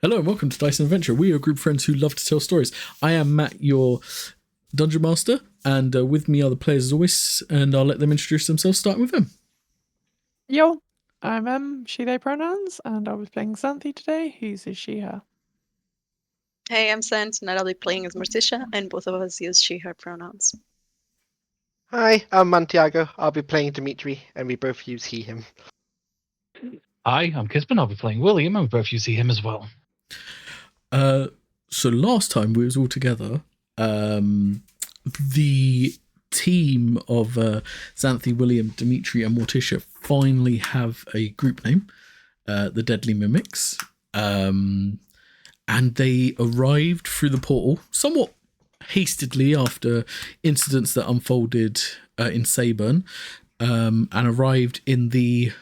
Hello and welcome to Dice and Adventure. We are a group of friends who love to tell stories. I am Matt, your Dungeon Master, and with me are the players as always, and I'll let them introduce themselves, starting with them. Yo, I'm she, they pronouns, and I'll be playing Xanthi today. He's a she, her. Hey, I'm Sant, and I'll be playing as Morticia, and both of us use she, her pronouns. Hi, I'm Mantiago. I'll be playing Dimitri, and we both use he, him. Hi, I'm Kisben. I'll be playing William, and we both use him as well. So last time we was all together, the team of Xanthi, William, Dimitri, and Morticia finally have a group name, the Deadly Mimics, and they arrived through the portal somewhat hastily after incidents that unfolded in Sayburn, and arrived in the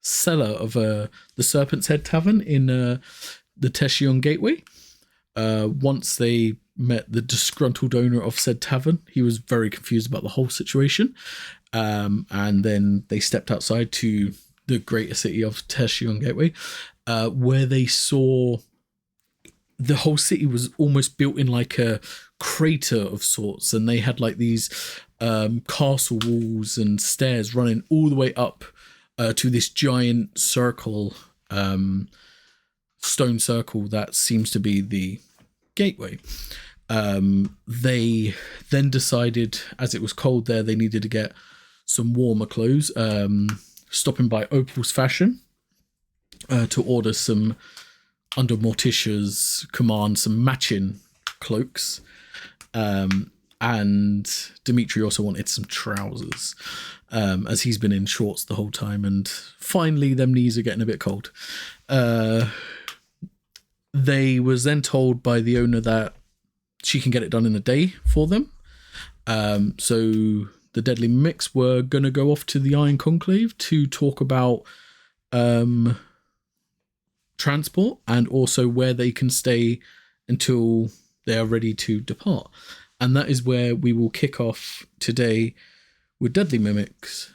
cellar of the Serpent's Head Tavern in the Teshion Gateway. Once they met the disgruntled owner of said tavern, he was very confused about the whole situation, and then they stepped outside to the greater city of Teshion Gateway, where they saw the whole city was almost built in like a crater of sorts, and they had like these castle walls and stairs running all the way up to this giant circle, stone circle that seems to be the gateway. They then decided, as it was cold there, they needed to get some warmer clothes, stopping by Opal's Fashion to order some, under Morticia's command, some matching cloaks. And Dimitri also wanted some trousers, as he's been in shorts the whole time, and finally them knees are getting a bit cold. They was then told by the owner that she can get it done in a day for them. So the Deadly Mimics were going to go off to the Iron Conclave to talk about transport and also where they can stay until they are ready to depart. And that is where we will kick off today with Deadly Mimics,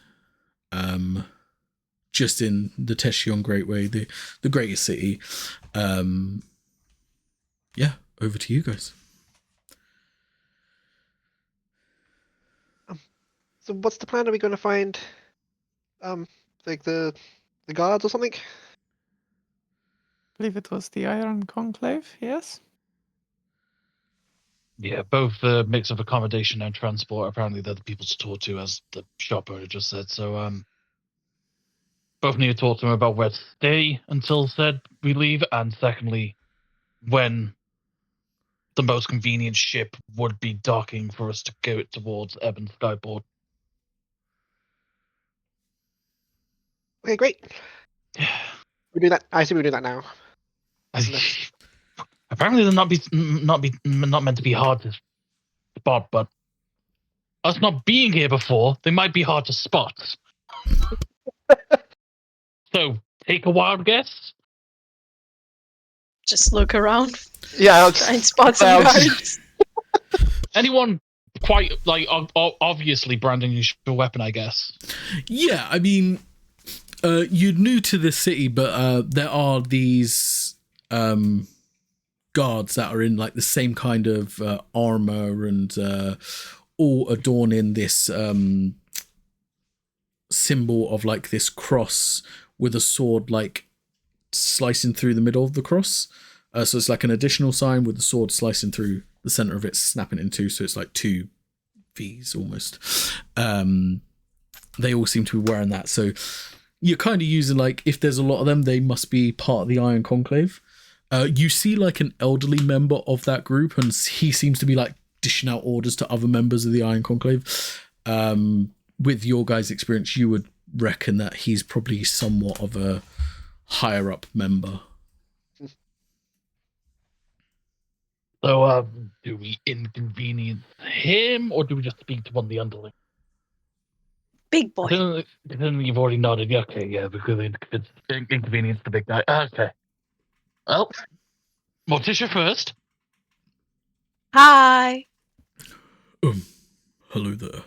just in the Teshion Gateway, the greatest city. Yeah, over to you guys. So what's the plan? Are we going to find, like the guards or something? I believe it was the Iron Conclave, yes? Yeah, both the mix of accommodation and transport, apparently they're the people to talk to, as the shop owner just said. So, both need to talk to them about where to stay until said we leave, and secondly, when the most convenient ship would be docking for us to go towards Ebonspire Skyport. Okay, great. We do that. I assume we do that now. Apparently, they're not meant to be hard to spot, but us not being here before, they might be hard to spot. So, take a wild guess. Just look around, Yeah, I'll try and spot some I'll- guards. Anyone quite like obviously branding your weapon, I guess. Yeah, I mean, you're new to this city, but there are these guards that are in like the same kind of armor and all adorning this symbol of like this cross with a sword like slicing through the middle of the cross. So it's like an additional sign with the sword slicing through the center of it, snapping it in two. So it's like two V's almost. They all seem to be wearing that. So you're kind of using like, if there's a lot of them, they must be part of the Iron Conclave. You see like an elderly member of that group, and he seems to be like dishing out orders to other members of the Iron Conclave. With your guys' experience, you would reckon that he's probably somewhat of a higher up member. So, do we inconvenience him, or do we just speak to one of the underlings? Big boy. Then you've already nodded. Yeah, okay, yeah, because inconvenience the big guy. Okay. Well, Morticia first. Hi. Hello there.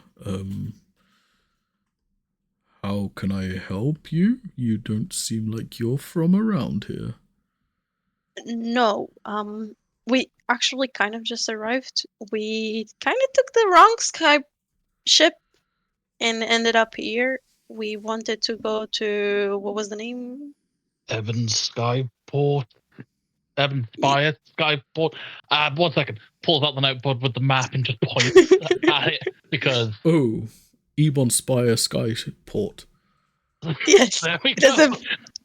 How can I help you? You don't seem like you're from around here. No. We actually kind of just arrived. We kind of took the wrong sky ship and ended up here. We wanted to go to, what was the name? Ebonspire Skyport. 1 second. Pulls out the notebook with the map and just points at it because Oh, Ebonspire Skyport. Yes. there we It is go.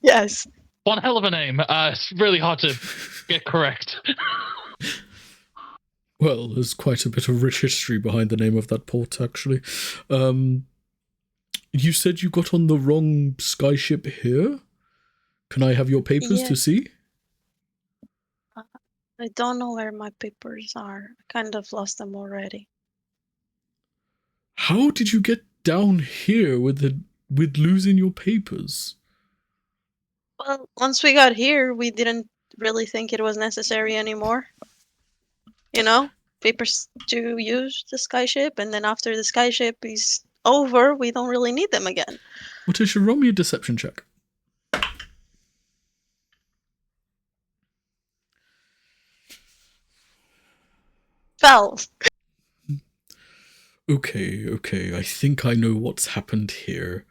yes. One hell of a name. It's really hard to get correct. Well, there's quite a bit of rich history behind the name of that port, actually. You said you got on the wrong skyship here? Can I have your papers to see? I don't know where my papers are. I kind of lost them already. How did you get down here with losing your papers? Well, once we got here, we didn't really think it was necessary anymore. You know, papers to use the skyship, and then after the skyship is over, we don't really need them again. Morticia, roll me a deception check. Fell. Okay. I think I know what's happened here.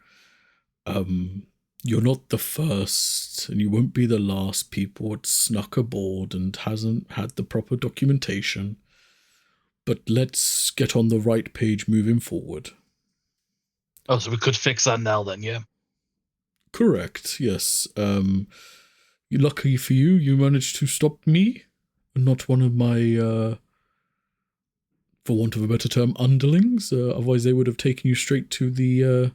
You're not the first, and you won't be the last people that's snuck aboard and hasn't had the proper documentation. But let's get on the right page moving forward. Oh, so we could fix that now then, yeah? Correct, yes. Lucky for you, you managed to stop me, and not one of my, for want of a better term, underlings. Otherwise they would have taken you straight to the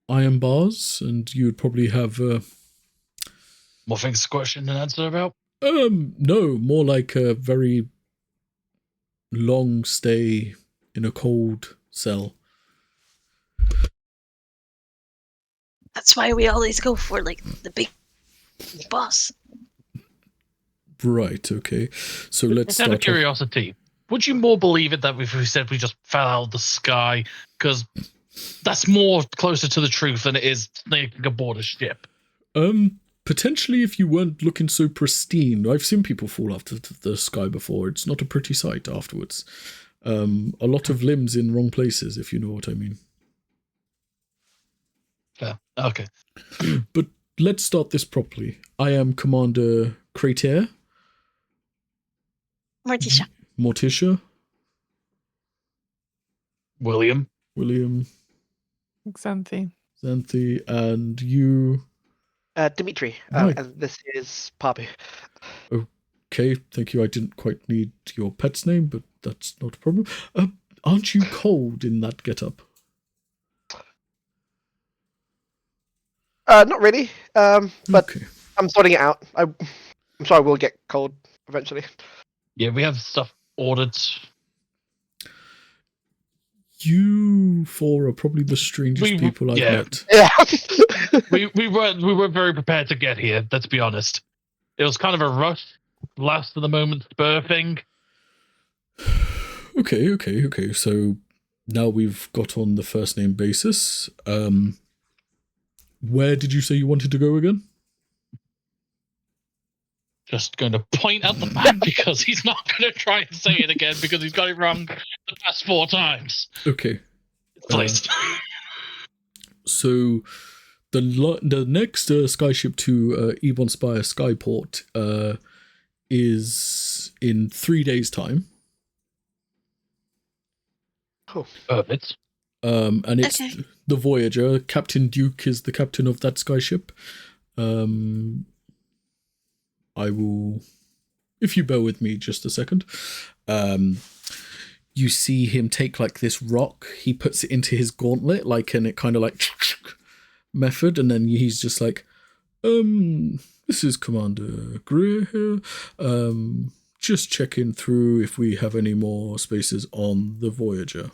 iron bars, and you would probably have... More things to question and answer about? No, more like a very long stay in a cold cell. That's why we always go for like the big boss. Right, okay. So let's Out of start off. curiosity, would you more believe it that if we said we just fell out of the sky? Because that's more closer to the truth than it is sneaking aboard a ship. Potentially if you weren't looking so pristine. I've seen people fall off the sky before. It's not a pretty sight afterwards. A lot of limbs in wrong places, if you know what I mean. Fair. Okay. But let's start this properly. I am Commander Crater. Morticia. William. Xanthi. Xanthi, and you... Dimitri, Right. and this is Papu. Okay, thank you. I didn't quite need your pet's name, but that's not a problem. Aren't you cold in that getup? Not really, but Okay. I'm sorting it out. I'm sure I will get cold eventually. Yeah, we have stuff ordered. You four are probably the strangest people I've met. Yeah. we weren't very prepared to get here, let's be honest. It was kind of a rush, last of the moment spur thing. Okay. So now we've got on the first name basis. Where did you say you wanted to go again? Just going to point at the map because he's not going to try and say it again because he's got it wrong the past 4 times. Okay. Placed. So the next skyship to Ebonspire Skyport is in 3 days' time. Cool. Perfect. And it's the Voyager. Captain Duke is the captain of that skyship. I will, if you bear with me just a second. You see him take like this rock. He puts it into his gauntlet, and it kind of like method, and then he's just like, this is Commander Greer here. Just checking through if we have any more spaces on the Voyager.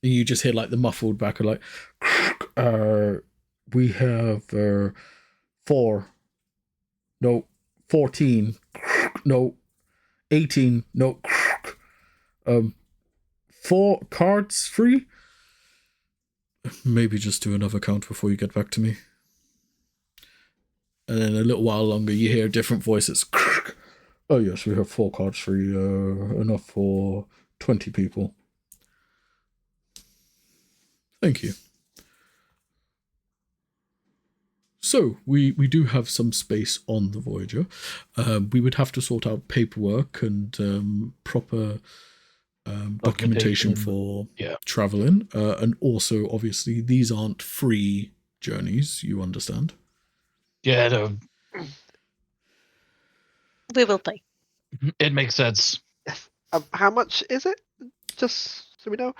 And you just hear like the muffled back of like, we have 4. No, 14. No, 18. No, 4 cards free. Maybe just do another count before you get back to me. And then a little while longer, you hear a different voice. It's, oh yes, we have 4 cards free, enough for 20 people. Thank you. So, we do have some space on the Voyager. We would have to sort out paperwork and proper documentation for traveling. And also, obviously, these aren't free journeys, you understand? Yeah, no, We will pay. it makes sense. Yes. How much is it? Just so we know.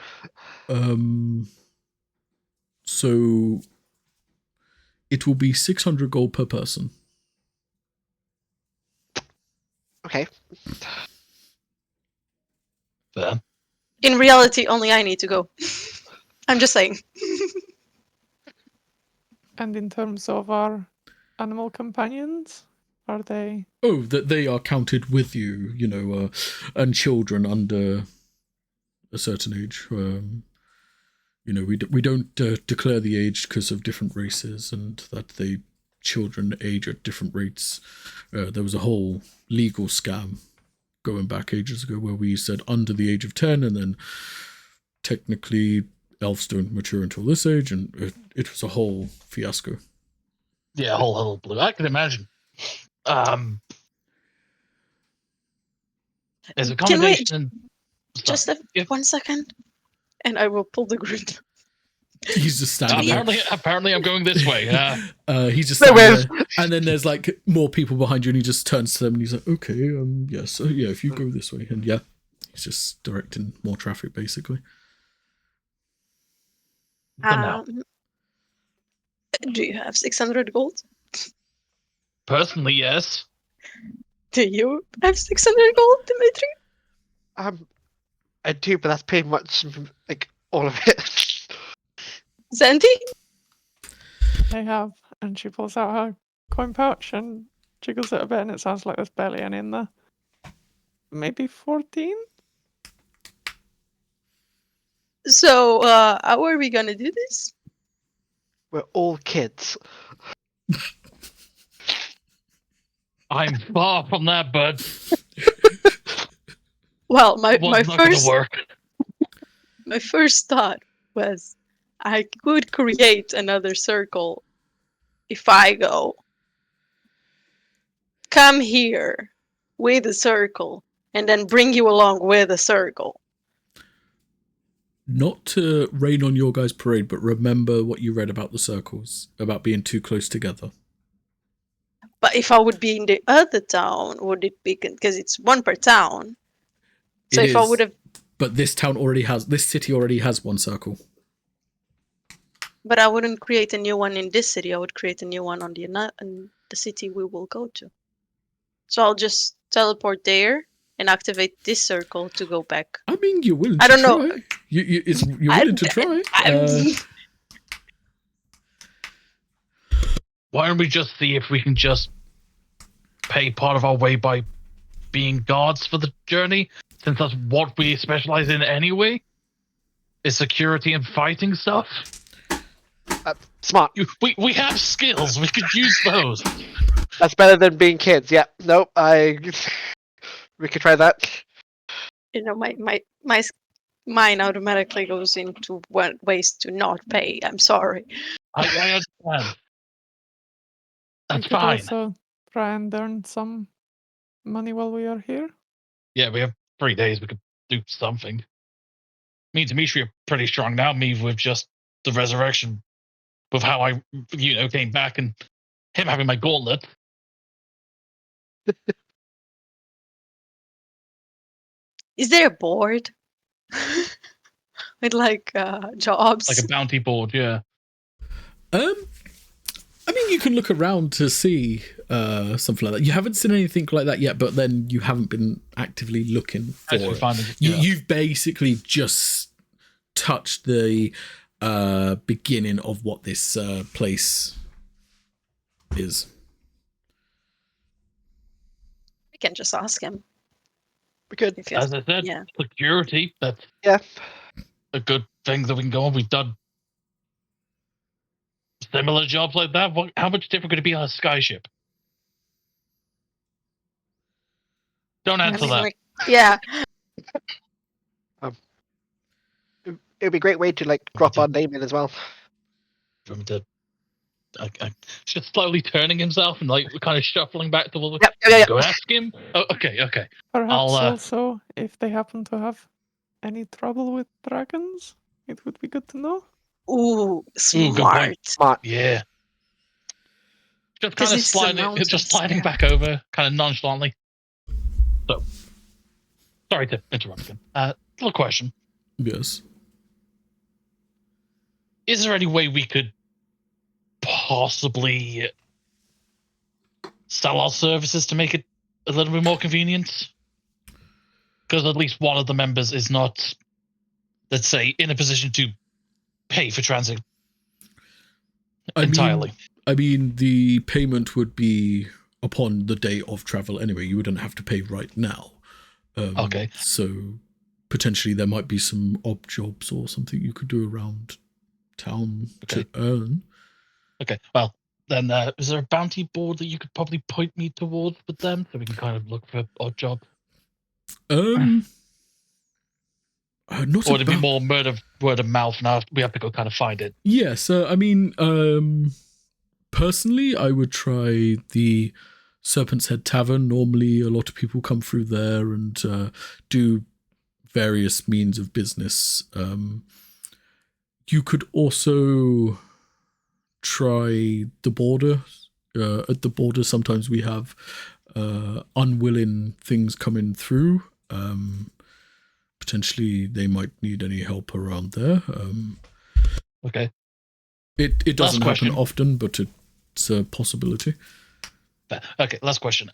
So it will be 600 gold per person. Okay. Fair. In reality, only I need to go. I'm just saying. And in terms of our animal companions, are they? Oh, that they are counted with you, you know, and children under a certain age. You know, we don't declare the age because of different races, and that they children age at different rates. There was a whole legal scam going back ages ago where we said under the age of 10, and then technically elves don't mature until this age, and it was a whole fiasco. Yeah, whole hell blue. I can imagine. There's accommodation. Just 1 second, and I will pull the group. He's just standing there. Apparently, I'm going this way. He's just standing there, and then there's like more people behind you, and he just turns to them and he's like, "Okay, yes, yeah, if you go this way," and yeah, he's just directing more traffic basically. Do you have 600 gold? Personally, yes. Do you have 600 gold, Dimitri? I do, but that's pretty much like all of it. Zanti? They have, and she pulls out her coin pouch and jiggles it a bit, and it sounds like there's barely any in there. Maybe 14? So, how are we gonna do this? We're all kids. I'm far from that, bud. Well, my first thought was I could create another circle if I go. Come here with a circle and then bring you along with a circle. Not to rain on your guys' parade, but remember what you read about the circles, about being too close together. But if I would be in the other town, would it be, because it's 1 per town? So if I would have... But this city already has 1 circle. But I wouldn't create a new one in this city. I would create a new one on the city we will go to. So I'll just teleport there and activate this circle to go back. I mean, you're willing I to don't try. know. You're willing to try. Why don't we just see if we can just pay part of our way by being guards for the journey, since that's what we specialize in anyway? Is security and fighting stuff? Smart. We have skills. We could use those. That's better than being kids. Yeah. Nope. We could try that. You know, my mine automatically goes into ways to not pay. I'm sorry. I understand. That's we could fine. also try and earn some money while we are here. Yeah, we have 3 days. We could do something. Me and Dimitri are pretty strong now. Me with just the resurrection, with how I, came back, and him having my gauntlet. Is there a board with jobs? Like a bounty board, yeah. I mean, you can look around to see something like that. You haven't seen anything like that yet, but then you haven't been actively looking for it. You've basically just touched the beginning of what this place is. We can just ask him. We could. As I said, security, that's a good thing that we can go on. We've done similar jobs like that. How much different could it be on a skyship? Don't I answer mean, that. like, yeah. It would be a great way to like drop on Damon as well. Do you want me to? Just slowly turning himself and like kind of shuffling back to the. Yep. Go ask him. Oh, okay. Perhaps I'll, also, if they happen to have any trouble with dragons, it would be good to know. Ooh, Ooh, good point. smart. Yeah. Just 'Cause kind of it's the sliding mountains, back over, kind of nonchalantly. So, sorry to interrupt again. Little question: Yes. is there any way we could possibly sell our services to make it a little bit more convenient? Because at least one of the members is not, let's say, in a position to pay for transit entirely. I mean, the payment would be upon the day of travel anyway. You wouldn't have to pay right now. Okay. So potentially there might be some odd jobs or something you could do around town to earn. Okay. Well, then is there a bounty board that you could probably point me towards with them so we can kind of look for odd jobs? Not or would it be more word of mouth now? We have to go kind of find it. Yes, I mean, personally, I would try the Serpent's Head Tavern. Normally, a lot of people come through there and do various means of business. You could also try the border. At the border, sometimes we have unwilling things coming through. Potentially, they might need any help around there. Okay. It doesn't happen often, but it's a possibility. Okay, last question.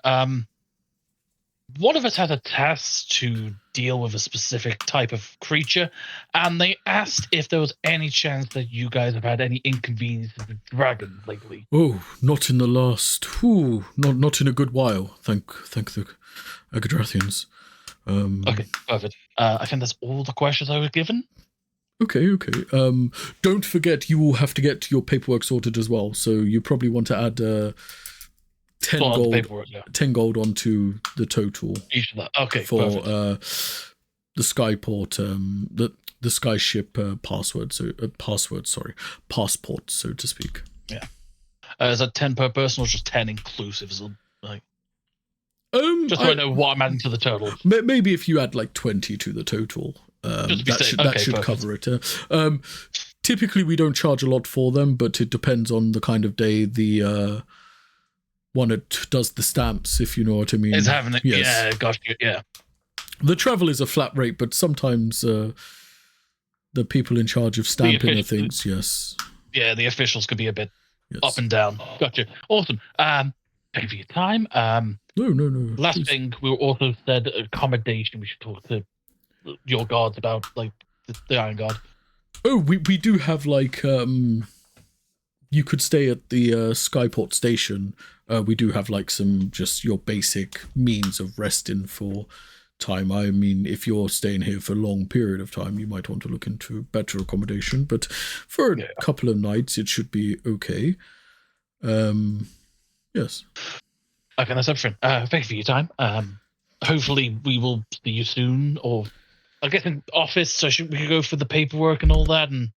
One of us had a task to deal with a specific type of creature, and they asked if there was any chance that you guys have had any inconvenience with dragons lately. Oh, not in the last. Not in a good while. Thank the Daggaxarthians. Okay, perfect. I think that's all the questions I was given. Okay. Don't forget, you will have to get your paperwork sorted as well. So you probably want to add 10 gold onto the total. Each of that. Okay, for perfect. The Skyport, the Skyship passport, so to speak. Yeah. Is that 10 per person or just 10 inclusive? Like, just so I know what I'm adding to the total. Maybe if you add like 20 to the total, that should cover it. Typically, we don't charge a lot for them, but it depends on the kind of day the one that does the stamps, if you know what I mean. It's having it. Yes. Yeah, gosh, yeah. The travel is a flat rate, but sometimes the people in charge of stamping the things, yes. Yeah, the officials could be a bit up and down. Gotcha. Awesome. Thank you for your time. No. Last thing, we also said accommodation. We should talk to your guards about, like, the Iron Guard. Oh, we do have, like, you could stay at the Skyport station. We do have, like, some just your basic means of resting for time. I mean, if you're staying here for a long period of time, you might want to look into better accommodation, but for a couple of nights, it should be okay. Yes. Okay, that's everything. Thank you for your time. Hopefully we will see you soon, or I guess in office, so we could go for the paperwork and all that. And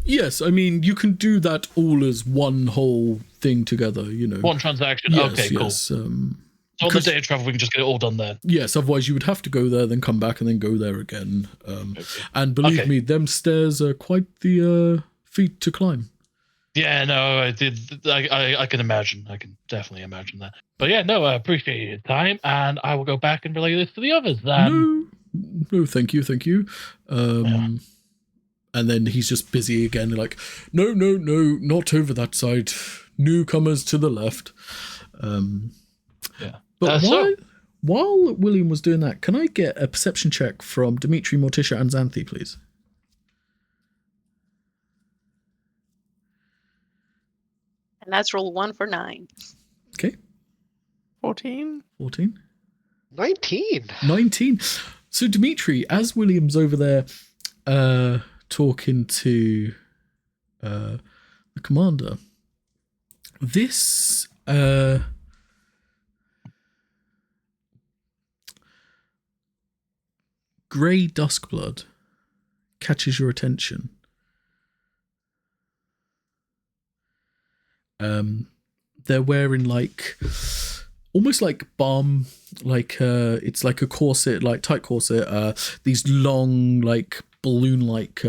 yes, I mean, you can do that all as one whole thing together, you know. One transaction. Yes, okay, cool. Yes, so on the day of travel, we can just get it all done there. Yes, otherwise you would have to go there, then come back, and then go there again. And believe me, them stairs are quite the feat to climb. Yeah, no, I did. I can imagine. I can definitely imagine that. But yeah, no, I appreciate your time, and I will go back and relay this to the others. No, thank you. And then he's just busy again, like, no, not over that side. Newcomers to the left. Yeah. But while William was doing that, can I get a perception check from Dimitri, Morticia, and Xanthi, please? And that's roll 1 for 9. Okay. 14. 19. So Dimitri, as William's over there talking to the commander, this grey duskblood catches your attention. They're wearing like almost like balm, like it's like a corset, like tight corset. These long, like balloon-like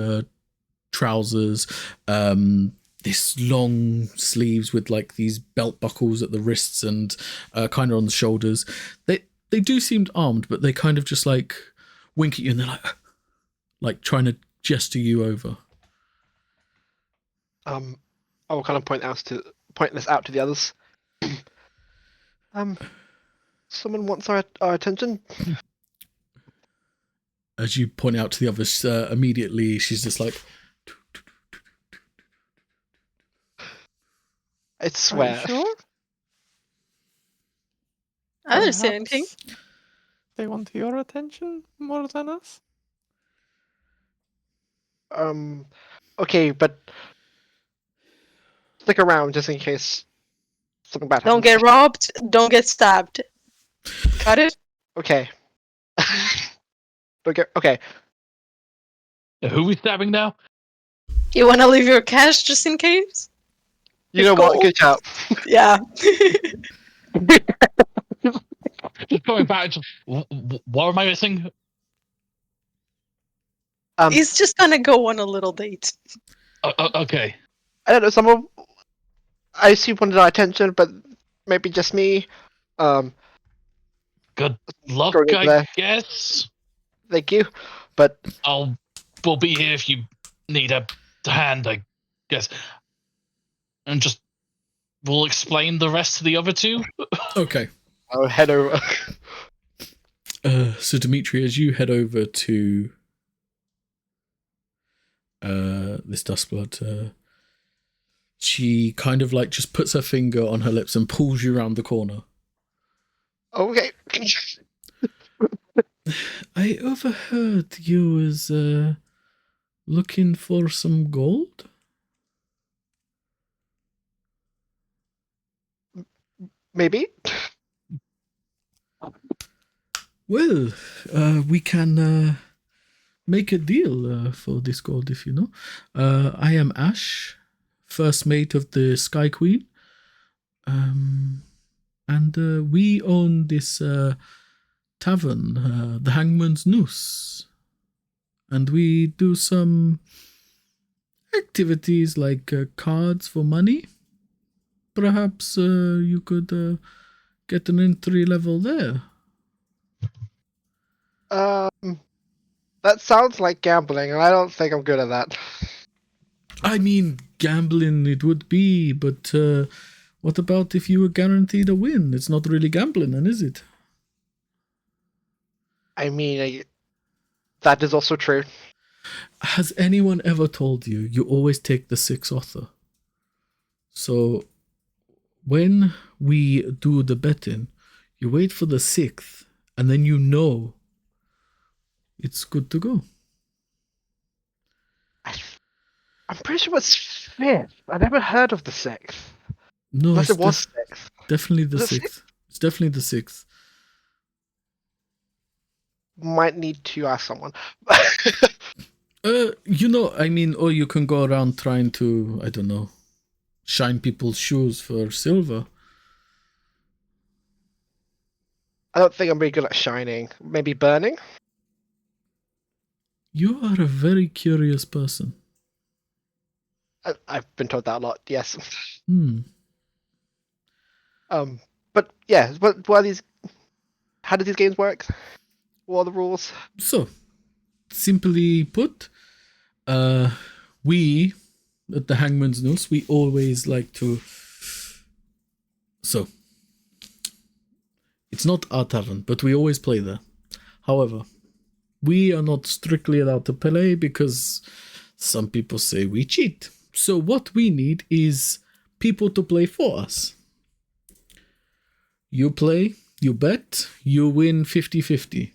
trousers. This long sleeves with like these belt buckles at the wrists and kind of on the shoulders. They do seem armed, but they kind of just like wink at you and they're like trying to gesture you over. I will kind of point this out to the others. Someone wants our attention. As you point out to the others, immediately she's just like, I swear. Are you sure? I didn't say anything. Perhaps they want your attention more than us? Okay, but stick around just in case something bad Don't happens. get robbed. Don't get stabbed. Got it? Okay. Okay. Who are we stabbing now? You want to leave your cash just in case? You know what? Good job. Yeah. Just going back. What am I missing? He's just gonna go on a little date. Okay. I don't know. Someone, I assume, wanted our attention, but maybe just me. Good luck, Going over I there. guess. Thank you, but We'll be here if you need a hand, I guess. And we'll explain the rest to the other two. okay. I'll head over. So Dimitri, as you head over to this Duskblood, she kind of like just puts her finger on her lips and pulls you around the corner. Okay. I overheard you was looking for some gold. Maybe. Well, we can make a deal for this gold, if you know. I am Ash, first mate of the Sky Queen. And we own this tavern, the Hangman's Noose. And we do some activities like cards for money. Perhaps you could get an entry level there. That sounds like gambling, and I don't think I'm good at that. I mean, gambling it would be, but what about if you were guaranteed a win? It's not really gambling then, is it? I mean, that is also true. Has anyone ever told you you always take the 6th author? So when we do the betting, you wait for the 6th, and then you know it's good to go. I'm pretty sure it's 5th. I never heard of the 6th. No, Unless it's it was 6th. definitely the Was it 6th. It's definitely the 6th. Might need to ask someone. I mean, or you can go around trying to, I don't know, shine people's shoes for silver. I don't think I'm very good at shining. Maybe burning? You are a very curious person. I've been told that a lot, yes. But yeah, what are these? How do these games work? What are the rules? So, simply put, we at the Hangman's Noose, we always like to. So, it's not our tavern, but we always play there. However, we are not strictly allowed to play because some people say we cheat. So what we need is people to play for us. You play, you bet, you win 50-50.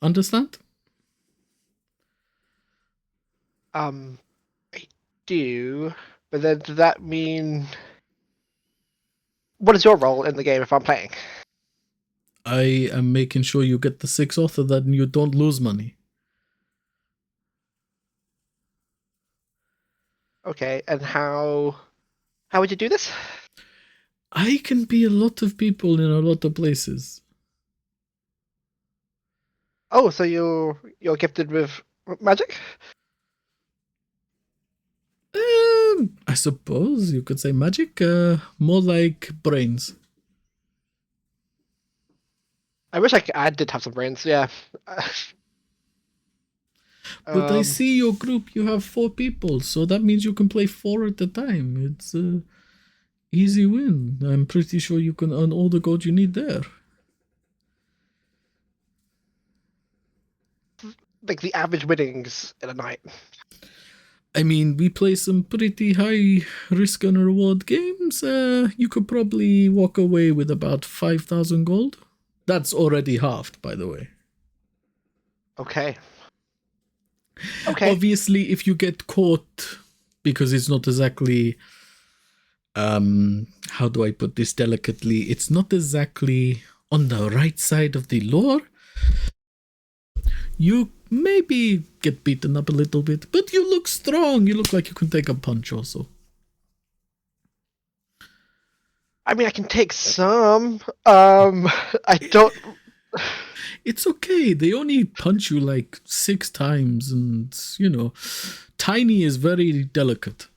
Understand? I do, but then does that mean... What is your role in the game if I'm playing? I am making sure you get the 6th author, that you don't lose money. Okay, and how would you do this? I can be a lot of people in a lot of places. Oh, so you're gifted with magic? I suppose you could say magic. More like brains. I wish I did have some brains. Yeah. But I see your group, you have 4 people, so that means you can play 4 at a time. It's a easy win. I'm pretty sure you can earn all the gold you need there. like the average winnings in a night. I mean, we play some pretty high risk and reward games. You could probably walk away with about 5,000 gold. That's already halved, by the way. Okay. Okay. Obviously, if you get caught, because it's not exactly, how do I put this delicately? It's not exactly on the right side of the lore. You maybe get beaten up a little bit, but you look strong. You look like you can take a punch also. I mean, I can take some. I don't. It's okay. They only punch you like 6 times, and, you know, tiny is very delicate.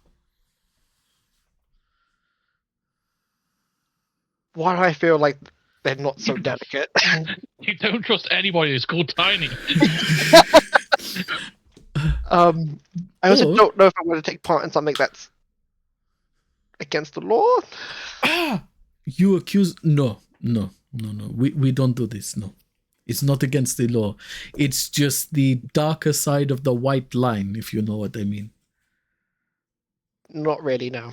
Why do I feel like they're not so delicate? You don't trust anybody who's called Tiny. I also don't know if I want to take part in something that's against the law. You accuse... No. We don't do this, no. It's not against the law. It's just the darker side of the white line, if you know what I mean. Not really, no.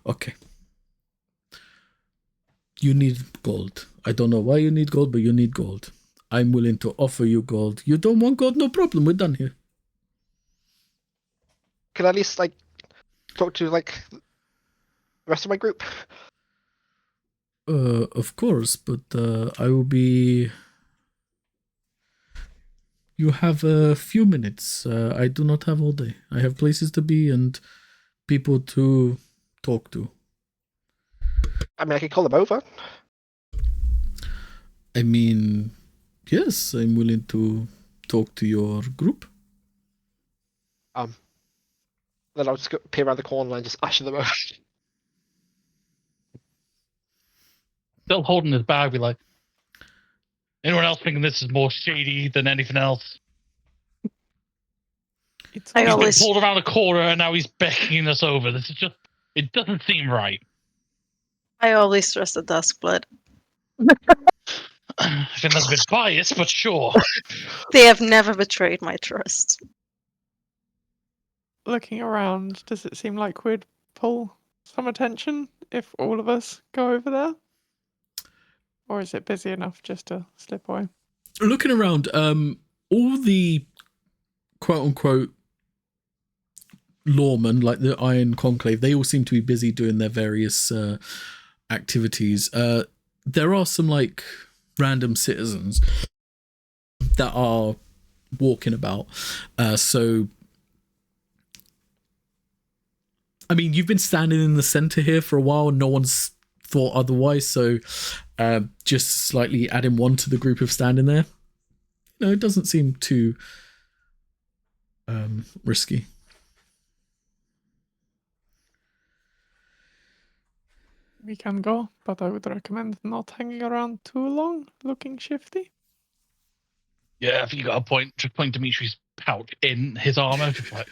Okay. You need gold. I don't know why you need gold, but you need gold. I'm willing to offer you gold. You don't want gold? No problem. We're done here. Can I at least, like, talk to, like, the rest of my group? Of course, but I will be... You have a few minutes. I do not have all day. I have places to be and people to talk to. I mean, I could call them over. I mean, yes, I'm willing to talk to your group. Then I'll just go peer around the corner and just usher them over. Still holding his bag, be like, anyone else thinking this is more shady than anything else? It's I He's been always- pulled around a corner and now he's beckoning us over. This is just, it doesn't seem right. I always trust the Duskblood. I think that's a bit biased, but sure. They have never betrayed my trust. looking around, does it seem like we'd pull some attention if all of us go over there? Or is it busy enough just to slip away? Looking around, all the quote-unquote lawmen, like the Iron Conclave, they all seem to be busy doing their various activities. There are some, like, random citizens that are walking about. So, I mean, you've been standing in the center here for a while and no one's thought otherwise, so just slightly adding one to the group of standing there. You know, it doesn't seem too risky. We can go, but I would recommend not hanging around too long, looking shifty. Yeah, if you got a point, just point Dimitri's pouch in his armor. Just like,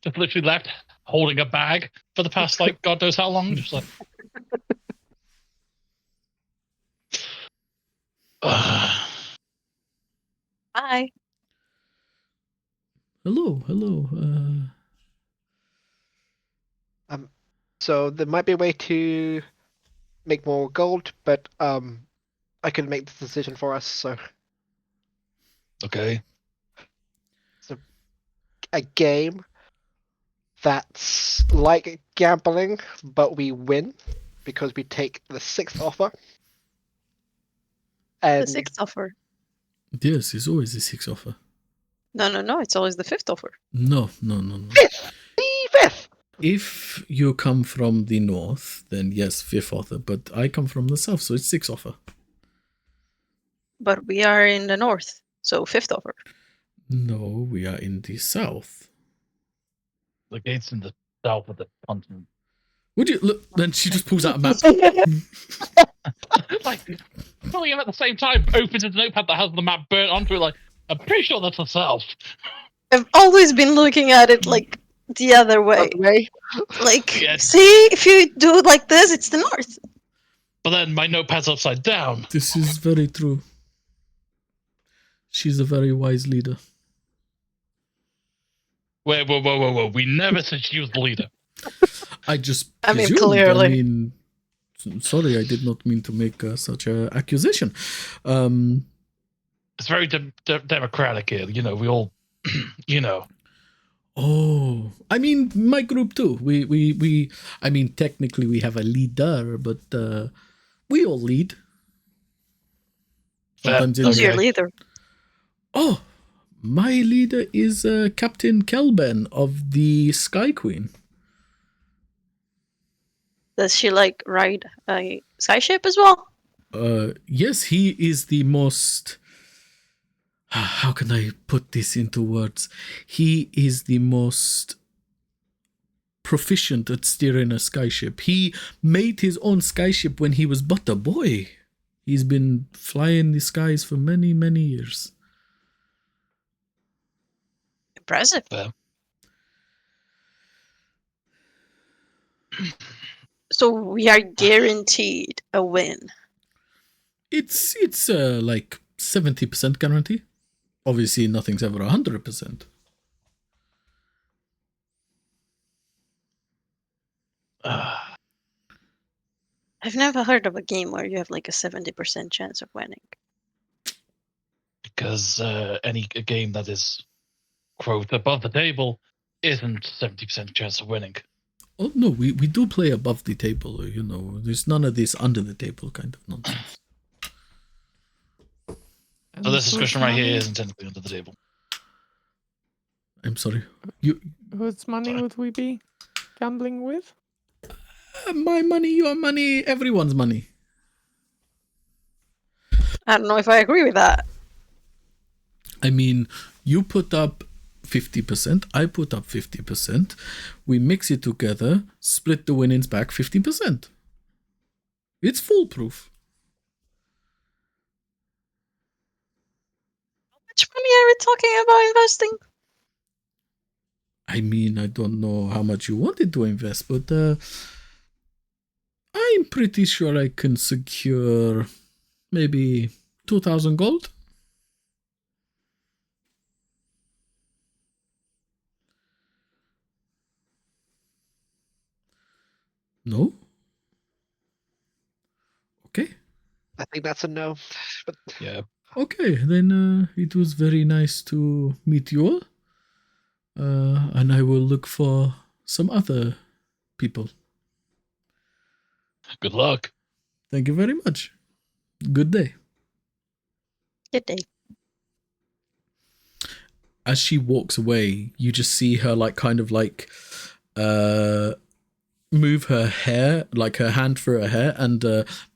just literally left holding a bag for the past, like, God knows how long. Just like, Bye. Hello. So there might be a way to make more gold, but I couldn't make the decision for us, so okay. a game that's like gambling, but we win because we take the 6th offer. The And 6th offer. Yes, it's always the 6 offer. No. It's always the fifth offer. No. Fifth! The fifth! If you come from the north, then yes, fifth offer. But I come from the south, so it's sixth offer. But we are in the north, so fifth offer. No, we are in the south. The gates in the south of the continent. Would you look? Then she just pulls out a map. Like, pulling him at the same time, opens his notepad that has the map burnt onto it. Like, I'm pretty sure that's the south. I've always been looking at it like the other way. Other way. Like, Yes. see, if you do it like this, it's the north. But then my notepad's upside down. This is very true. She's a very wise leader. Whoa. We never said she was the leader. I just I mean, presumed. clearly. I mean, sorry, I did not mean to make such an accusation. It's very democratic here. You know, we all, you know. Oh, I mean, my group too. We. I mean, technically, we have a leader, but we all lead. Sometimes in Who's Okay. your leader? Oh, my leader is Captain Kelben of the Sky Queen. Does she like ride a skyship as well? Yes, he is the most. How can I put this into words? He is the most proficient at steering a skyship. He made his own skyship when he was but a boy. He's been flying the skies for many, many years. Impressive. So we are guaranteed a win. It's like 70% guarantee. Obviously, nothing's ever 100%. I've never heard of a game where you have like a 70% chance of winning. Because any game that is, quote, above the table isn't 70% chance of winning. Oh, no, we do play above the table, you know. There's none of this under the table kind of nonsense. So this discussion right here isn't technically under the table. I'm sorry. Whose money would we be gambling with? My money, your money, everyone's money. I don't know if I agree with that. I mean, you put up 50%, I put up 50%. We mix it together, split the winnings back 50%. It's foolproof. How much money are we talking about investing? I mean, I don't know how much you wanted to invest, but I'm pretty sure I can secure maybe 2,000 gold. No? Okay. I think that's a no. But Yeah. Okay, then it was very nice to meet you all. And I will look for some other people. Good luck. Thank you very much. Good day. Good day. As she walks away, you just see her move her hair, like her hand through her hair, and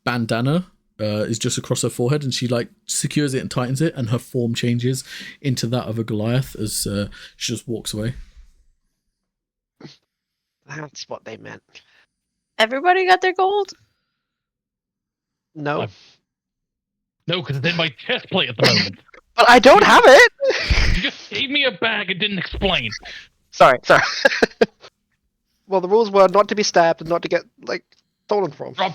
bandana is just across her forehead, and she secures it and tightens it, and her form changes into that of a Goliath as she just walks away. that's what they meant. Everybody got their gold? No. No, because it's in my chest plate at the moment. But I don't have it! You just gave me a bag and didn't explain. Sorry. Well, the rules were not to be stabbed and not to get, stolen from. Rob,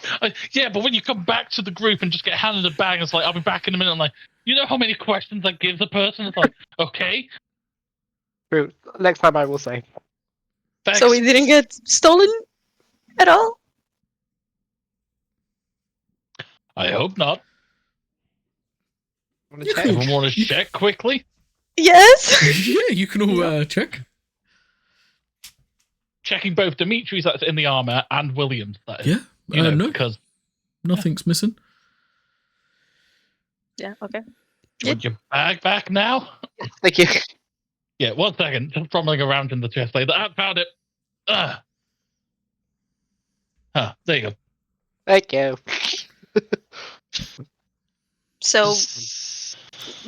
yeah, but when you come back to the group and just get handed a bag, it's like, I'll be back in a minute. I'm like, you know how many questions that gives a person? It's like, okay. True. Next time I will say. Thanks. So we didn't get stolen at all? I hope not. Want You to check? could- Everyone want to check quickly? Yes! Yeah, you can all check. Checking both Dimitri's that's in the armor and William's. That is, Yeah, you know, no, because nothing's missing. Yeah, okay. you want your bag back now? Thank you. Yeah, 1 second. Just fumbling around in the chest plate. I found it. Huh, there you go. Thank you. So,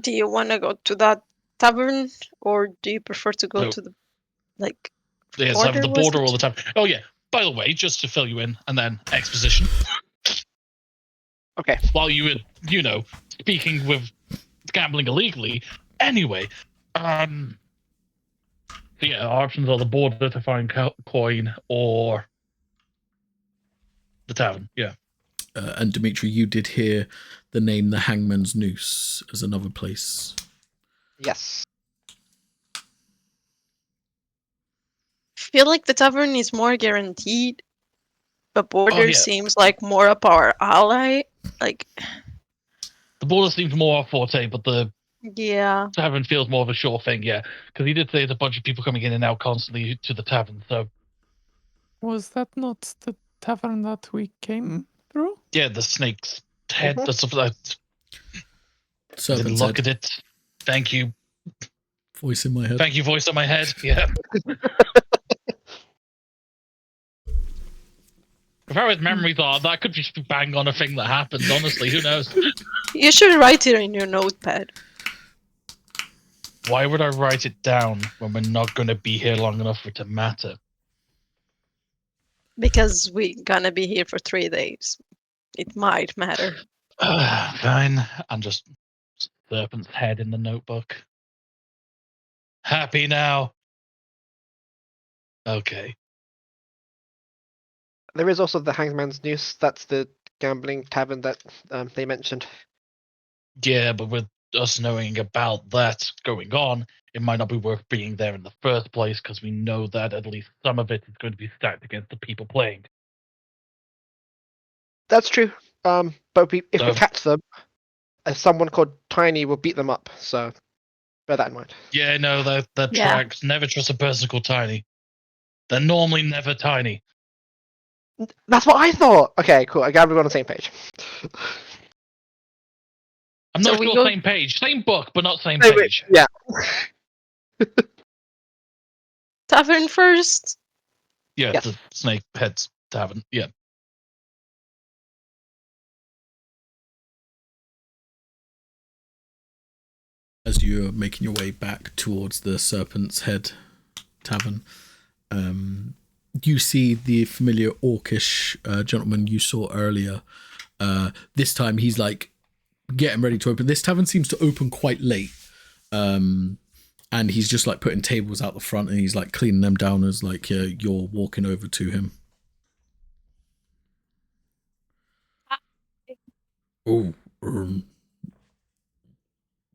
do you want to go to that tavern, or do you prefer to go No. to the like? Yes, border, have the was border it? all the time. Oh yeah. By the way, just to fill you in, and then exposition. Okay. While you were, speaking with gambling illegally. Anyway, so yeah, our options are the border to find coin or the tavern. Yeah. And Dimitri, you did hear the name the Hangman's Noose as another place. Yes. Feel like the tavern is more guaranteed, but border yeah. seems like more up our ally. Like, The border seems more our forte, but the yeah. tavern feels more of a sure thing. Yeah, because he did say there's a bunch of people coming in and out constantly to the tavern. So Was that not the tavern that we came through? yeah, the snake's head. Mhm. That's something I didn't Serpent's look head. at it. Thank you. Voice in my head. Thank you, voice on my head. Yeah. If our memories are, that could just be bang on a thing that happened. Honestly, who knows? You should write it in your notepad. Why would I write it down when we're not going to be here long enough for it to matter? Because we're gonna be here for 3 days. It might matter. Fine. And just serpent's head in the notebook. Happy now. Okay. There is also the Hangman's Noose. That's the gambling tavern that they mentioned. Yeah, but with us knowing about that going on, it might not be worth being there in the first place because we know that at least some of it is going to be stacked against the people playing. That's true. But if we So- catch them, someone called Tiny will beat them up. So bear that in mind. Yeah, no, that Yeah. tracks. Never trust a person called Tiny. They're normally never tiny. That's what I thought. Okay, cool. I got everyone on the same page. I'm So not we sure go- same page. Same book, but not same Wait, page. yeah. Tavern first. Yeah, Yes. the Snake Heads Tavern. Yeah. As you're making your way back towards the Serpent's Head Tavern, you see the familiar orcish gentleman you saw earlier. This time he's like getting ready to open. This tavern seems to open quite late. And he's just like putting tables out the front and he's like cleaning them down as like you're walking over to him. Oh,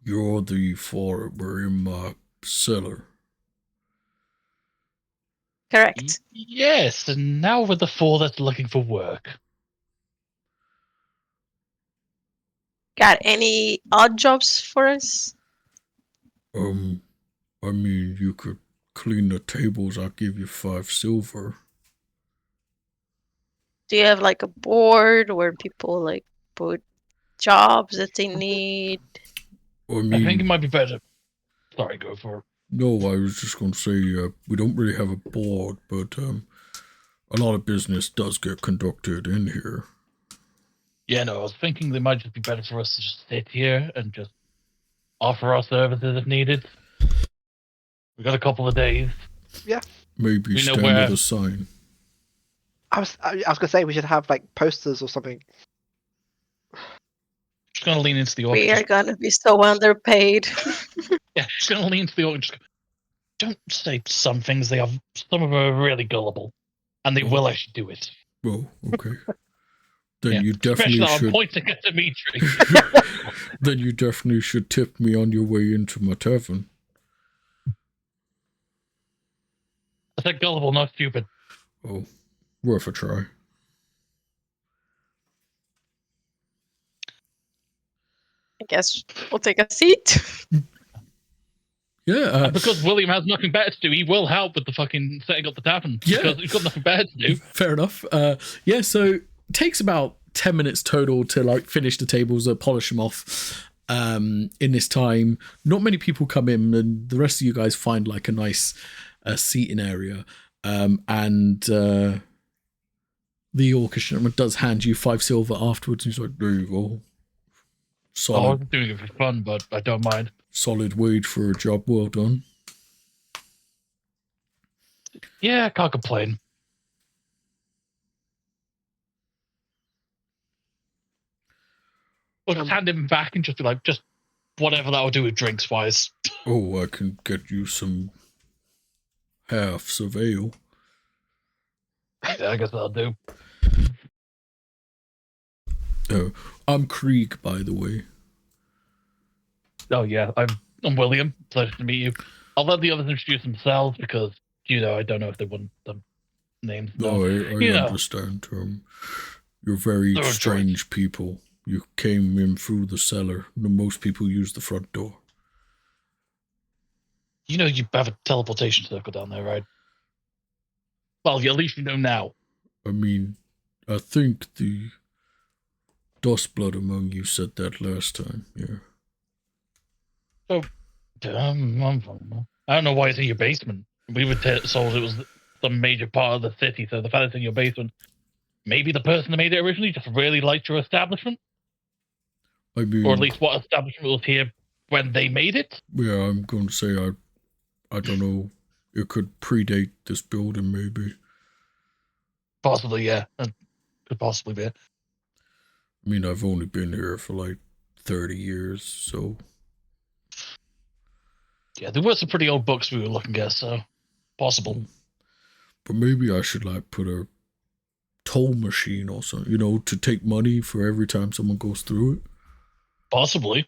you're the four that were in my cellar. Correct. Yes, and now we're the four that's looking for work. Got any odd jobs for us? I mean, you could clean the tables. I'll give you 5 silver. Do you have like a board where people like put jobs that they need? I I think it mean, might be better. Sorry, go for it. no, I was just going to say we don't really have a board, but a lot of business does get conducted in here. Yeah, no, I was thinking they might just be better for us to just sit here and just offer our services if needed. We got a couple of days. Maybe We know stand where- with a sign. I was gonna say we should have like posters or something. Just gonna lean into the We orc. are gonna be so underpaid. Yeah, just gonna lean into the orc. Just go, don't say some things. Some of them are really gullible, and they will actually do it. Oh, okay. Then Yeah, you Especially definitely now I'm should. pointing at Dimitri. Then you definitely should tip me on your way into my tavern. I said gullible, not stupid. Oh, worth a try. I guess we'll take a seat. Yeah. And because William has nothing better to do, he will help with the fucking setting up the tavern. Yeah. Because he's got nothing better to do. Fair enough. Yeah, so it takes about 10 minutes total to like finish the tables, polish them off. in this time. Not many people come in, and the rest of you guys find like a nice seating area. And the orchestrator does hand you 5 silver afterwards. He's like, there you go. I wasn't doing it for fun, but I don't mind. Solid wage for a job well done. Yeah, can't complain. We'll just hand him back and just be like, just whatever that will do with drinks wise. Oh, I can get you some halves of ale. Yeah, I guess that'll do. Oh, I'm Krieg, by the way. Oh yeah, I'm William. Pleasure to meet you. I'll let the others introduce themselves because I don't know if they want them names. No, I understand. You're very strange people. You came in through the cellar. Most people use the front door. You have a teleportation circle down there, right? Well, at least you know now. I mean, I think the Dustblood among you said that last time, yeah. So, I don't know why it's in your basement. We were told it was some major part of the city, so the fact it's in your basement, maybe the person that made it originally just really liked your establishment? I mean... Or at least what establishment was here when they made it? Yeah, I'm going to say I don't know. It could predate this building, maybe. Possibly, yeah. Could possibly be. I mean, I've only been here for like 30 years, so... Yeah, there were some pretty old books we were looking at, so possible. But maybe I should like put a toll machine or something, to take money for every time someone goes through it. Possibly.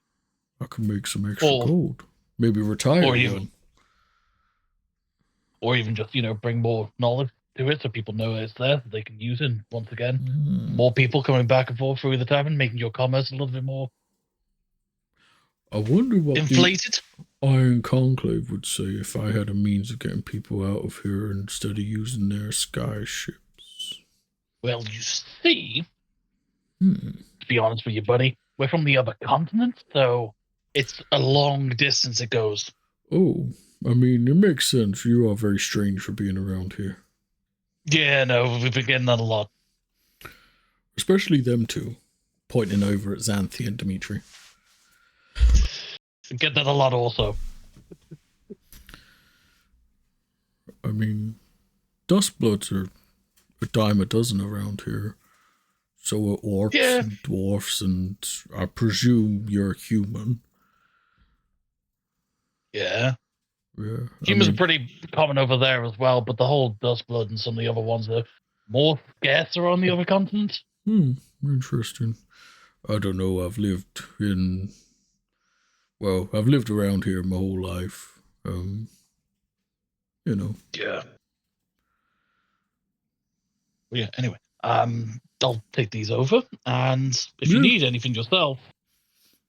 I can make some extra gold. Maybe retire. Or even just, bring more knowledge to it so people know it's there, so they can use it. Once again, more people coming back and forth through the tavern, making your commerce a little bit more I wonder what inflated. The Iron Conclave would say if I had a means of getting people out of here instead of using their sky ships. Well, you see, to be honest with you, buddy, we're from the other continent, so it's a long distance it goes. Oh, I mean, it makes sense. You are very strange for being around here. Yeah, no, we've been getting that a lot. Especially them two, pointing over at Xanthi and Dimitri. Get that a lot also. I mean, Dustbloods are a dime a dozen around here. So are orcs and dwarfs, and I presume you're human. Yeah. Yeah. Humans are pretty common over there as well, but the whole Dustblood and some of the other ones are more scarcer on the other continents. Interesting. I don't know. I've lived around here my whole life. Yeah. Well, yeah, anyway. I'll take these over, and if you need anything yourself,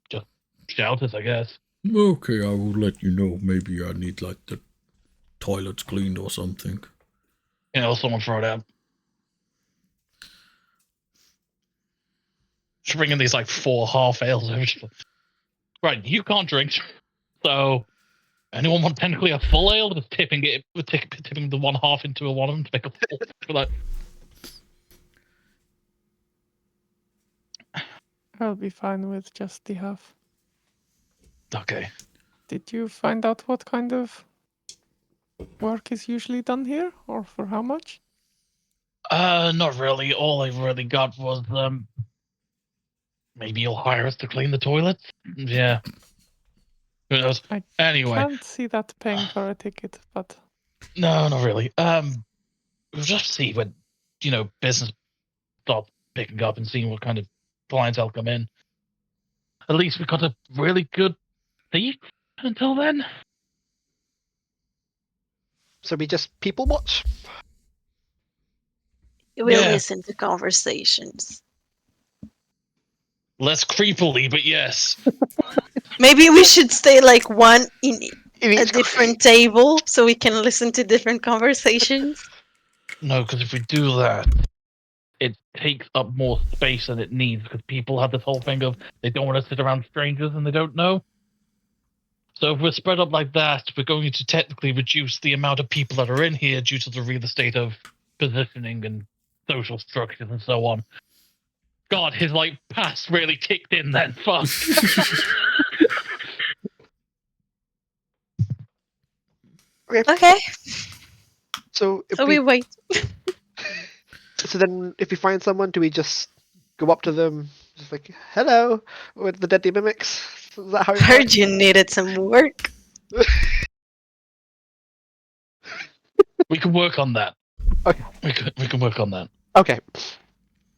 just shout it, I guess. Okay, I will let you know. Maybe I need, like, the toilets cleaned or something. Someone throw it out. Just bringing these, like, 4 half ales over. Right, you can't drink, so anyone want technically a full ale? Just tipping the 1 half into one of them to make a full. For that. I'll be fine with just the half. Okay. Did you find out what kind of work is usually done here, or for how much? Not really. All I really got was maybe you'll hire us to clean the toilets. Yeah. Who knows? Anyway, can't see that paying for a ticket, but no, not really. We'll just see when business starts picking up and seeing what kind of clientele come in. At least we got a really good thief until then. So we just people watch? You will listen to conversations. Less creepily, but yes. Maybe we should stay like one in a different table so we can listen to different conversations. No, because if we do that, it takes up more space than it needs because people have this whole thing of they don't want to sit around strangers and they don't know. So if we're spread up like that, we're going to technically reduce the amount of people that are in here due to the real estate of positioning and social structures and so on. God, his like past really kicked in then. Fuck. Okay, So if so we wait. so then if we find someone, do we just go up to them, just like hello, with the deadly mimics? Is that how it Heard works? you needed some work. We can work on that. Okay. We can work on that. Okay.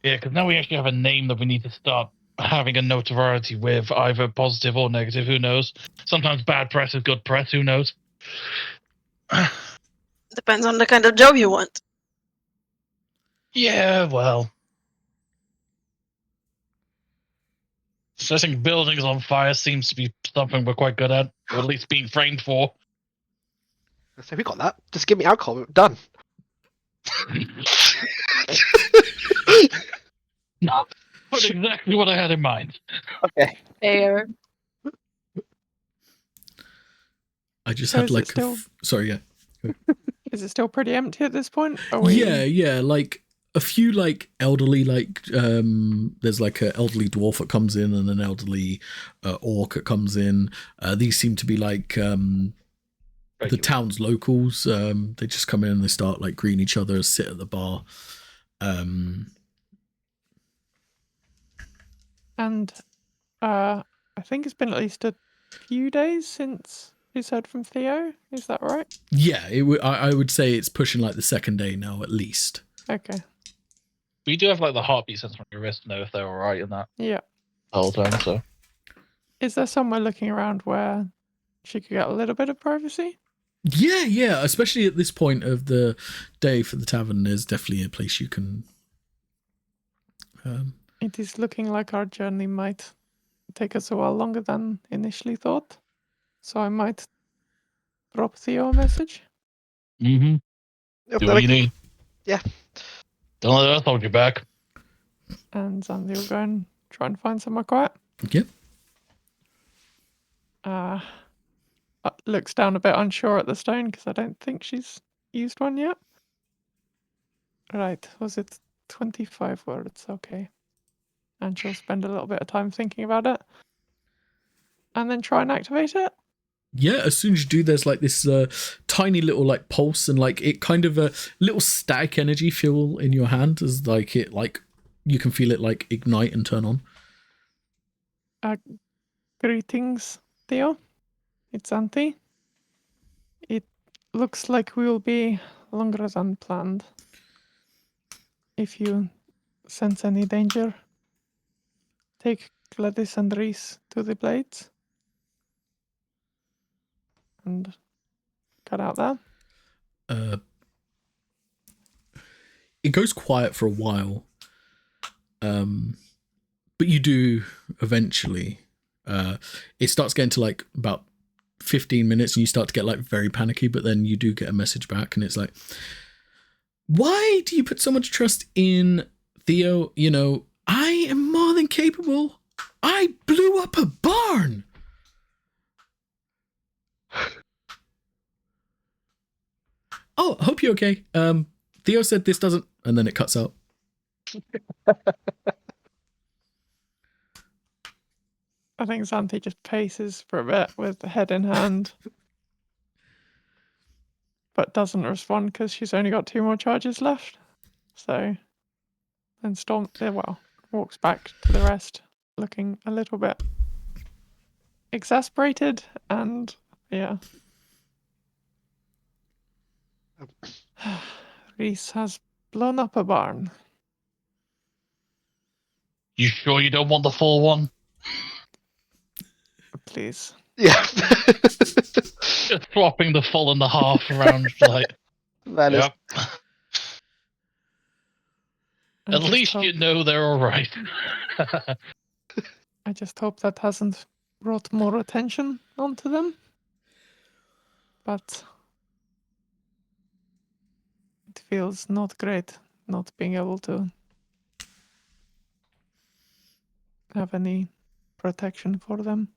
Yeah, because now we actually have a name that we need to start having a notoriety with, either positive or negative. Who knows? Sometimes bad press is good press. Who knows? Depends on the kind of job you want. Yeah, well. Setting buildings on fire seems to be something we're quite good at, or at least being trained for. So we got that. Just give me alcohol. Done. Not exactly what I had in mind. Okay. Fair. I just So had is it like still- sorry, yeah. Is it still pretty empty at this point? Yeah, like a few like elderly, like there's like an elderly dwarf that comes in and an elderly orc that comes in. These seem to be like the town's locals. They just come in and they start like greeting each other, sit at the bar. And I think it's been at least a few days since he's heard from Theo. Is that right? Yeah, I would say it's pushing like the second day now at least. Okay. We do have like the heartbeat sensor on your wrist to know if they're all right in that Yeah. whole time. So Is there somewhere looking around where she could get a little bit of privacy? Yeah, especially at this point of the day for the tavern, there's definitely a place you can. It is looking like our journey might take us a while longer than initially thought. So I might drop Theo a message. do what you need. Yeah. Don't let us hold you back. And Zandy will go and try and find somewhere quiet. Yep. Looks down a bit unsure at the stone because I don't think she's used one yet. Right, was it 25 words? Okay. And she'll spend a little bit of time thinking about it. And then try and activate it. Yeah, as soon as you do, there's like this tiny little like pulse and like it kind of a little static energy feel in your hand as like it like you can feel it like ignite and turn on. Greetings, Theo. It's Auntie. It looks like we will be longer than planned. If you sense any danger, take Gladys and Reese to the blades. And cut out there. It goes quiet for a while, but you do eventually. It starts getting to like about 15 minutes and you start to get like very panicky, but then you do get a message back and it's like, why do you put so much trust in Theo? You know, I am more than capable. I blew up a barn. Oh, hope you're okay. Theo said this doesn't, and then it cuts out. I think Xanthi just paces for a bit with the head in hand. But doesn't respond because she's only got 2 more charges left. So then walks back to the rest, looking a little bit exasperated and yeah. Reese has blown up a barn. You sure you don't want the full one? Please. Yeah. Just swapping the full and the half around, like. That is. Yep. I At just least hope- you know they're all right. I just hope that hasn't brought more attention onto them. But it feels not great not being able to have any protection for them.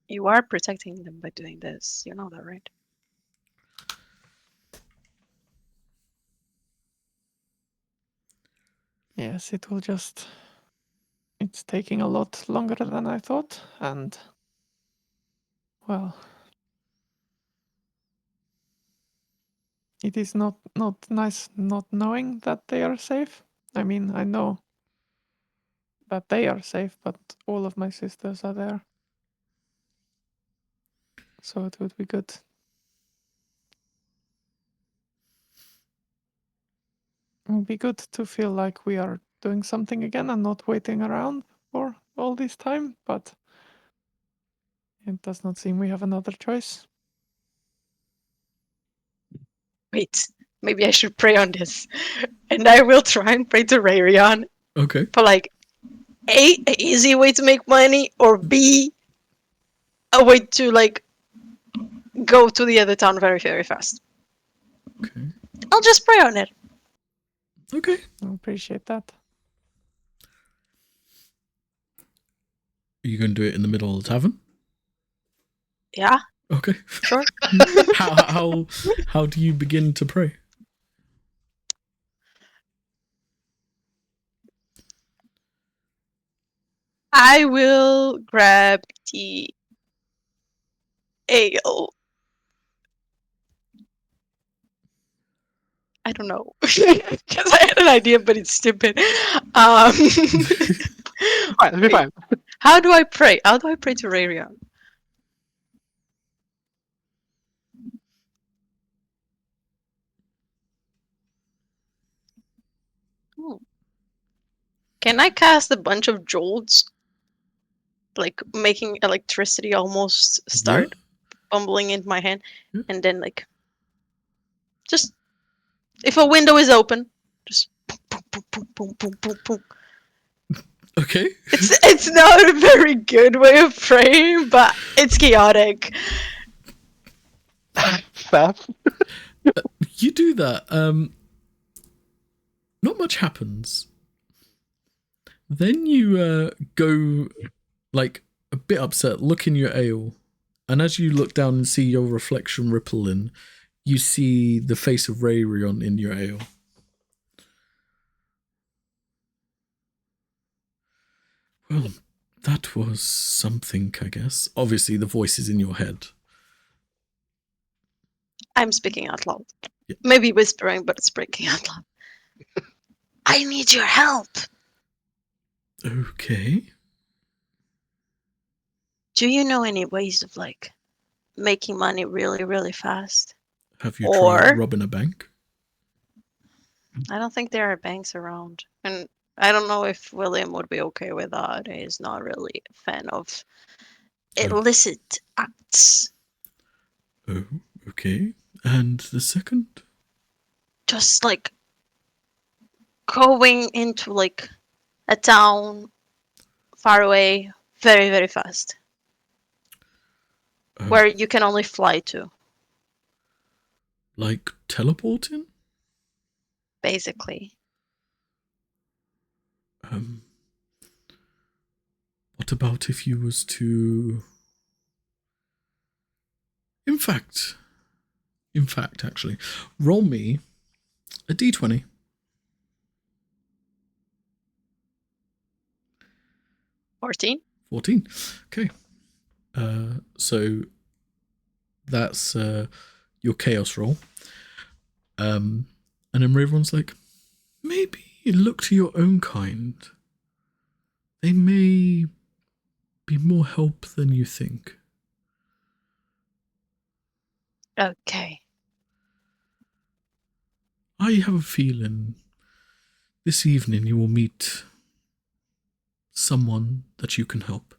You are protecting them by doing this. You know that, right? Yes, it will just... It's taking a lot longer than I thought, and... Well... It is not nice not knowing that they are safe. I mean, I know that they are safe, but all of my sisters are there. So it would be good. It would be good to feel like we are doing something again and not waiting around for all this time, but it does not seem we have another choice. Wait, maybe I should pray on this. And I will try and pray to Rairion Okay. for like A, an easy way to make money, or B, a way to like go to the other town very, very fast. Okay. I'll just pray on it. Okay. I appreciate that. Are you going to do it in the middle of the tavern? Yeah, Okay. sure. How do you begin to pray? I will grab the ale. I don't know. Because I had an idea, but it's stupid. Fine, it'll be fine. How do I pray? How do I pray to Rairion? Can I cast a bunch of jolts? Like making electricity almost start bumbling into my hand, Yeah. and then like just if a window is open, just boom, boom, boom, boom, boom, boom, boom, boom. Okay. It's not a very good way of praying, but it's chaotic. Fair. You do that. Not much happens. Then you go like a bit upset, look in your ale, and as you look down and see your reflection ripple in, you see the face of Rairion in your ale. Well, that was something, I guess. Obviously, the voice is in your head. I'm speaking out loud. Yeah. Maybe whispering, but speaking out loud. I need your help. Okay. Do you know any ways of like making money really, really fast? Have you Or- tried robbing a bank? I don't think there are banks around. And I don't know if William would be okay with that. He's not really a fan of illicit acts. Oh, okay. And the second? Just like going into like a town far away very, very fast. Where you can only fly to, Like teleporting? basically. What about if you was to... In fact, actually, roll me a d20. 14? 14. Okay. So that's your chaos roll. And then everyone's like, maybe look to your own kind. They may be more help than you think. Okay. I have a feeling this evening you will meet someone that you can help.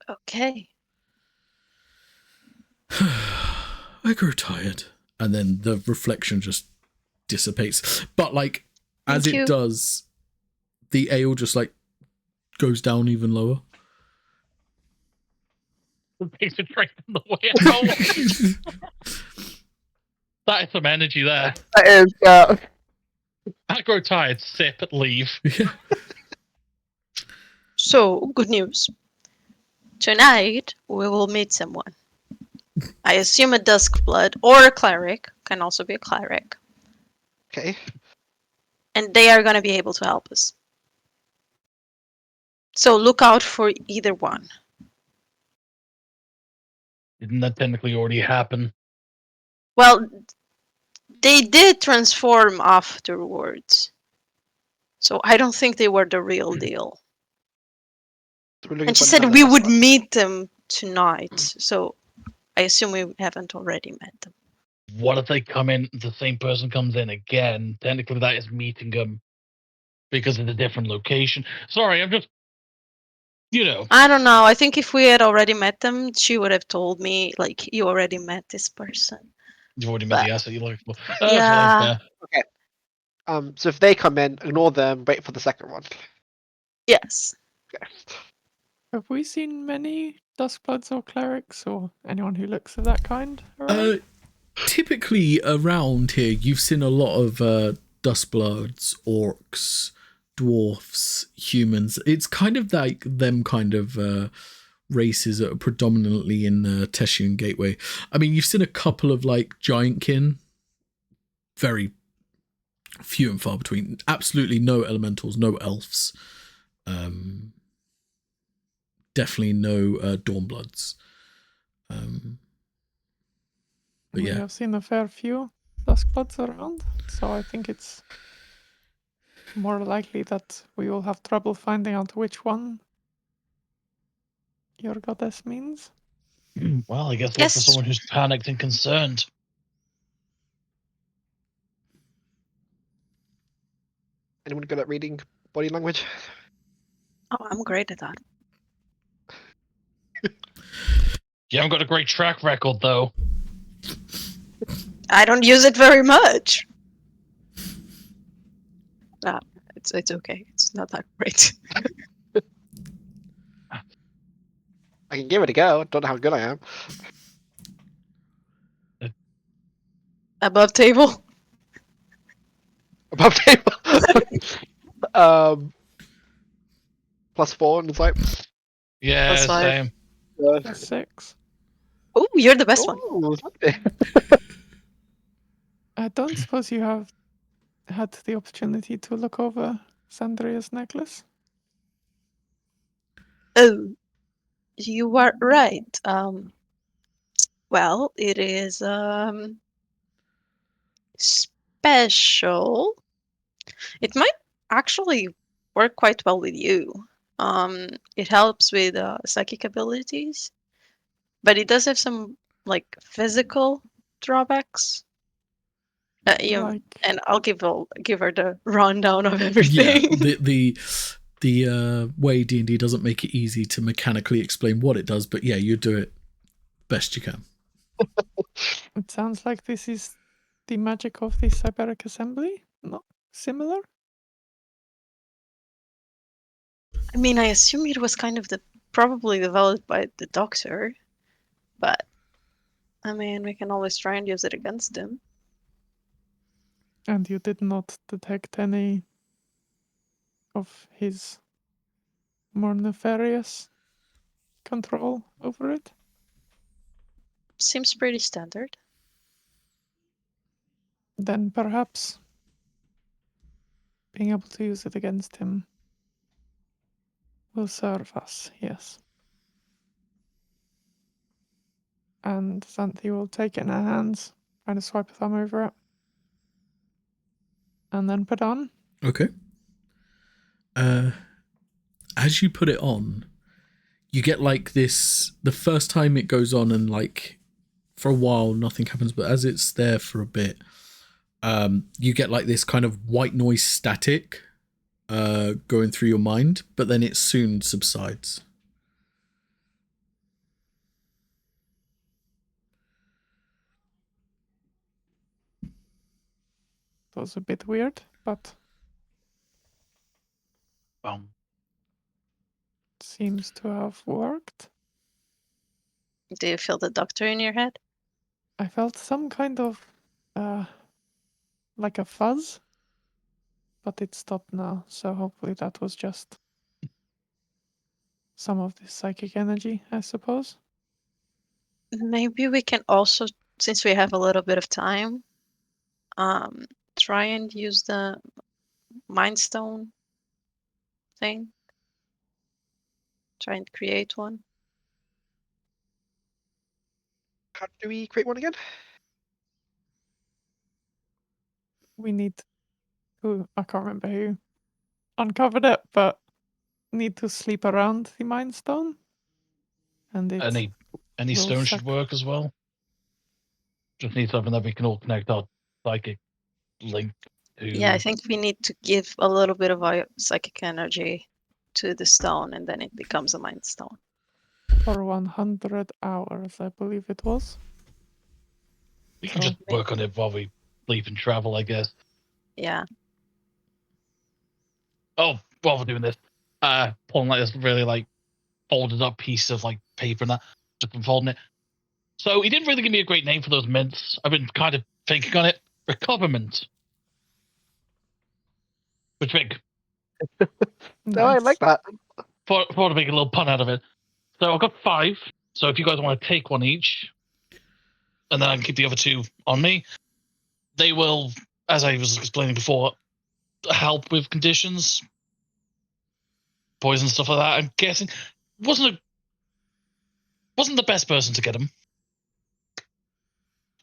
Okay. I grow tired. And then the reflection just dissipates. But like, as Thank it you. does, the ale just like goes down even lower. Takes a drink on the way out. That is some energy there. That is, Aggro tired, sip, leave. Yeah. So, good news. Tonight, we will meet someone. I assume a Duskblood or a cleric, can also be a cleric, Okay. and they are going to be able to help us. So look out for either one. Didn't that technically already happen? Well, they did transform afterwards. So I don't think they were the real deal. So we're looking And she for said another we would Duskblood. meet them tonight. So I assume we haven't already met them. What if they come in, the same person comes in again? Technically, that is meeting them because it's a different location. Sorry, I'm just, I don't know. I think if we had already met them, she would have told me, like, you already met this person. you've already met But- the asset you like. Yeah. Okay. So if they come in, ignore them, wait for the second one. Yes. Okay. Have we seen many Duskbloods or clerics or anyone who looks of that kind around? Typically around here, you've seen a lot of Duskbloods, orcs, dwarfs, humans. It's kind of like them kind of races that are predominantly in Teshian Gateway. I mean, you've seen a couple of like giantkin, very few and far between. Absolutely no elementals, no elves. Definitely no Dawnbloods. But We yeah, have seen a fair few Duskbloods around, so I think it's more likely that we will have trouble finding out which one your goddess means. Well, I guess look for Yes. someone who's panicked and concerned. Anyone good at reading body language? Oh, I'm great at that. You haven't got a great track record, though. I don't use it very much. No, it's okay. It's not that great. I can give it a go. Don't know how good I am. Above table. Above table. +4 insight. Yeah, That's fine. same. Plus 6. Oh, you're the best one. Ooh, I don't suppose you have had the opportunity to look over Sandria's necklace? Oh, you are right. Well, it is special. It might actually work quite well with you. It helps with psychic abilities, but it does have some like physical drawbacks. Like, And I'll give her the rundown of yeah. everything. The way D&D doesn't make it easy to mechanically explain what it does, but yeah, you do it best you can. it sounds like this is the magic of the Cyberic Assembly? Not similar? I mean, I assume it was kind of probably developed by the Doctor, but I mean, we can always try and use it against him. And you did not detect any of his more nefarious control over it? Seems pretty standard. Then perhaps being able to use it against him will serve us, yes. And Xanthi will take it in her hands, kind of swipe a thumb over it, and then put on. Okay. As you put it on, you get like this, the first time it goes on and like for a while nothing happens, but as it's there for a bit, you get like this kind of white noise static going through your mind, but then it soon subsides. It was a bit weird, but seems to have worked. Do you feel the Doctor in your head? I felt some kind of like a fuzz but it stopped now. So hopefully that was just some of the psychic energy, I suppose. Maybe we can also, since we have a little bit of time, try and use the Mind Stone thing. Try and create one. How do we create one again? We need to, I can't remember who uncovered it, but need to sleep around the Mind Stone. And it Any will stone should suck. work as well. Just need something that we can all connect our psychic link to. Yeah, I think we need to give a little bit of our psychic energy to the stone, and then it becomes a Mind Stone. For 100 hours, I believe it was. We can So just work on it while we sleep and travel, I guess. Yeah. Oh, while we're doing this, pulling like this really like folded up piece of like paper and that, just unfolding it. So he didn't really give me a great name for those mints. I've been kind of thinking on it. Recoverment. Which big. No, I like that. Thought to make a little pun out of it. So I've got 5. So if you guys want to take one each, and then I can keep the other 2 on me, they will, as I was explaining before, help with conditions, poison, stuff like that. I'm guessing wasn't the best person to get them.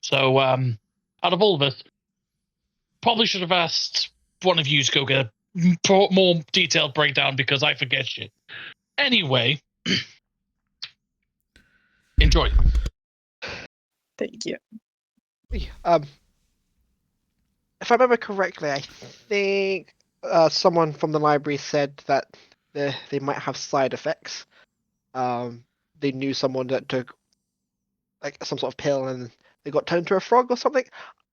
So out of all of us, probably should have asked one of you to go get a more detailed breakdown because I forget shit. Anyway, enjoy. Thank you. If I remember correctly, I think someone from the library said that they might have side effects. They knew someone that took like some sort of pill and they got turned into a frog or something.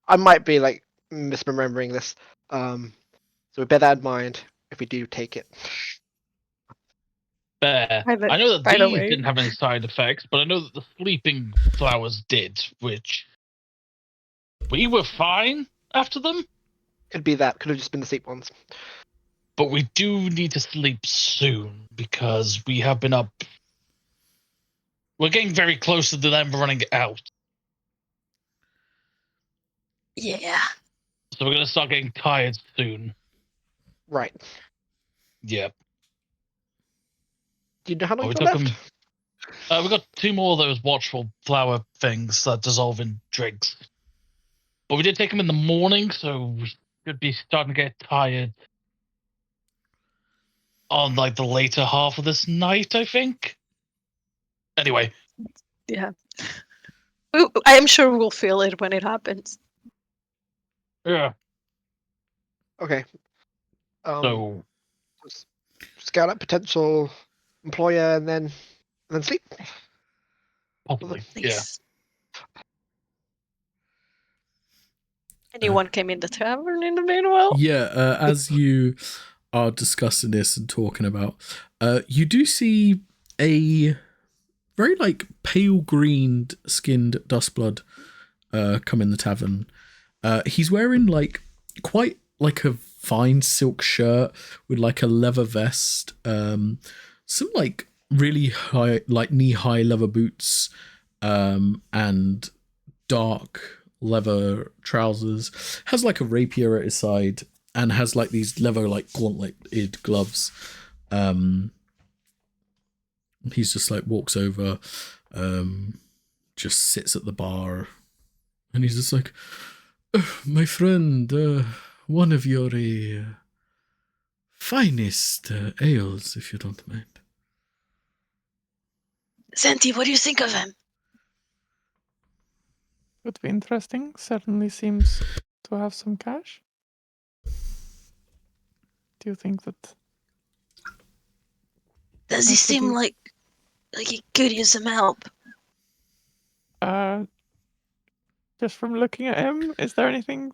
I might be like misremembering this. So bear that in mind if we do take it. Fair. By the- I know that by the these way- didn't have any side effects, but I know that the sleeping flowers did, which we were fine after them. Could be that. Could have just been the sleep ones. But we do need to sleep soon because we have been up. We're getting very close to them running out. Yeah. So we're going to start getting tired soon. Right. Yeah. Do you know how long We you've took got left? them. We got 2 more of those watchful flower things that dissolve in drinks. But we did take them in the morning, so we should be starting to get tired on like the later half of this night, I think. Anyway, Yeah. I am sure we'll feel it when it happens. yeah. Okay. So Scout out potential employer and then sleep. possibly, yeah. Nice. Anyone came in the tavern in the meanwhile? Yeah, as you are discussing this and talking about, you do see a very like pale green skinned Dustblood come in the tavern. He's wearing like quite like a fine silk shirt with like a leather vest, some like really high, like knee-high leather boots, and dark leather trousers, has like a rapier at his side, and has like these leather like gauntleted gloves. He's just like walks over, just sits at the bar, and he's just like, my friend, one of your finest ales, if you don't mind. Zenti, what do you think of him? Would be interesting. Certainly seems to have some cash. Do you think that? Does he What would seem you- like he could use some help? Just from looking at him, is there anything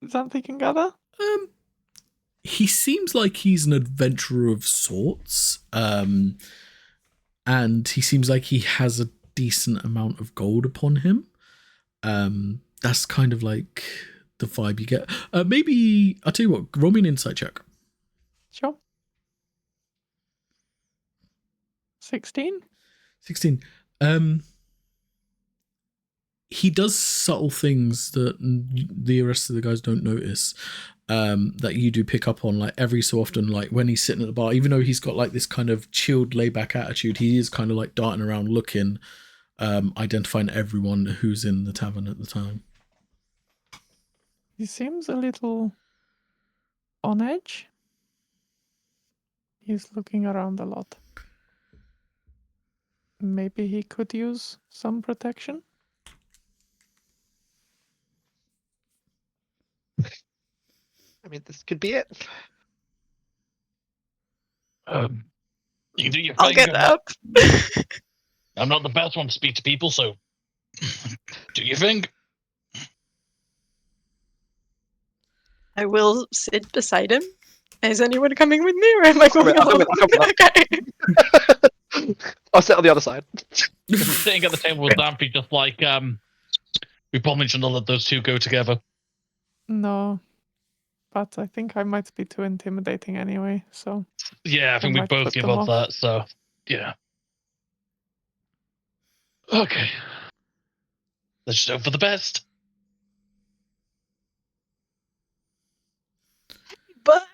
Xanthi can gather? He seems like he's an adventurer of sorts, and he seems like he has a decent amount of gold upon him. That's kind of like the vibe you get. Maybe I'll tell you what. Roll me an insight check. Sure. 16? 16. He does subtle things that the rest of the guys don't notice, that you do pick up on, like every so often, like when he's sitting at the bar, even though he's got like this kind of chilled, laid-back attitude, he is kind of like darting around looking, identifying everyone who's in the tavern at the time. He seems a little on edge. He's looking around a lot. Maybe he could use some protection. I mean, this could be it. You do your I'll thing. get up. I'm not the best one to speak to people, so do you think? I will sit beside him. Is anyone coming with me, or am I going I'll come alone? with- I'll come Okay. I'll sit on the other side. Sitting at the table with Dampy, just like, we probably shouldn't let those two go together. No. But I think I might be too intimidating anyway, so... Yeah, I think we might both put give them up off. that, so, yeah. Okay. Let's just hope for the best. But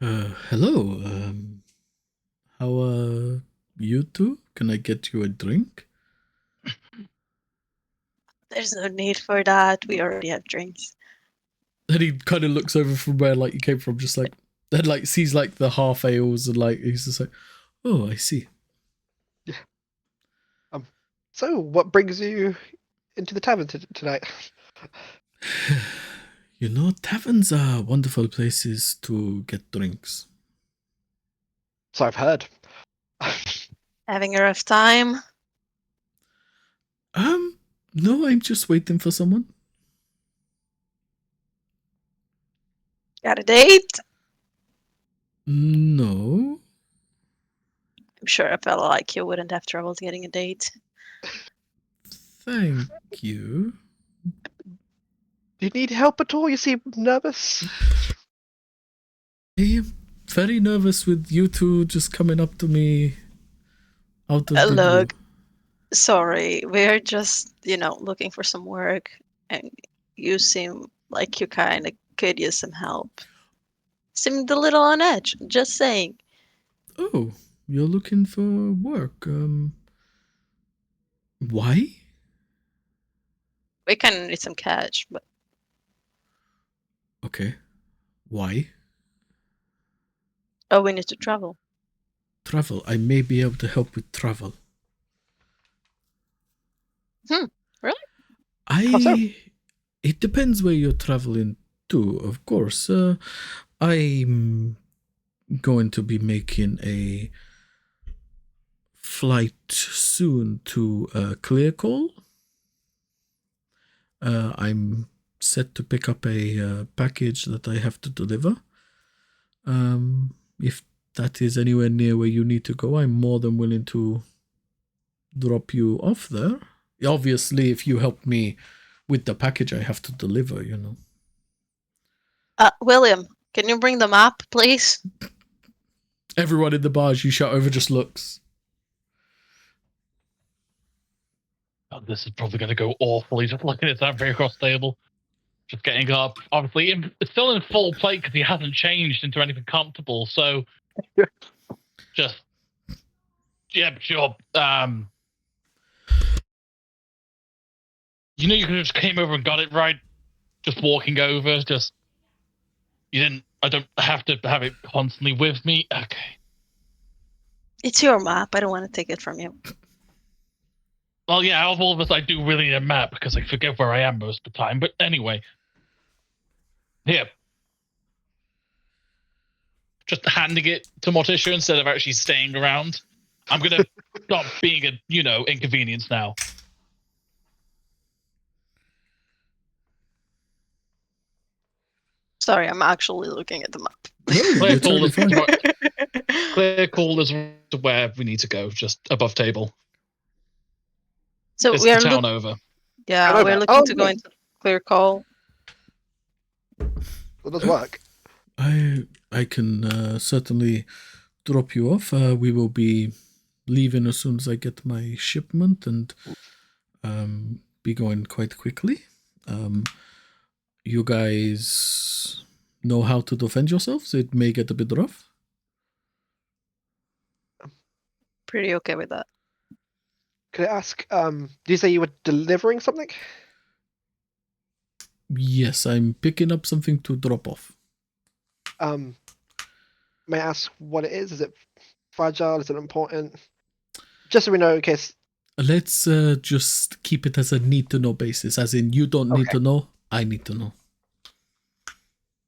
Hello. How are you two? Can I get you a drink? there's no need for that. We already have drinks. Then he kind of looks over from where like you came from, just like, then like sees like the half ales and like he's just like, oh, I see. So, what brings you into the tavern tonight? You know, taverns are wonderful places to get drinks. So I've heard. Having a rough time. No, I'm just waiting for someone. Got a date? No. I'm sure a fellow like you wouldn't have trouble getting a date. Thank you. Do you need help at all? You seem nervous. I am very nervous with you two just coming up to me out of the Look, blue. sorry, we're just, looking for some work, and you seem like you kind of could use some help. Seemed a little on edge, just saying. Oh, you're looking for work. Why? We kind of need some cash, but Okay. Why? we need to travel. Travel. I may be able to help with travel. Really? How so? It depends where you're traveling to, of course. I'm going to be making a flight soon to Clear Call. I'm set to pick up a package that I have to deliver. If that is anywhere near where you need to go, I'm more than willing to drop you off there. Obviously, if you help me with the package I have to deliver, William, can you bring the map, please? Everyone in the bar as you shout over just looks. Oh, this is probably going to go awfully. Just looking at that very across the table. Just getting up. Obviously, it's still in full plate because he hasn't changed into anything comfortable. So, just, yeah, sure. You could have just came over and got it right. Just walking over. Just, you didn't. I don't have to have it constantly with me. Okay. It's your map. I don't want to take it from you. Well, yeah, out of all of us, I do really need a map because I forget where I am most of the time. But anyway. Here. Just handing it to Morticia instead of actually staying around. I'm going to stop being a, inconvenience now. Sorry, I'm actually looking at the map. No, you're totally fine. Clear call is to where we need to go, just above table. So It's we the are town over. Yeah, know we're that. looking Oh, to go yeah. into clear call. It does work. I can certainly drop you off. We will be leaving as soon as I get my shipment and be going quite quickly. You guys know how to defend yourselves. It may get a bit rough. Pretty okay with that. Could I ask, did you say you were delivering something? Yes, I'm picking up something to drop off. May I ask what it is? Is it fragile? Is it important? Just so we know in case. Let's just keep it as a need to know basis, as in you don't need Okay. to know, I need to know.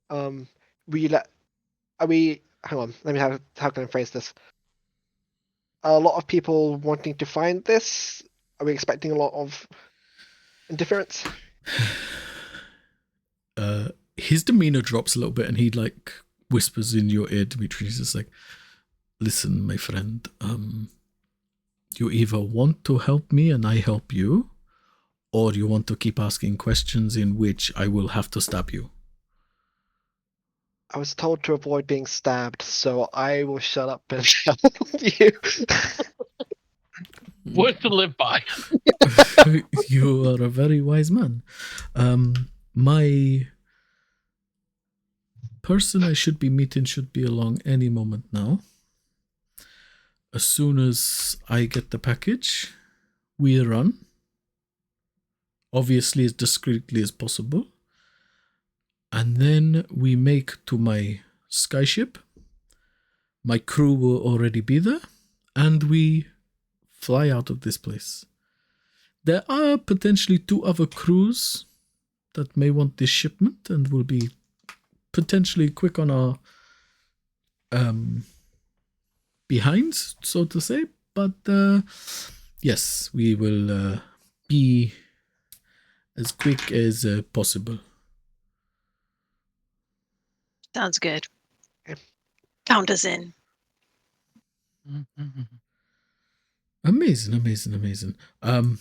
Hang on, how can I phrase this? A lot of people wanting to find this. Are we expecting a lot of interference? His demeanor drops a little bit and he like whispers in your ear, Dimitri. He's just like, listen, my friend, you either want to help me and I help you, or you want to keep asking questions in which I will have to stab you. I was told to avoid being stabbed, so I will shut up and help you. Words to live by. You are a very wise man. My person I should be meeting should be along any moment now. As soon as I get the package, we run. Obviously as discreetly as possible. And then we make to my skyship. My crew will already be there. And we fly out of this place. There are potentially 2 other crews that may want this shipment and will be potentially quick on our behinds, so to say. But yes, we will be as quick as possible. Sounds good. Okay. Count us in. Amazing. So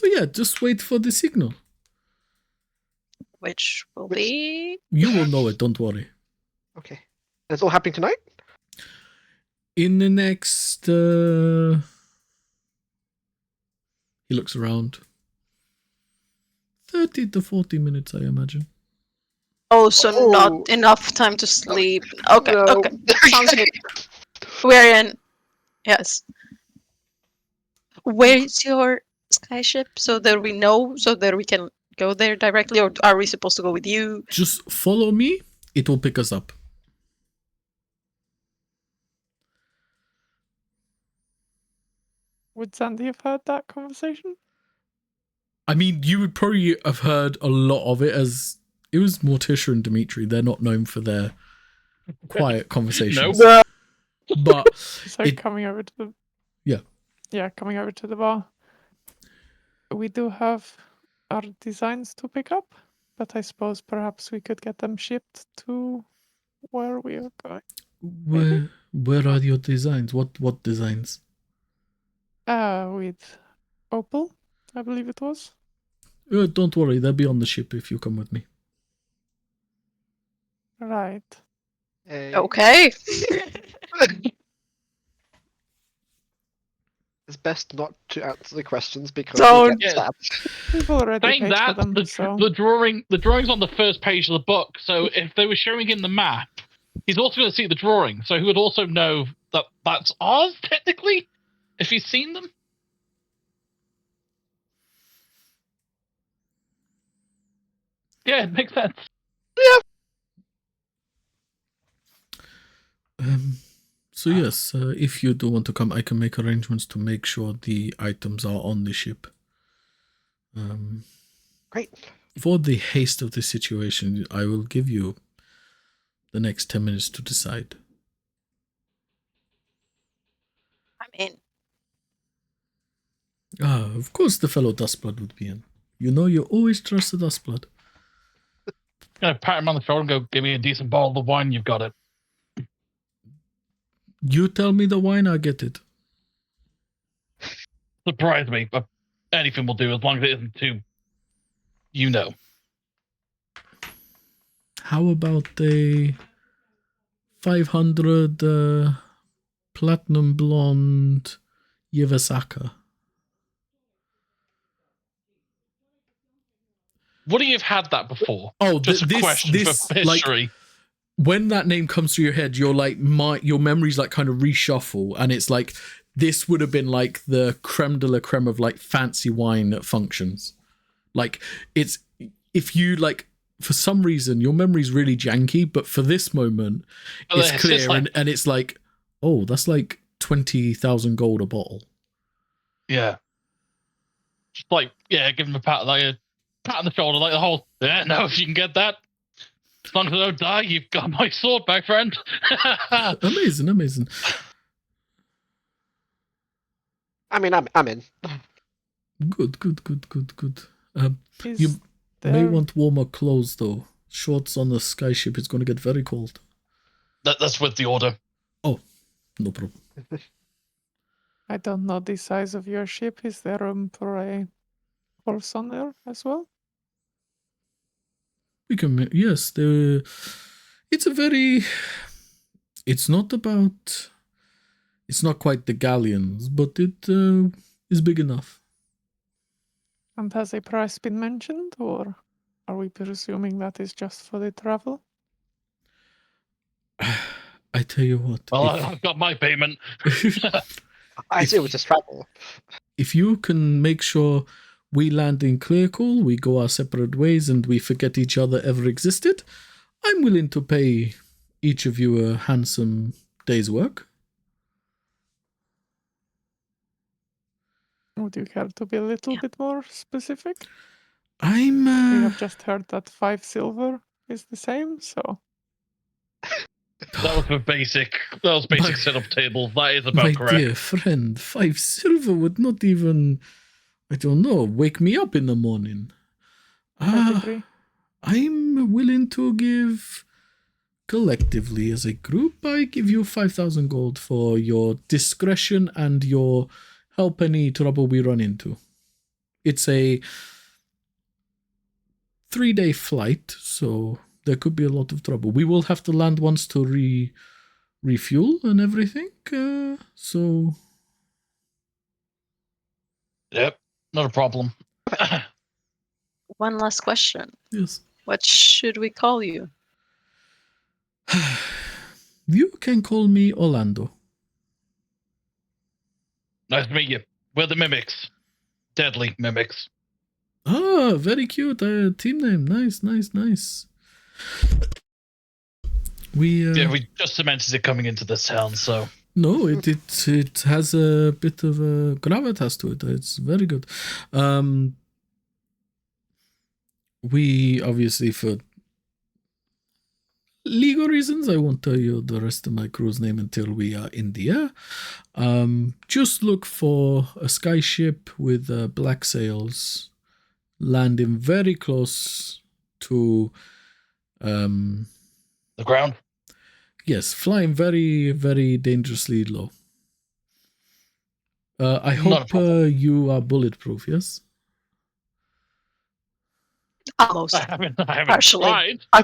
yeah, just wait for the signal. Which will be You will know it, don't worry. Okay. It's all happening tonight? In the next he looks around. 30 to 40 minutes, I imagine. so Oh. not enough time to sleep. Okay, No. okay. Sounds good. We're in. Yes. Where is your skyship so that we know, so that we can go there directly, or are we supposed to go with you? Just follow me, it will pick us up. Would Sandy have heard that conversation? I mean, you would probably have heard a lot of it, as it was Morticia and Dimitri. They're not known for their quiet conversations. No. But So It- coming over to the Yeah. coming over to the bar. We do have our designs to pick up, but I suppose perhaps we could get them shipped to where we are going. where are your designs? What designs? With Opal, I believe it was. Don't worry, they'll be on the ship if you come with me. Right. Okay. It's best not to answer the questions because Don't. we get stabbed. We've already Saying paid that, for them, the so drawing's on the first page of the book. So if they were showing him the map, he's also going to see the drawing. So he would also know that that's ours, technically, if he's seen them. Yeah, it makes sense. So yes, if you do want to come, I can make arrangements to make sure the items are on the ship. Great. For the haste of the situation, I will give you the next 10 minutes to decide. I'm in. Of course the fellow Dustblood would be in. You know you always trust the Dustblood. I'm gonna pat him on the shoulder and go, "Give me a decent bottle of wine. You've got it." You tell me the wine, I get it. Surprise me, but anything will do as long as it isn't too, you know. How about a 500 platinum blonde Yevasaka? Wouldn't you have had that before? Oh, Just a question for history. When that name comes to your head, you're like, your memories like kind of reshuffle, and it's like this would have been like the creme de la creme of like fancy wine at functions. Like it's, if you like, for some reason your memory's really janky, but for this moment it's clear, like, and it's like, oh, that's like 20,000 gold a bottle. Yeah. Just like, yeah, give him a pat, like a pat on the shoulder, like the whole, yeah, no, if you can get that, as long as I don't die, you've got my sword back, friend. Amazing. I mean, I'm in. Good. You may want warmer clothes though. Shorts on the skyship is going to get very cold. That's with the order. Oh, no problem. I don't know the size of your ship. Is there room for a horse on there as well? We can, yes. It's not quite the galleons, but it is big enough. And has a price been mentioned, or are we presuming that is just for the travel? I tell you what. Well, I've got my payment. I see it was just travel. If you can make sure we land in Clearcall, we go our separate ways, and we forget each other ever existed, I'm willing to pay each of you a handsome day's work. Would you care to be a little bit more specific? We We have just heard that 5 silver is the same, so... That was a basic setup table. That is about correct. My dear friend, 5 silver would not even, I don't know, wake me up in the morning. I agree. I'm willing to give, collectively as a group, I give you 5,000 gold for your discretion and your help any trouble we run into. It's a 3-day flight, so there could be a lot of trouble. We will have to land once to refuel and everything, so... Yep, not a problem. One last question. Yes. What should we call you? You can call me Orlando. Nice to meet you. We're the Mimics. Deadly Mimics. Ah, very cute. Team name. Nice. We just cemented it coming into this town, so... No, it has a bit of a gravitas to it. It's very good. We obviously, for legal reasons, I won't tell you the rest of my crew's name until we are in the air. Just look for a skyship with black sails, landing very close to the ground. Yes, flying very, very dangerously low. I hope you are bulletproof, yes? Almost. I haven't Partially. tried. Yeah.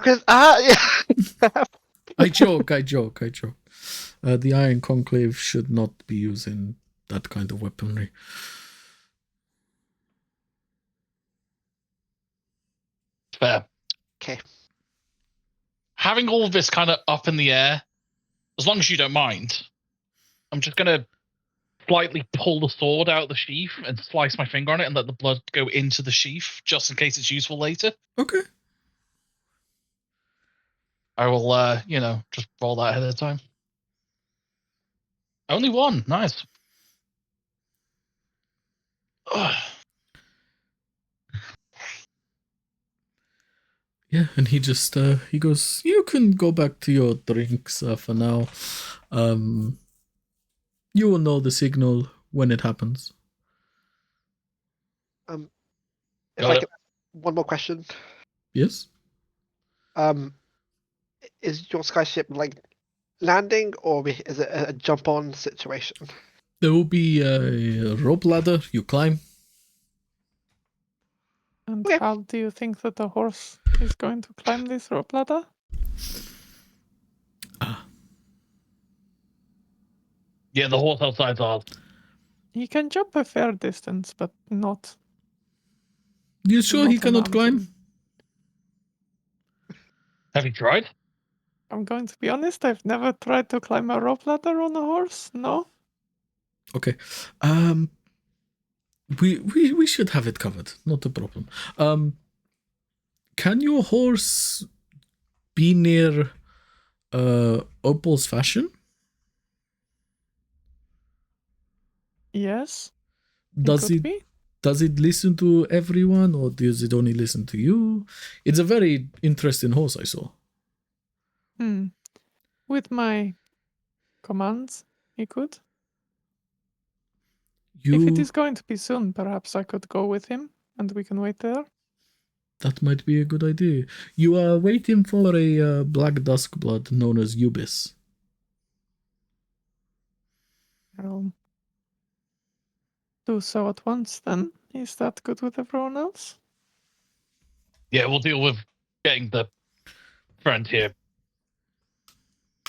I joke. The Iron Conclave should not be using that kind of weaponry. Fair. Okay. Having all this kind of up in the air, as long as you don't mind, I'm just going to slightly pull the sword out of the sheath and slice my finger on it and let the blood go into the sheath, just in case it's useful later. Okay. I will, just roll that ahead of time. Only one. Nice. Ugh. Yeah, and he just, he goes, you can go back to your drinks for now. You will know the signal when it happens. If I could, one more question. Yes? Is your skyship like landing, or is it a jump on situation? There will be a rope ladder, you climb. And Okay. how do you think that the horse is going to climb this rope ladder? Yeah, the horse outside's ours. He can jump a fair distance, but not. You sure he not a cannot climb? mountain. Have you tried? I'm going to be honest, I've never tried to climb a rope ladder on a horse, no? Okay. We should have it covered. Not a problem. Can your horse be near Opal's fashion? Yes, Does could it be. does it listen to everyone, or does it only listen to you? It's a very interesting horse I saw. With my commands, he could. You If it is going to be soon, perhaps I could go with him and we can wait there. That might be a good idea. You are waiting for a black dusk blood known as Ubis. I'll do so at once then. Is that good with everyone else? Yeah, we'll deal with getting the friend here.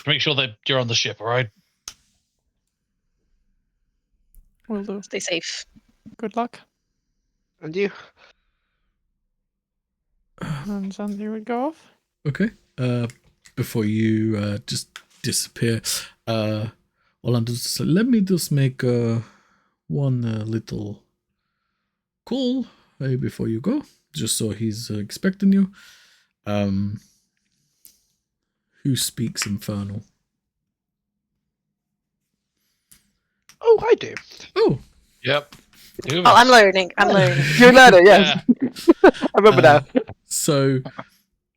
Make sure that you're on the ship, all right? Will do. Stay safe. Good luck. And you? And Sandy will go off. Okay. Before you just disappear, Orlando, let me just make one little call before you go, just so he's expecting you. Who speaks Infernal? Oh, I do. Oh, Yep. Oh, I'm learning. I'm learning. You learn it, yes. I remember now. so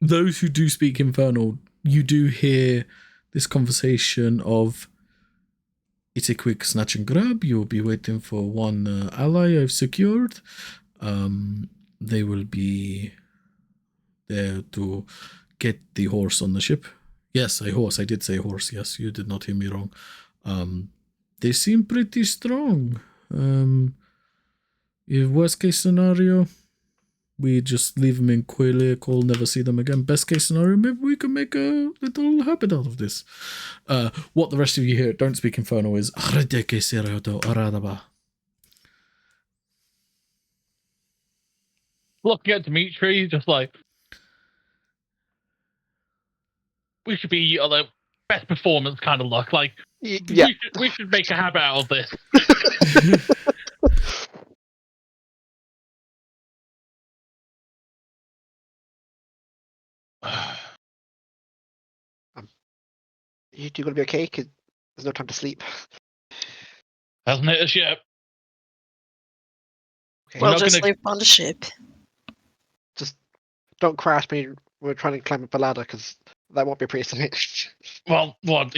those who do speak Infernal, you do hear this conversation of, it's a quick snatch and grab. You'll be waiting for one ally I've secured. They will be there to get the horse on the ship. Yes, a horse. I did say horse. Yes, you did not hear me wrong. They seem pretty strong. If worst case scenario, we just leave them in Quiliacol, never see them again. Best case scenario, maybe we can make a little habit out of this. What the rest of you hear, don't speak Infernal, is Looking at Dimitri, just like, we should be on the best performance kind of luck. Like, Yeah. we should make a habit out of this. You two gonna be okay? 'Cause there's no time to sleep. Hasn't hit us yet. Okay. We'll not just gonna- sleep on the ship. Just don't crash when we're trying to climb up a ladder, because that won't be pretty sight. Well, what?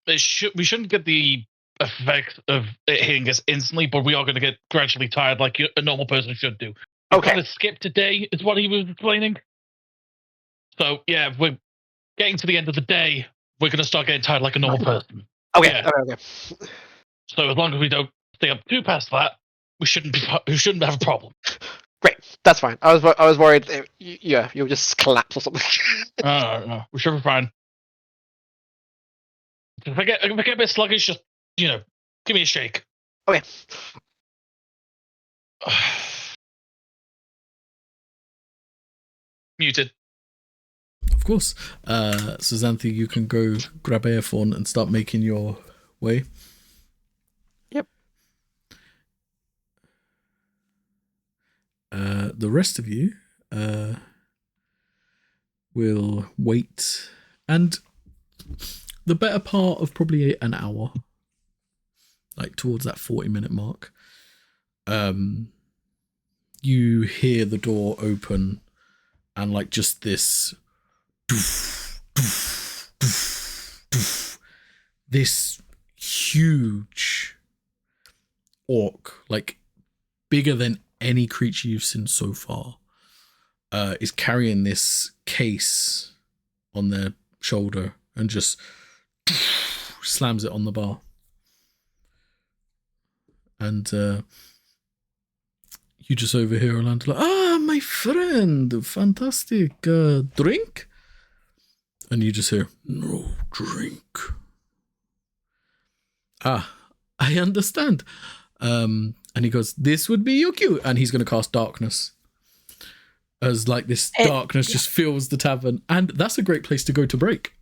We shouldn't get the effect of it hitting us instantly, but we are going to get gradually tired like a normal person should do. We Okay. kind of skipped a day, is what he was explaining. So, yeah, if we're getting to the end of the day, we're going to start getting tired like a normal person. Okay. Yeah. Okay. So as long as we don't stay up too past that, we shouldn't have a problem. Great. That's fine. I was worried. You'll just collapse or something. No, we should be fine. If I get a bit sluggish, just give me a shake. Okay. Muted. Of course. So Xanthi, you can go grab Airthorn and start making your way. Yep. The rest of you will wait, and the better part of probably an hour, like towards that 40-minute mark, you hear the door open and like just this this huge orc, like bigger than any creature you've seen so far, is carrying this case on their shoulder and just slams it on the bar. And you just overhear Orlando like, my friend, fantastic. Drink? And you just hear, no drink. Ah, I understand. And he goes, this would be your cue. And he's going to cast darkness. As like this darkness just fills the tavern. And that's a great place to go to break.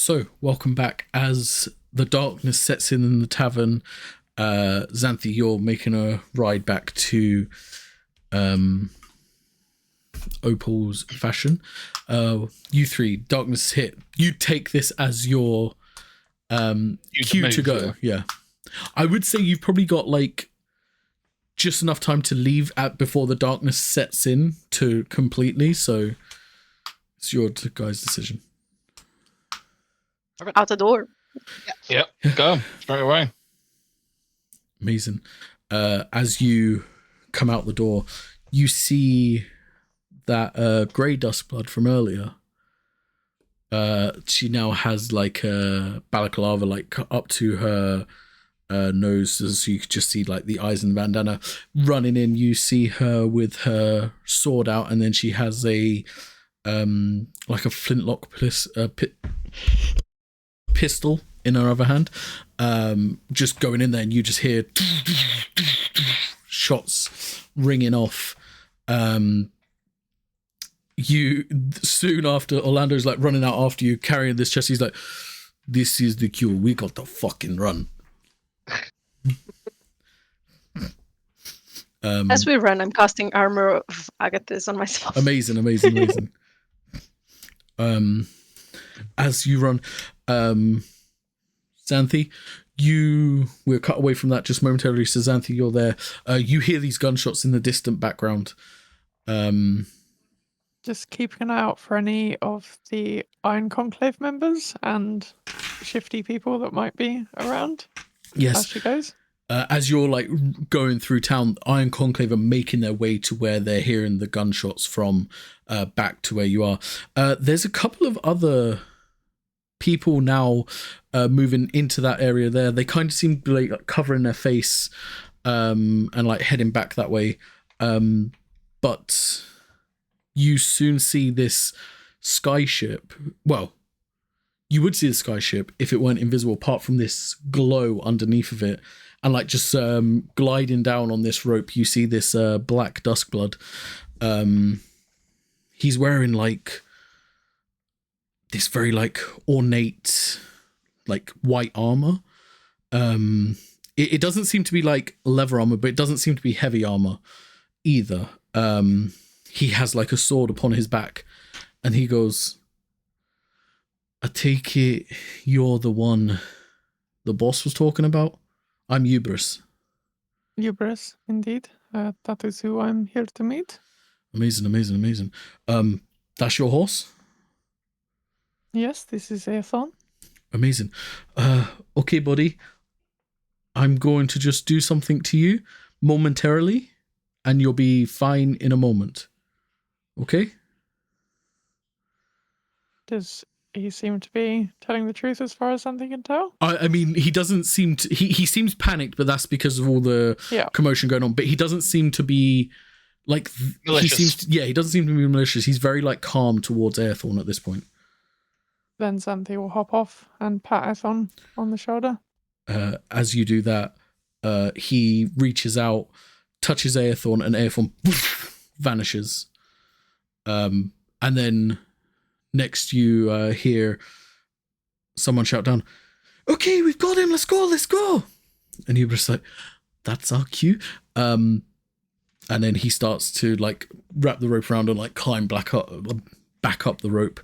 So, welcome back. As the darkness sets in the tavern, Xanthi, you're making a ride back to Opal's fashion. You three, darkness hit. You take this as your cue to go. Yeah. I would say you've probably got like just enough time to leave before the darkness sets in to completely. So it's your guys' decision. Out the door. Yep, go straight away. Amazing. As you come out the door, you see that grey dustblood from earlier. She now has like a balaclava like up to her nose, as you could just see like the eyes and the bandana running in. You see her with her sword out, and then she has a like a flintlock pistol in her other hand, just going in there, and you just hear shots ringing off. You soon after, Orlando's like running out after you, carrying this chest. He's like, "This is the cue. We got to fucking run." As we run, I'm casting Armor of Agathis on myself. Amazing. As you run, Xanthi, we're cut away from that just momentarily. So Xanthi, you're there. You hear these gunshots in the distant background. Just keeping an eye out for any of the Iron Conclave members and shifty people that might be around. Yes. As she goes. As you're like going through town, Iron Conclave are making their way to where they're hearing the gunshots from, back to where you are. There's a couple of other people now moving into that area there. They kind of seem to be like covering their face and like heading back that way. But you soon see this skyship. Well, you would see the skyship if it weren't invisible, apart from this glow underneath of it. And like just gliding down on this rope, you see this black duskblood. He's wearing like this very like ornate, like white armor. It doesn't seem to be like leather armor, but it doesn't seem to be heavy armor either. He has like a sword upon his back, and he goes, "I take it you're the one the boss was talking about? I'm Ubris." Ubris, indeed. That is who I'm here to meet. Amazing. That's your horse? Yes, this is Aethon. Amazing. Okay, buddy. I'm going to just do something to you momentarily, and you'll be fine in a moment. Okay? Does he seem to be telling the truth as far as something can tell? I mean, he doesn't seem to... He seems panicked, but that's because of all the commotion going on. But he doesn't seem to be... like... malicious. He doesn't seem to be malicious. He's very, like, calm towards Aethorn at this point. Then Xanthi will hop off and pat Aethon on the shoulder. As you do that, he reaches out, touches Aethorn, and Aethorn vanishes. And then next you hear someone shout down, "Okay, we've got him, let's go. And you're just like, that's our cue. And then he starts to like wrap the rope around and like climb back up the rope.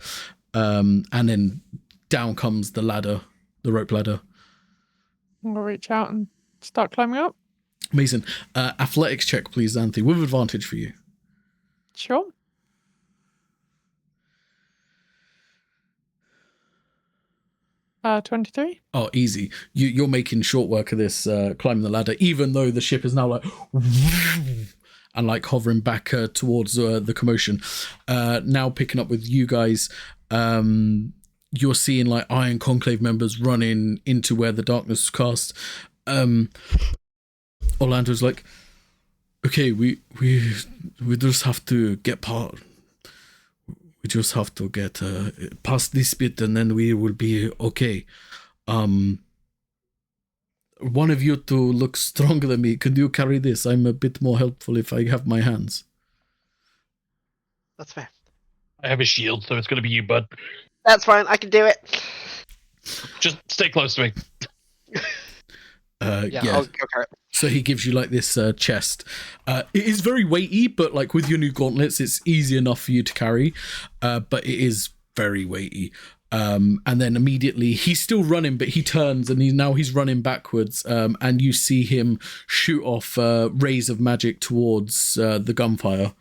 And then down comes the ladder, the rope ladder. We'll reach out and start climbing up. Amazing. Athletics check, please, Xanthi, with advantage for you. Sure. 23. Oh, easy. You're making short work of this climbing the ladder, even though the ship is now like and like hovering back towards the commotion. Now picking up with you guys, you're seeing like Iron Conclave members running into where the darkness is cast. Orlando's like, "Okay, we just have to get part. We just have to get past this bit, and then we will be okay. One of you two looks stronger than me. Could you carry this? I'm a bit more helpful if I have my hands." That's fair. I have a shield, so it's going to be you, bud. That's fine. I can do it. Just stay close to me. Yeah. Yeah. I'll carry it. So he gives you like this chest. It is very weighty, but like with your new gauntlets, it's easy enough for you to carry. But it is very weighty. And then immediately he's still running, but he turns and he's running backwards. And you see him shoot off rays of magic towards the gunfire.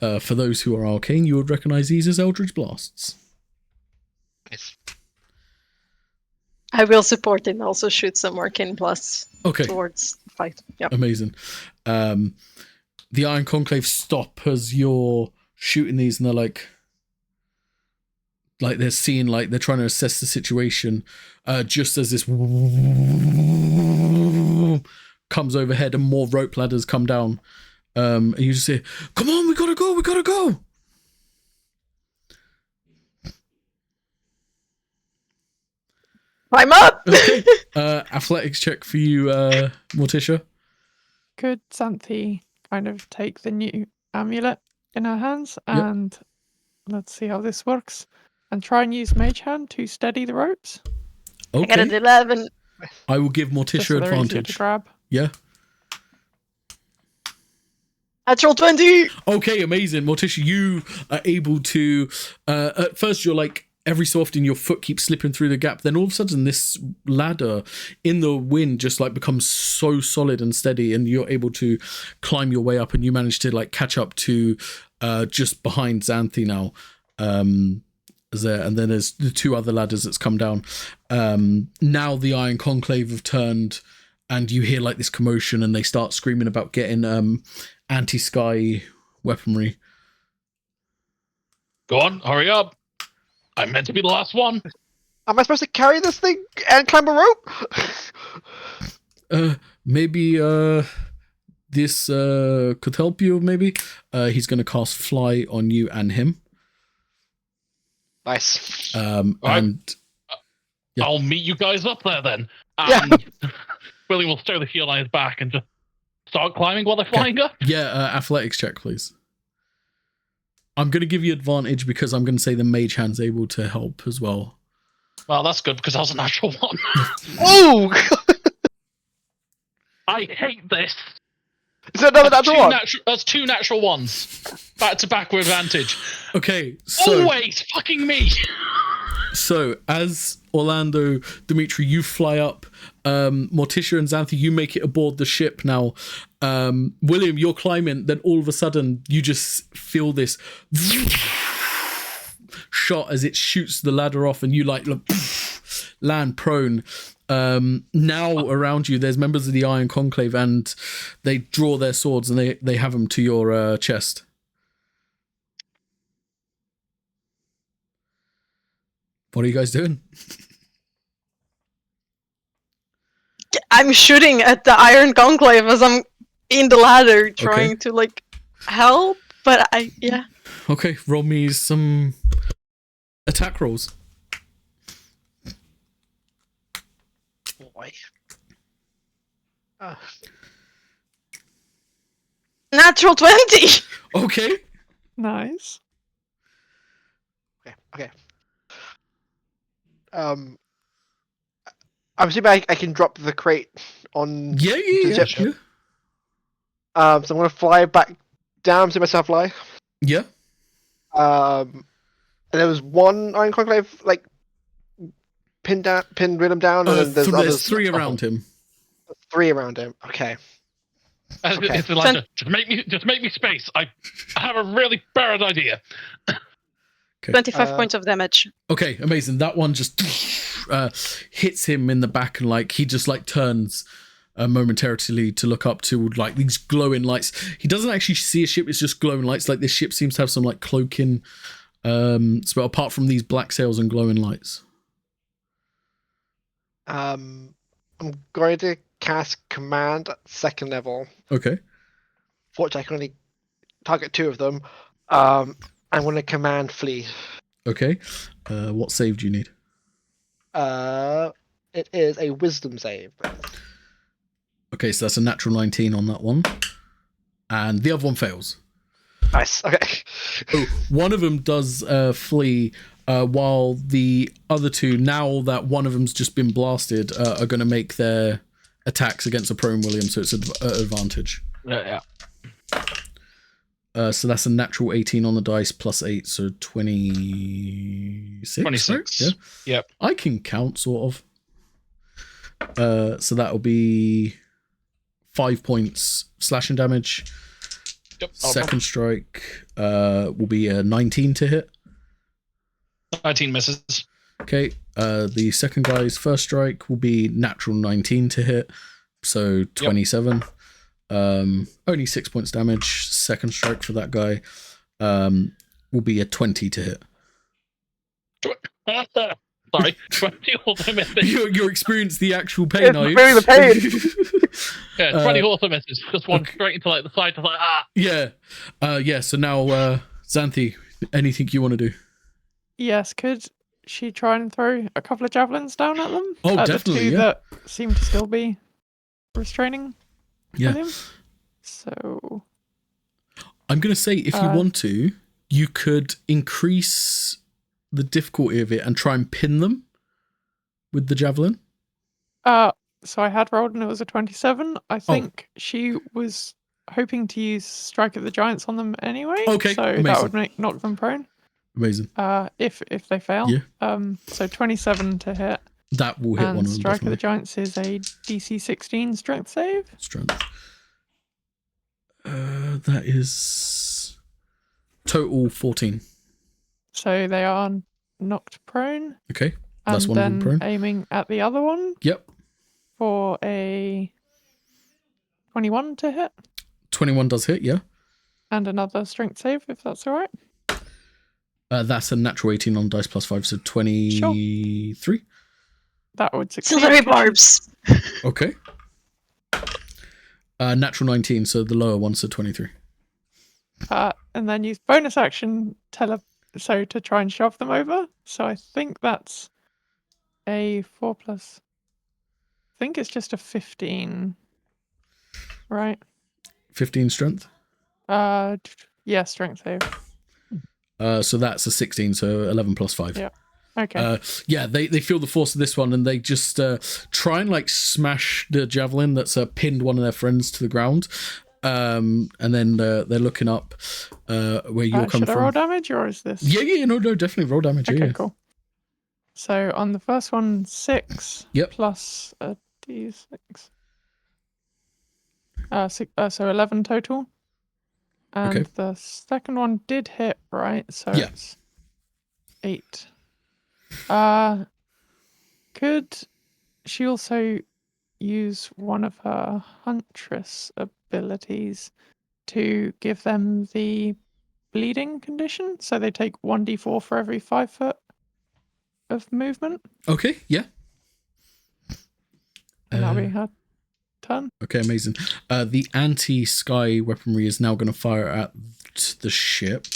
For those who are arcane, you would recognize these as Eldritch Blasts. Nice. I will support and also shoot some arcane blasts Okay. towards the fight. Yep. Amazing. The Iron Conclave stop as you're shooting these, and they're like they're seeing, like they're trying to assess the situation. Just as this comes overhead and more rope ladders come down, and you just say, "Come on, we gotta go! We gotta go!" Climb up! Okay. Athletics check for you, Morticia. Could Xanthi kind of take the new amulet in her hands and let's see how this works and try and use Mage Hand to steady the ropes? I got an Okay. 11. I will give Just Morticia so they're easier advantage. to grab. Yeah. Natural 20! Okay, amazing. Morticia, you are able to at first you're like, every so often your foot keeps slipping through the gap, then all of a sudden this ladder in the wind just like becomes so solid and steady, and you're able to climb your way up, and you manage to like catch up to just behind Xanthi now. There, and then there's the two other ladders that's come down. Now the Iron Conclave have turned, and you hear like this commotion, and they start screaming about getting anti-sky weaponry. Go on, hurry up. I'm meant to be the last one. Am I supposed to carry this thing and climb a rope? Maybe this could help you. Maybe he's going to cast Fly on you and him. Nice. Right. And yeah. I'll meet you guys up there then. Yeah. William will stow the shield on his back and just start climbing while they're flying up. Yeah, athletics check, please. I'm going to give you advantage because I'm going to say the Mage Hand's able to help as well. Well, that's good because I was a natural one. Oh! I hate this. Is it another natural one? That's two natural ones. Back to back with advantage. Okay, so Always fucking me. So, as Orlando, Dimitri, you fly up. Morticia and Xanthi, you make it aboard the ship now. William, you're climbing. Then all of a sudden, you just feel this shot as it shoots the ladder off, and you like land prone. Now around you, there's members of the Iron Conclave, and they draw their swords and they have them to your chest. What are you guys doing? I'm shooting at the Iron Conclave as I'm in the ladder trying to like help, but yeah. Okay, roll me some attack rolls. Boy. Natural 20! Okay. Nice. Okay. I'm assuming I can drop the crate on. Yeah. So I'm gonna fly back down, see myself fly. Yeah. And there was one Iron Conclave like pinned Rhythm down, and then there's There's others. three around him. Three around him. Okay. Okay. It's like, just make me space. I have a really bad idea. 25 points of damage. Okay, amazing. That one just hits him in the back, and like he just like turns momentarily to look up to like these glowing lights. He doesn't actually see a ship; it's just glowing lights. Like this ship seems to have some like cloaking spell apart from these black sails and glowing lights. I'm going to cast Command at 2nd level. Okay. Fortunately, I can only target 2 of them. I'm going to Command Flee. Okay. What save do you need? It is a Wisdom save. Okay, so that's a natural 19 on that one, and the other one fails. Nice. Okay. Oh, one of them does flee, while the other two, now that one of them's just been blasted, are going to make their attacks against a prone William, so it's an advantage. Yeah. So that's a natural 18 on the dice plus 8, so 26. 26. Right? Yeah. Yep. I can count, sort of. So that'll be 5 points slashing damage. Yep. Second strike will be a 19 to hit. 19 misses. Okay. The second guy's first strike will be natural 19 to hit, so 27. Only 6 points damage. Second strike for that guy will be a 20 to hit. Sorry, 20 auto misses. You experience the actual pain, are you? Feeling the pain. Yeah, 20 auto misses. Just one straight into like the side, just like Yeah. So now, Xanthi, anything you want to do? Yes, could she try and throw a couple of javelins down at them? Oh, At definitely, the two yeah. that seem to still be restraining Yeah. William. So I'm going to say, if you want to, you could increase the difficulty of it and try and pin them with the javelin. so I had rolled and it was a 27. I think she was hoping to use Strike of the Giants on them anyway. Okay, So amazing. that would knock them prone. Amazing. If they fail. Yeah. So 27 to hit. That will hit And one of them. Strike of the Definitely. Giants is a DC 16 strength save. Strength. That is total 14. So they are knocked prone. Okay. That's And one of them then prone. aiming at the other one Yep. for a 21 to hit. 21 does hit, yeah. And another strength save, if that's all right. That's a natural 18 on dice plus 5, so 23. That would succeed. Silvery barbs. Okay. Natural 19, so the lower one, so 23. And then use bonus action to try and shove them over. So I think that's a 4 plus. I think it's just a 15. Right? 15 strength. Yeah, strength save. So that's a 16, so 11 plus 5. Yeah. Okay. They feel the force of this one, and they just try and like smash the javelin that's pinned one of their friends to the ground. And then they're looking up where you're coming should I from. roll damage, or is this? Yeah, no, definitely roll damage. Okay, Yeah. cool. So on the first one, 6 Yep. plus a d6. So 11 total. And Okay. the second one did hit, right? So Yeah. it's 8. Could she also use one of her huntress abilities to give them the bleeding condition? So they take 1d4 for every 5 foot of movement? Okay, yeah. And that'll be her turn. Okay, amazing. The anti-sky weaponry is now going to fire at the ship,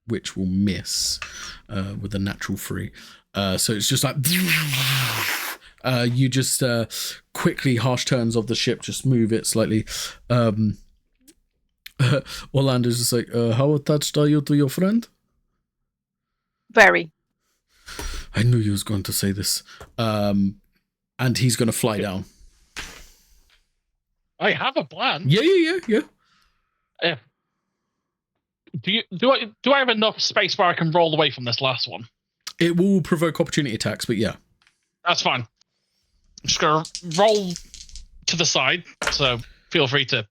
which will miss with a natural 3. So it's just like you just quickly harsh turns of the ship, just move it slightly. Orlando's just like, how attached are you to your friend? Very. I knew you was going to say this. And he's going to fly down. I have a plan. Yeah. Do I have enough space where I can roll away from this last one? It will provoke opportunity attacks, but yeah. That's fine. I'm just gonna roll to the side, so feel free to.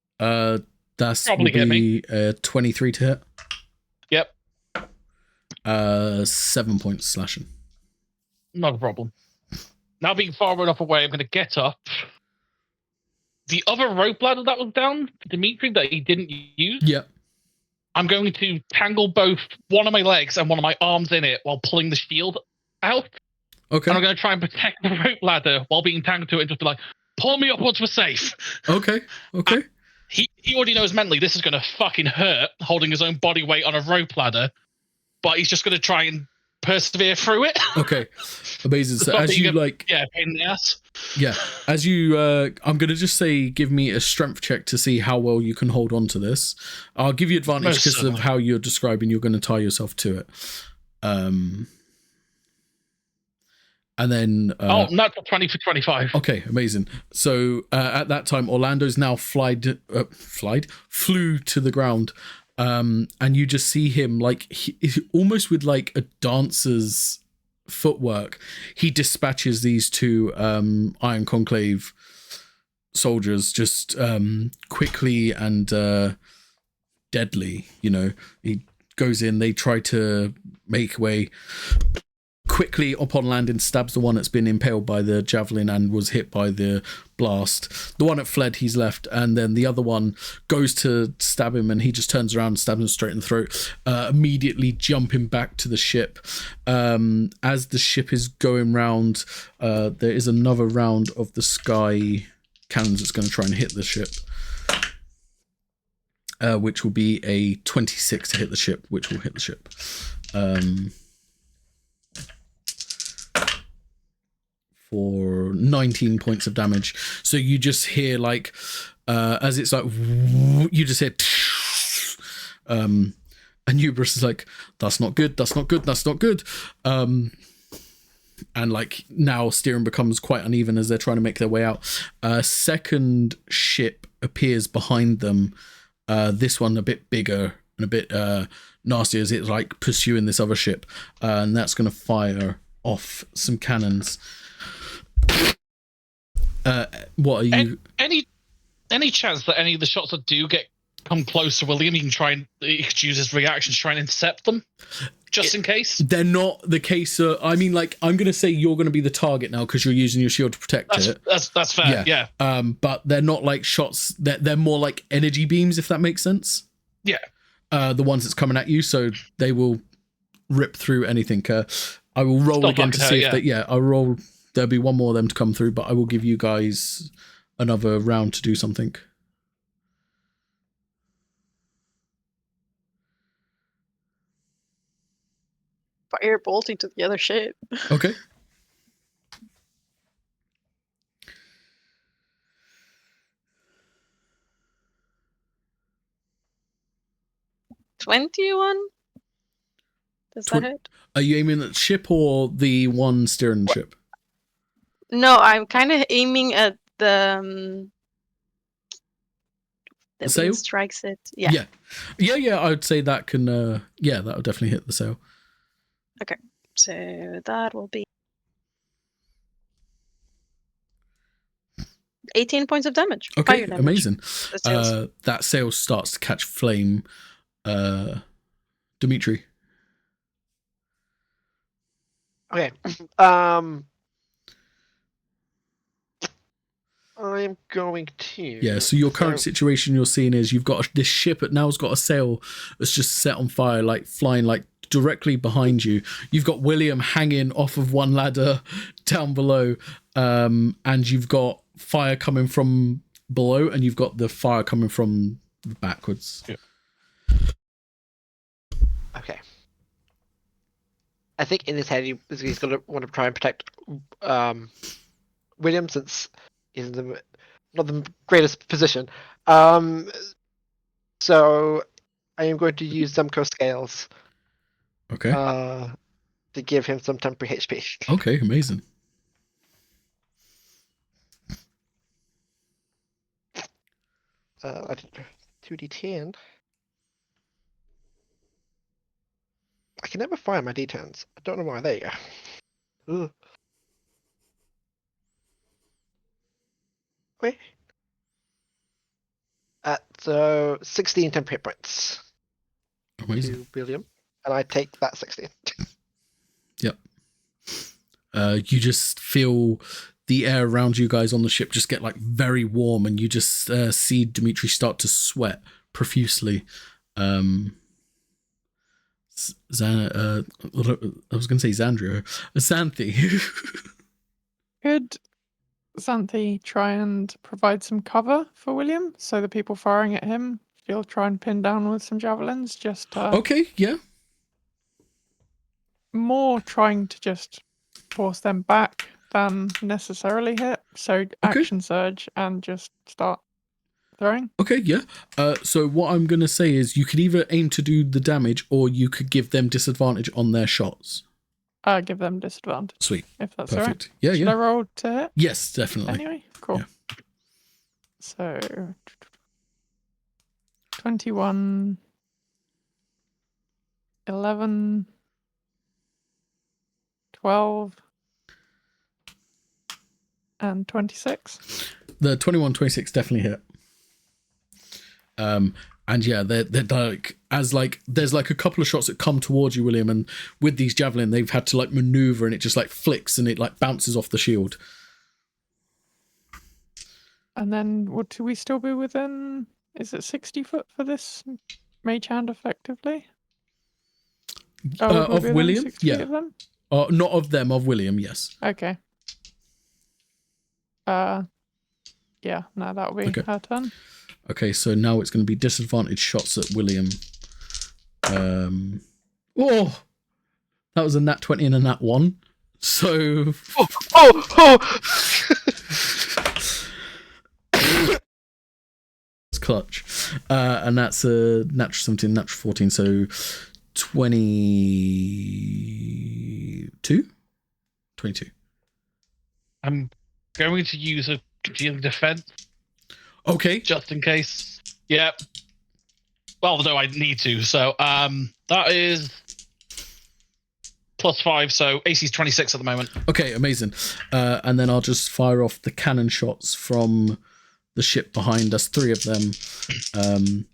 That's Probably will hit be 23 to hit. Yep. 7 points slashing. Not a problem. Now being far enough away, I'm going to get up. The other rope ladder that was down, Dimitri, that he didn't use, Yeah. I'm going to tangle both one of my legs and one of my arms in it while pulling the shield out. Okay. And I'm going to try and protect the rope ladder while being tangled to it and just be like, pull me up once we're safe. Okay. He already knows mentally this is going to fucking hurt, holding his own body weight on a rope ladder, but he's just going to try and persevere through it. Okay, amazing. So Not as that you get- like, yeah, pain in the ass. yeah, as you, I'm gonna just say, give me a strength check to see how well you can hold on to this. I'll give you advantage Most because of certainly. how you're describing. You're going to tie yourself to it. And then Natural 20 for 25. okay, amazing. So at that time, Orlando's now flew to the ground, and you just see him like almost with like a dancer's footwork. He dispatches these two Iron Conclave soldiers just quickly and deadly. You know, he goes in. They try to make way. Quickly upon landing, stabs the one that's been impaled by the javelin and was hit by the blast. The one that fled, he's left, and then the other one goes to stab him, and he just turns around and stabs him straight in the throat, immediately jumping back to the ship. As the ship is going round, there is another round of the sky cannons that's going to try and hit the ship, which will be a 26 to hit the ship, which will hit the ship. For 19 points of damage. So you just hear like as it's like you just hear and Hubris is like, that's not good, that's not good, that's not good. And like now steering becomes quite uneven as they're trying to make their way out. Second ship appears behind them, this one a bit bigger and a bit nastier as it's like pursuing this other ship, and that's going to fire off some cannons. What are you? Any chance that any of the shots that do come close to William, he could use his reaction to try and intercept them, just in case? They're not the case. I mean, like, I'm going to say you're going to be the target now because you're using your shield to protect it. That's fair. Yeah. But they're not like shots. They're more like energy beams, if that makes sense. Yeah. The ones that's coming at you, so they will rip through anything. I will roll again to see if they. Yeah, I'll roll. There'll be one more of them to come through, but I will give you guys another round to do something. Fire bolt into the other ship. Okay. $21? Does that hit? Are you aiming at the ship or the one steering the ship? No, I'm kind of aiming at the sail? wind strikes it. Yeah. Yeah. I would say that can. That would definitely hit the sail. Okay, so that will be 18 points of damage. Okay, Fire damage. amazing. The sails. That sail starts to catch flame. Dimitri. Okay. I'm going to. Yeah, so your current situation you're seeing is you've got this ship that now's got a sail that's just set on fire, like flying like directly behind you. You've got William hanging off of one ladder down below, and you've got fire coming from below, and you've got the fire coming from backwards. Yeah. Okay. I think in his head he's going to want to try and protect William, since he's in not the greatest position. So I am going to use Zemco scales. Okay. To give him some temporary HP. Okay, amazing. I did 2d10. I can never find my d10s. I don't know why. There you go. Ugh. Wait. So 16 temporary hit points Amazing. to William, and I take that 16. Yep. You just feel the air around you guys on the ship just get like very warm, and you just see Dimitri start to sweat profusely. I was going to say Xandria. Xanthi. Could Xanthi try and provide some cover for William so the people firing at him he'll try and pin down with some javelins? Just Okay, yeah. more trying to just force them back than necessarily hit. So action surge and just start throwing. Okay, yeah. So what I'm going to say is you could either aim to do the damage or you could give them disadvantage on their shots. Give them disadvantage. Sweet. If that's Perfect. alright. Yeah, Should yeah. I roll to hit? Yes, definitely. Anyway, cool. Yeah. So 21, 11, 12, and 26. The 21, 26 definitely hit. And yeah, they're like, there's like a couple of shots that come towards you, William, and with these javelin, they've had to like maneuver and it just like flicks and it like bounces off the shield. And then would we still be within, is it 60 foot for this mage hand effectively? Would we be Of within William? 60 Yeah. feet of them? Not of them, of William, yes. Okay. Yeah, no, that'll be Okay. her turn. Okay, so now it's going to be disadvantage shots at William. Oh! That was a nat 20 and a nat 1. So... It's clutch. And that's a natural 17, natural 14, so 22? 22. I'm going to use a concealed defense Okay. just in case. Yeah. Well, no, I need to. So that is +5, so AC's 26 at the moment. Okay, amazing. And then I'll just fire off the cannon shots from the ship behind us, 3 of them. I'm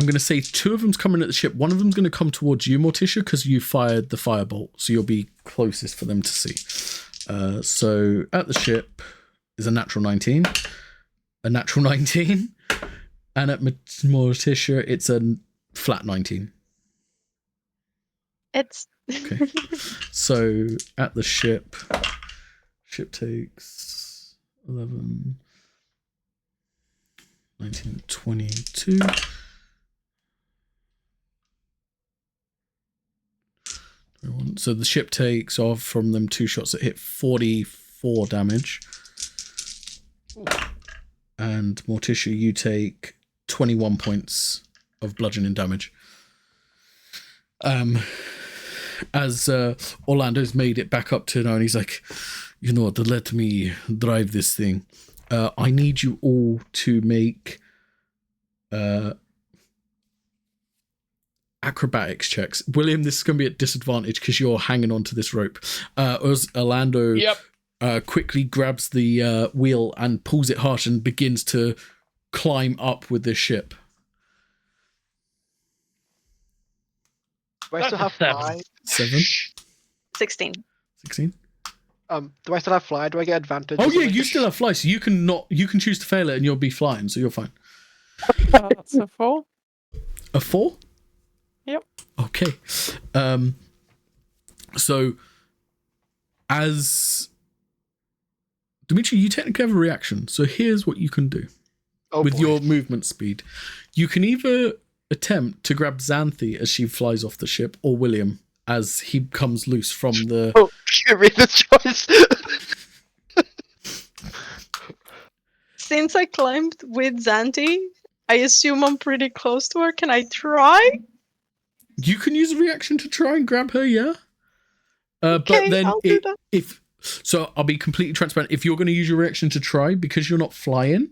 going to say 2 of them's coming at the ship. 1 of them's going to come towards you, Morticia, because you fired the firebolt, so you'll be closest for them to see. So at the ship is a natural 19, a natural 19, and at Morticia it's a flat 19. It's Okay. So at the ship takes 11, 19, 22. 21. So the ship takes off from them 2 shots that hit 44 damage. And Morticia, you take 21 points of bludgeoning damage. As Orlando's made it back up to now, and he's like, you know what, let me drive this thing. I need you all to make acrobatics checks. William, this is going to be at disadvantage because you're hanging onto this rope. As Orlando quickly grabs the wheel and pulls it harsh and begins to climb up with this ship. Do I still have fly? 7, 16. 16. Do I still have fly? Do I get advantage? Oh or yeah, something? you still have fly, so you can choose to fail it and you'll be flying, so you're fine. That's a 4. A 4? Yep. Okay. So as Dimitri, you technically have a reaction. So here's what you can do with boy. your movement speed. You can either attempt to grab Xanthi as she flies off the ship, or William as he comes loose from the... Oh, give me the choice. Since I climbed with Xanthi, I assume I'm pretty close to her. Can I try? You can use a reaction to try and grab her, yeah? But Okay, then I'll do that. So I'll be completely transparent. If you're going to use your reaction to try, because you're not flying,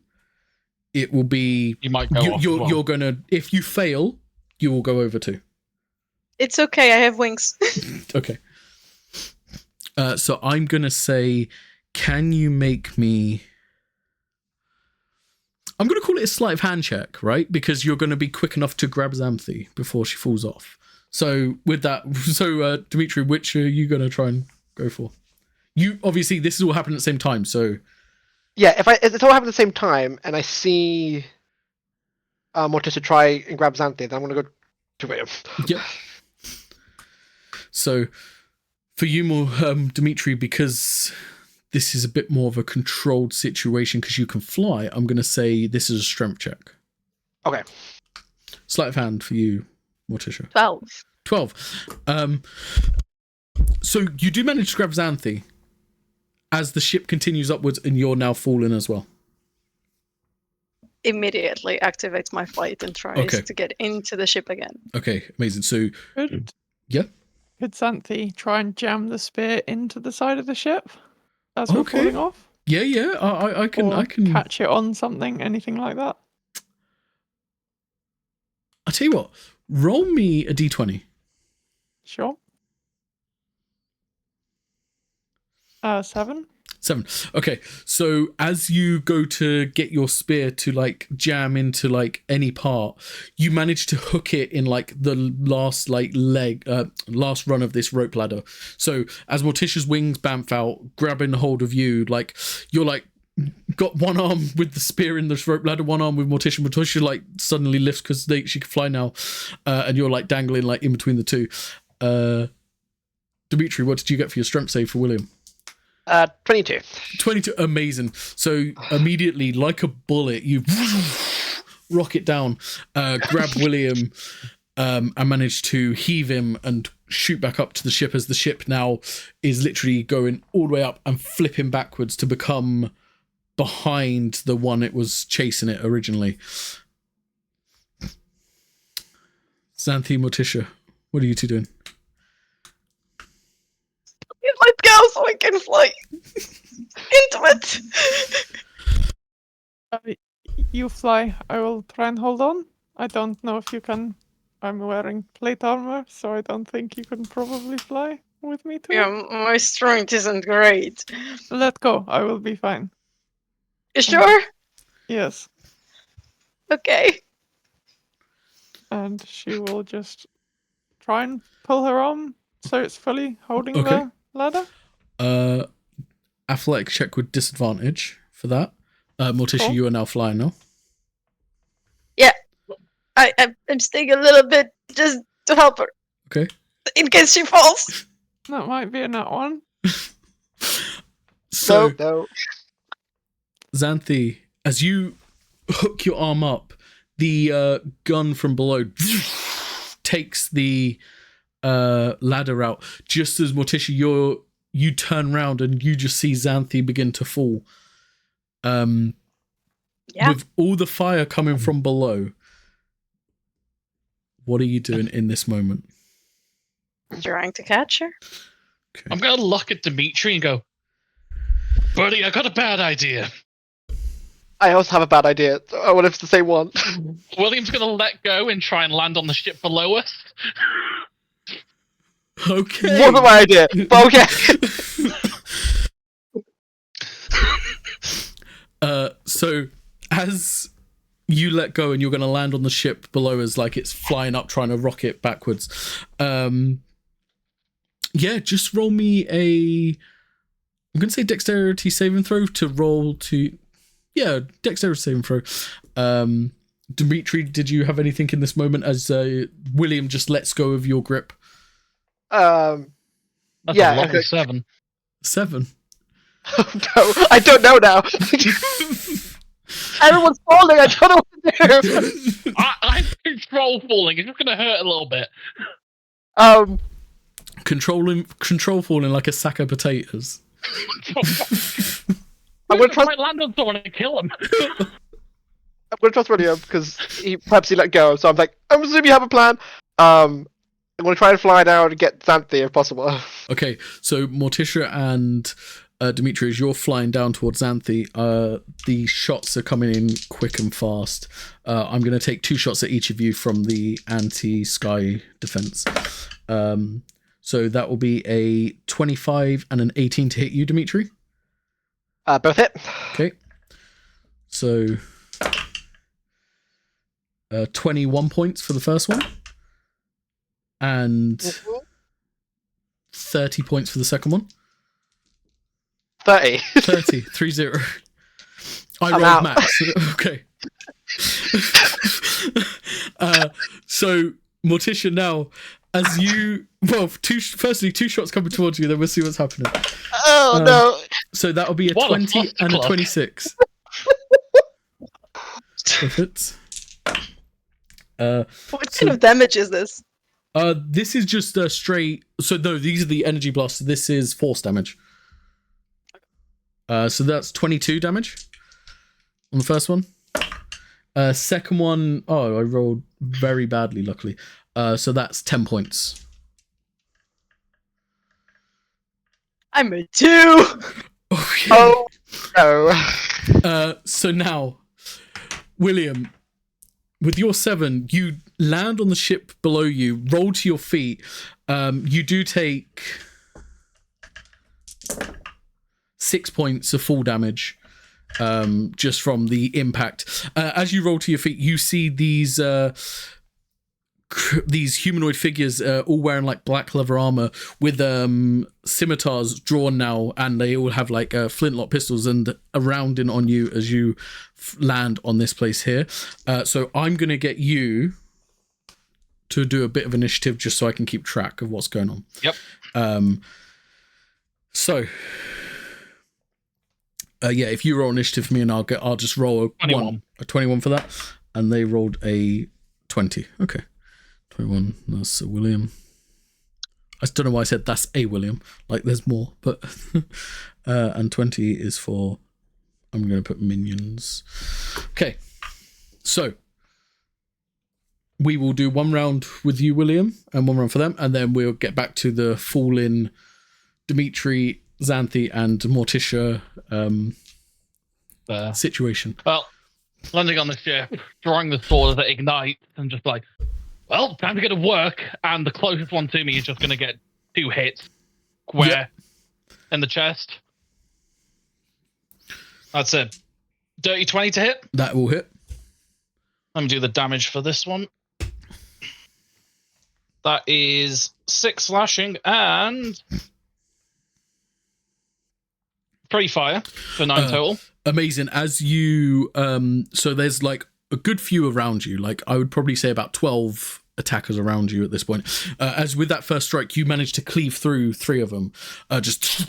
it will be... You might go off. You're going to... If you fail, you will go over too. It's okay, I have wings. Okay. So I'm going to say, can you make me... I'm going to call it a sleight of hand check, right? Because you're going to be quick enough to grab Xanthi before she falls off. So with that, Dimitri, which are you going to try and go for? You obviously, this is all happening at the same time, so... Yeah, if it's all happening at the same time, and I see Morticia try and grab Xanthi, then I'm going to go to him. Yep. So, for you more, Dimitri, because this is a bit more of a controlled situation because you can fly, I'm going to say this is a strength check. Okay. Sleight of hand for you, Morticia. 12. 12. So you do manage to grab Xanthi as the ship continues upwards, and you're now falling as well. Immediately activates my flight and tries to get into the ship again. Okay, amazing. So, Could Xanthi try and jam the spear into the side of the ship as we're falling off? Yeah. I can catch it on something, anything like that. I'll tell you what. Roll me a d20. Sure. 7. 7. Okay, so as you go to get your spear to like jam into like any part, you manage to hook it in like the last like last run of this rope ladder. So as Morticia's wings bamf out, grabbing hold of you, like you're like got one arm with the spear in this rope ladder, one arm with Morticia. Morticia like suddenly lifts because she can fly now, and you're like dangling like in between the two. Dimitri, what did you get for your strength save for William? 22. 22, amazing. So immediately, like a bullet, you rocket down, grab William, and manage to heave him and shoot back up to the ship as the ship now is literally going all the way up and flipping backwards to become behind the one it was chasing it originally. Xanthi, Morticia, what are you two doing? Let's go so I can fly into it. You fly. I will try and hold on. I don't know if you can. I'm wearing plate armor, so I don't think you can probably fly with me too. Yeah, my strength isn't great. Let go. I will be fine. You sure? Yes. Okay. And she will just try and pull her arm so it's fully holding the ladder. Athletics check with disadvantage for that. Morticia, you are now flying now. Yeah. I'm staying a little bit just to help her. Okay. In case she falls. That might be a nat one. So, No. Xanthi, as you hook your arm up, the gun from below takes the ladder out. Just as Morticia, you turn around and you just see Xanthi begin to fall. With all the fire coming from below, what are you doing in this moment? Trying to catch her. Okay. I'm going to look at Dimitri and go, buddy, I got a bad idea. I also have a bad idea. I wonder if it's the same one. William's going to let go and try and land on the ship below us. Okay. Wasn't my idea, but okay. So as you let go and you're going to land on the ship below us, like it's flying up, trying to rocket backwards. Just roll me I'm going to say dexterity saving throw to roll to. Yeah, dexterity saving throw. Dimitri, did you have anything in this moment as William just lets go of your grip? That's a lovely 7. 7. Oh, no, I don't know now. Everyone's falling. I don't know what to do. I'm control falling. It's just going to hurt a little bit. Control falling like a sack of potatoes. I'm going to try to land on someone and kill him. I'm going to trust William because he let go. So I'm like, I'm assuming you have a plan. I'm going to try and fly down and get Xanthi if possible. Okay, so Morticia and Dimitri, as you're flying down towards Xanthi, the shots are coming in quick and fast. I'm going to take 2 shots at each of you from the anti-sky defense. So that will be a 25 and an 18 to hit you, Dimitri. Both hit. Okay. So 21 points for the first one. And 30 points for the second one. 30. 30. I rolled max. Okay. So Morticia, now as you firstly 2 shots coming towards you, then we'll see what's happening. Oh no. So that'll be a 20 and a 26. Perfect. What kind of damage is this? This is just straight. So no, these are the energy blasts. This is force damage. So that's 22 damage on the first one. Second one, I rolled very badly, luckily. So that's 10 points. I'm a 2. Okay. Oh no. So now, William, with your 7, you land on the ship below you, roll to your feet. You do take 6 points of full damage, just from the impact. As you roll to your feet, you see these humanoid figures all wearing like black leather armor with scimitars drawn now, and they all have like flintlock pistols and rounding on you as you land on this place here. So I'm gonna get you to do a bit of initiative just so I can keep track of what's going on. Yep. If you roll initiative for me, and I'll just roll a 21 for that, and they rolled a 20. Okay. 21, that's a William. I don't know why I said that's a William. Like, there's more, but... and 20 is for... I'm going to put minions. Okay. So, we will do one round with you, William, and one round for them, and then we'll get back to the fall-in Dimitri, Xanthi, and Morticia situation. Well, landing on the ship, drawing the sword as it ignites, and just like... Well, time to get to work, and the closest one to me is just going to get 2 hits square in the chest. That's a dirty 20 to hit. That will hit. Let me do the damage for this one. That is 6 slashing and 3 fire for 9 total. Amazing. As you, so there's like a good few around you. Like I would probably say about 12 attackers around you at this point. As with that first strike, you manage to cleave through 3 of them, just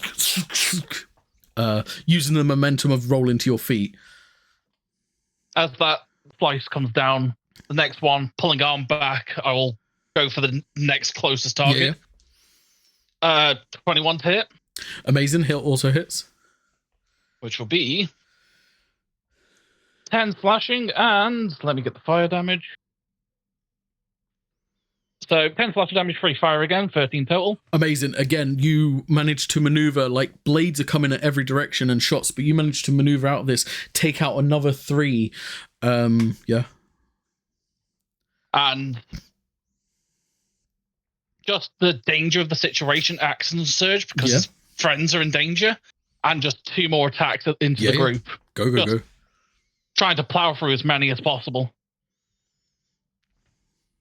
using the momentum of rolling to your feet. As that slice comes down, the next one, pulling arm back, I will go for the next closest target. 21 to hit. Amazing. Hit also hits. Which will be 10 slashing, and let me get the fire damage. So 10 slashing damage, 3 fire again, 13 total. Amazing. Again, you managed to maneuver, like blades are coming at every direction and shots, but you managed to maneuver out of this, take out another 3. And just the danger of the situation acts as a surge because his friends are in danger, and just 2 more attacks into the group. Go. Trying to plow through as many as possible.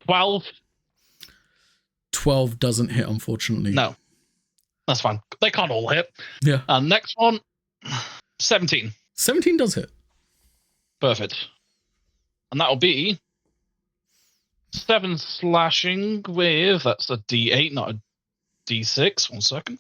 12 doesn't hit, unfortunately. No. That's fine. They can't all hit. Yeah. Next one, 17. 17 does hit. Perfect. And that'll be 7 slashing with, that's a D8, not a D6. 1 second.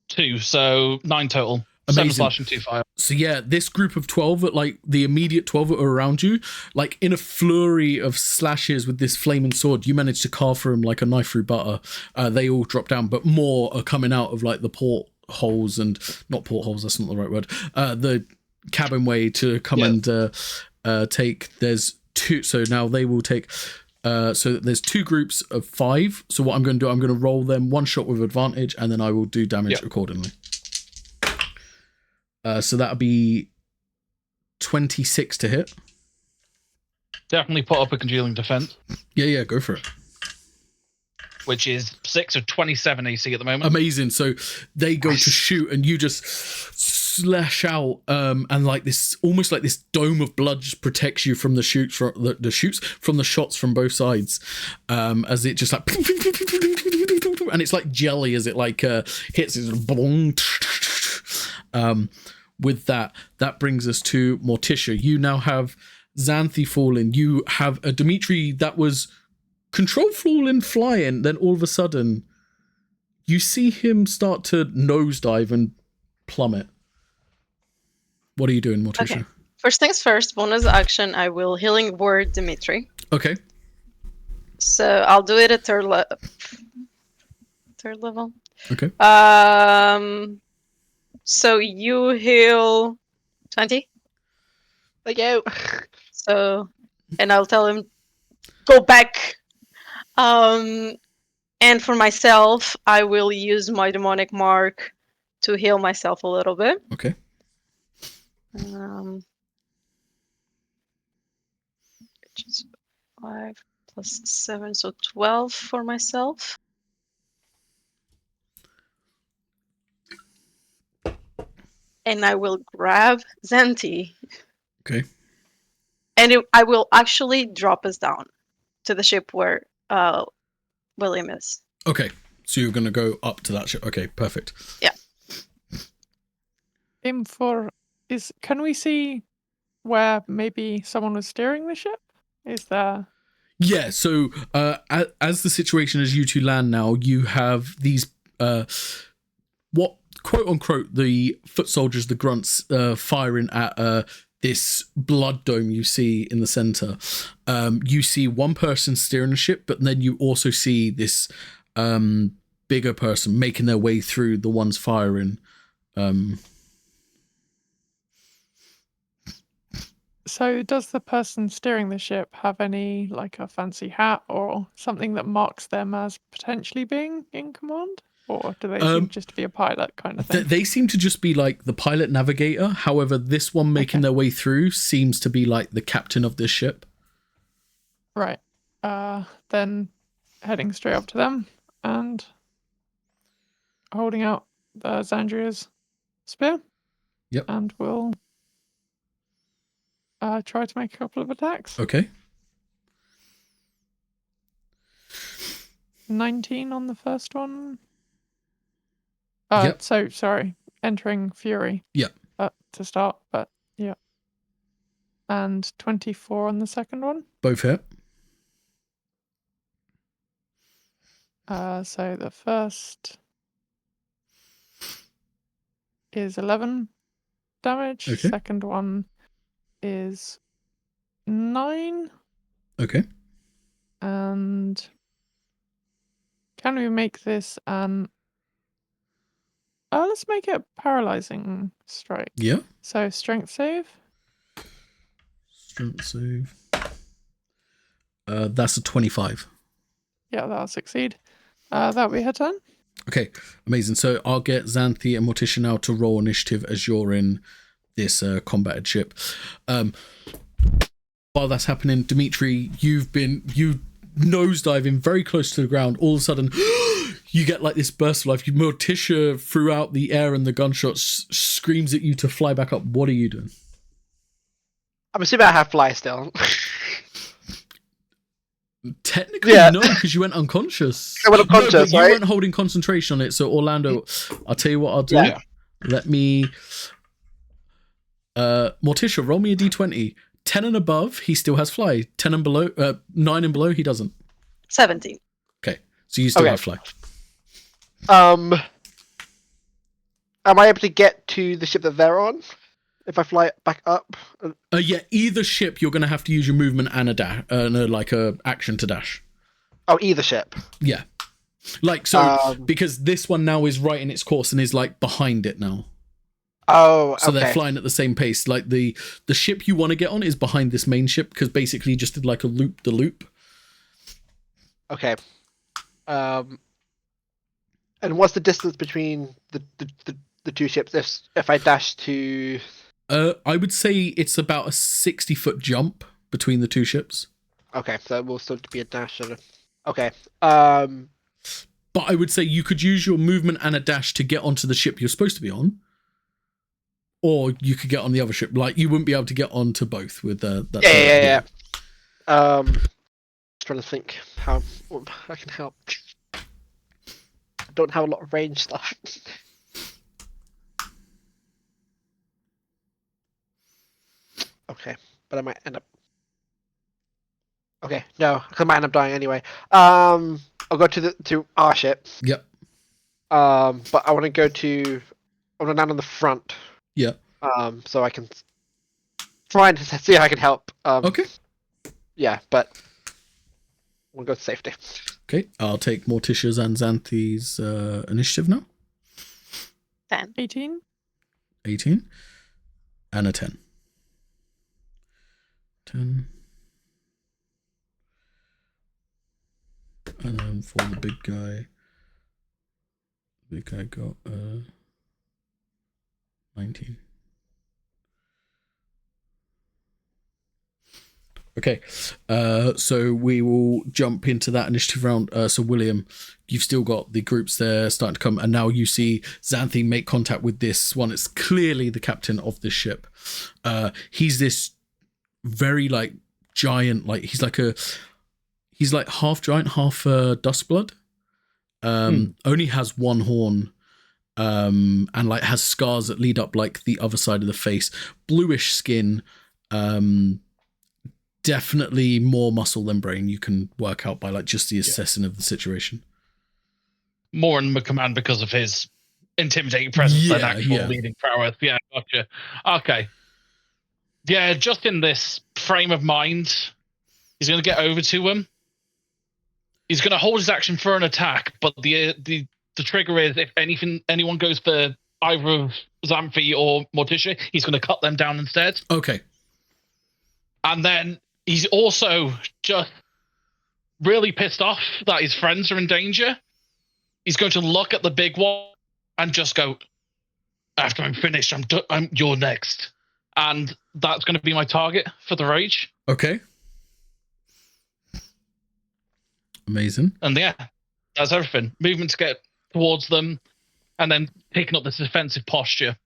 2, so 9 total. Amazing. 7 slashing, 2 fire. So yeah, this group of 12, like the immediate 12 that are around you, like in a flurry of slashes with this flaming sword, you manage to carve through them like a knife through butter. They all drop down, but more are coming out of like the portholes, and not portholes, that's not the right word. The cabin way to come and take. There's 2, so now they will take. So there's 2 groups of 5. So what I'm going to do, I'm going to roll them 1 shot with advantage, and then I will do damage accordingly. So that'll be 26 to hit. Definitely put up a congealing defense. Yeah, go for it. Which is 6 or 27 AC at the moment. Amazing. So they go to shoot, and you just slash out, and like this, almost like this dome of blood just protects you from the shoots, from the shots from both sides, as it just like, and it's like jelly as it like hits it. With that brings us to Morticia. You now have Xanthi falling. You have a Dimitri that was control falling, flying. Then all of a sudden, you see him start to nosedive and plummet. What are you doing, Morticia? Okay. First things first, bonus action, I will healing word Dimitri. Okay. So I'll do it at third level. Okay. So you heal 20. Thank you. So, and I'll tell him go back. And for myself, I will use my demonic mark to heal myself a little bit. Okay. Which is 5 plus 7, so 12 for myself. And I will grab Zenti. Okay. And I will actually drop us down to the ship where William is. Okay. So you're going to go up to that ship. Okay, perfect. Yeah. Can we see where maybe someone was steering the ship? Is there? Yeah, so as the situation as you two land now, you have these, what, quote-unquote, the foot soldiers, the grunts, firing at this blood dome you see in the center. You see one person steering the ship, but then you also see this bigger person making their way through the ones firing. So does the person steering the ship have any, like, a fancy hat or something that marks them as potentially being in command? Or do they seem just to be a pilot kind of thing? They seem to just be like the pilot navigator. However, this one making their way through seems to be like the captain of this ship. Right. Then heading straight up to them and holding out Xandria's spear. Yep. And we'll try to make a couple of attacks. Okay. 19 on the first one. Yep. So, sorry, entering Fury. Yep. To start, but yeah. And 24 on the second one. Both hit. So the first is 11 damage. Okay. Second one is 9. Okay. And can we make this an... let's make it a paralyzing strike. Yeah. So strength save. Strength save. That's a 25. Yeah, that'll succeed. That'll be her turn. Okay, amazing. So I'll get Xanthi and Morticia now to roll initiative as you're in this combated ship. While that's happening, Dimitri, you nosediving very close to the ground. All of a sudden, you get like this burst of life. Morticia, throughout the air and the gunshots, screams at you to fly back up. What are you doing? I'm assuming I have fly still. Technically, no, because you went unconscious. I went unconscious, you right? weren't holding concentration on it. So Orlando, I'll tell you what I'll do. Yeah. Let me... Morticia, roll me a d20. 10 and above, he still has fly. 10 and below, 9 and below, he doesn't. 17. Okay, so you still have fly. Am I able to get to the ship that they're on if I fly back up? Yeah, either ship you're going to have to use your movement and a dash, like a action to dash. Oh, either ship. Yeah, like so because this one now is right in its course and is like behind it now. Oh, okay. So they're flying at the same pace. Like the ship you want to get on is behind this main ship because basically you just did like a loop the loop. Okay. And what's the distance between the two ships if I dash to... I would say it's about a 60-foot jump between the two ships. Okay, so it will still be a dash. Okay. But I would say you could use your movement and a dash to get onto the ship you're supposed to be on. Or you could get on the other ship. Like, you wouldn't be able to get onto both with that. Yeah. Just trying to think how I can help. I don't have a lot of range stuff. Okay, but I might end up... Okay, no, I might end up dying anyway. I'll go to our ship. Yep. But I want to go to... I want to land on the front. Yeah. So I can try and see if I can help. Okay. Yeah, but we'll go to safety. Okay, I'll take Morticia's and Xanthi's initiative now. 10. 18. 18. And a 10. 10. And then for the big guy got 19. Okay, so we will jump into that initiative round. So William, you've still got the groups there starting to come, and now you see Xanthi make contact with this one. It's clearly the captain of this ship. He's this very like giant, like he's like half giant, half dustblood. Only has one horn, and like has scars that lead up like the other side of the face. Bluish skin. Definitely more muscle than brain. You can work out by like just the assessing of the situation. More in command because of his intimidating presence than actual leading prowess. Yeah, gotcha. Okay. Yeah, just in this frame of mind, he's going to get over to him. He's going to hold his action for an attack, but the trigger is if anyone goes for either of Xanthi or Morticia, he's going to cut them down instead. Okay. And then he's also just really pissed off that his friends are in danger. He's going to look at the big one and just go, after I'm finished, you're next. And that's going to be my target for the rage. Okay. Amazing. And yeah, that's everything. Movement to get towards them and then taking up this defensive posture.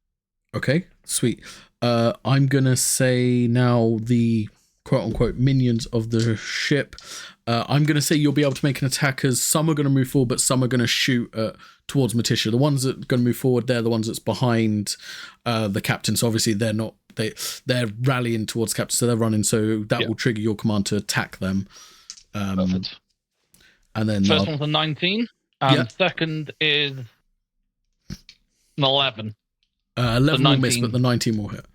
Okay, sweet. I'm going to say now the quote-unquote minions of the ship. I'm going to say you'll be able to make an attack as some are going to move forward, but some are going to shoot towards Morticia. The ones that are going to move forward, they're the ones that's behind the captain. So obviously they're rallying towards the captain, so they're running. So that will trigger your command to attack them. Perfect. And then first one's a 19, and second is an 11. 11 will miss, but the 19 will hit.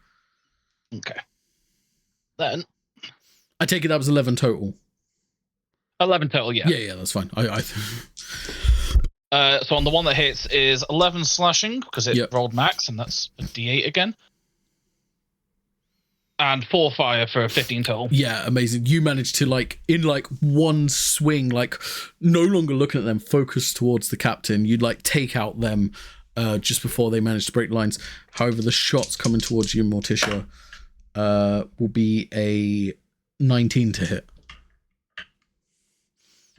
Okay. Then I take it that was 11 total. 11 total, yeah. Yeah, that's fine. So on the one that hits is 11 slashing because it rolled max, and that's a D8 again. And 4 fire for 15 total. Yeah, amazing. You managed to in one swing, no longer looking at them, focus towards the captain. You'd take out them just before they managed to break lines. However, the shots coming towards you, Morticia, will be a 19 to hit.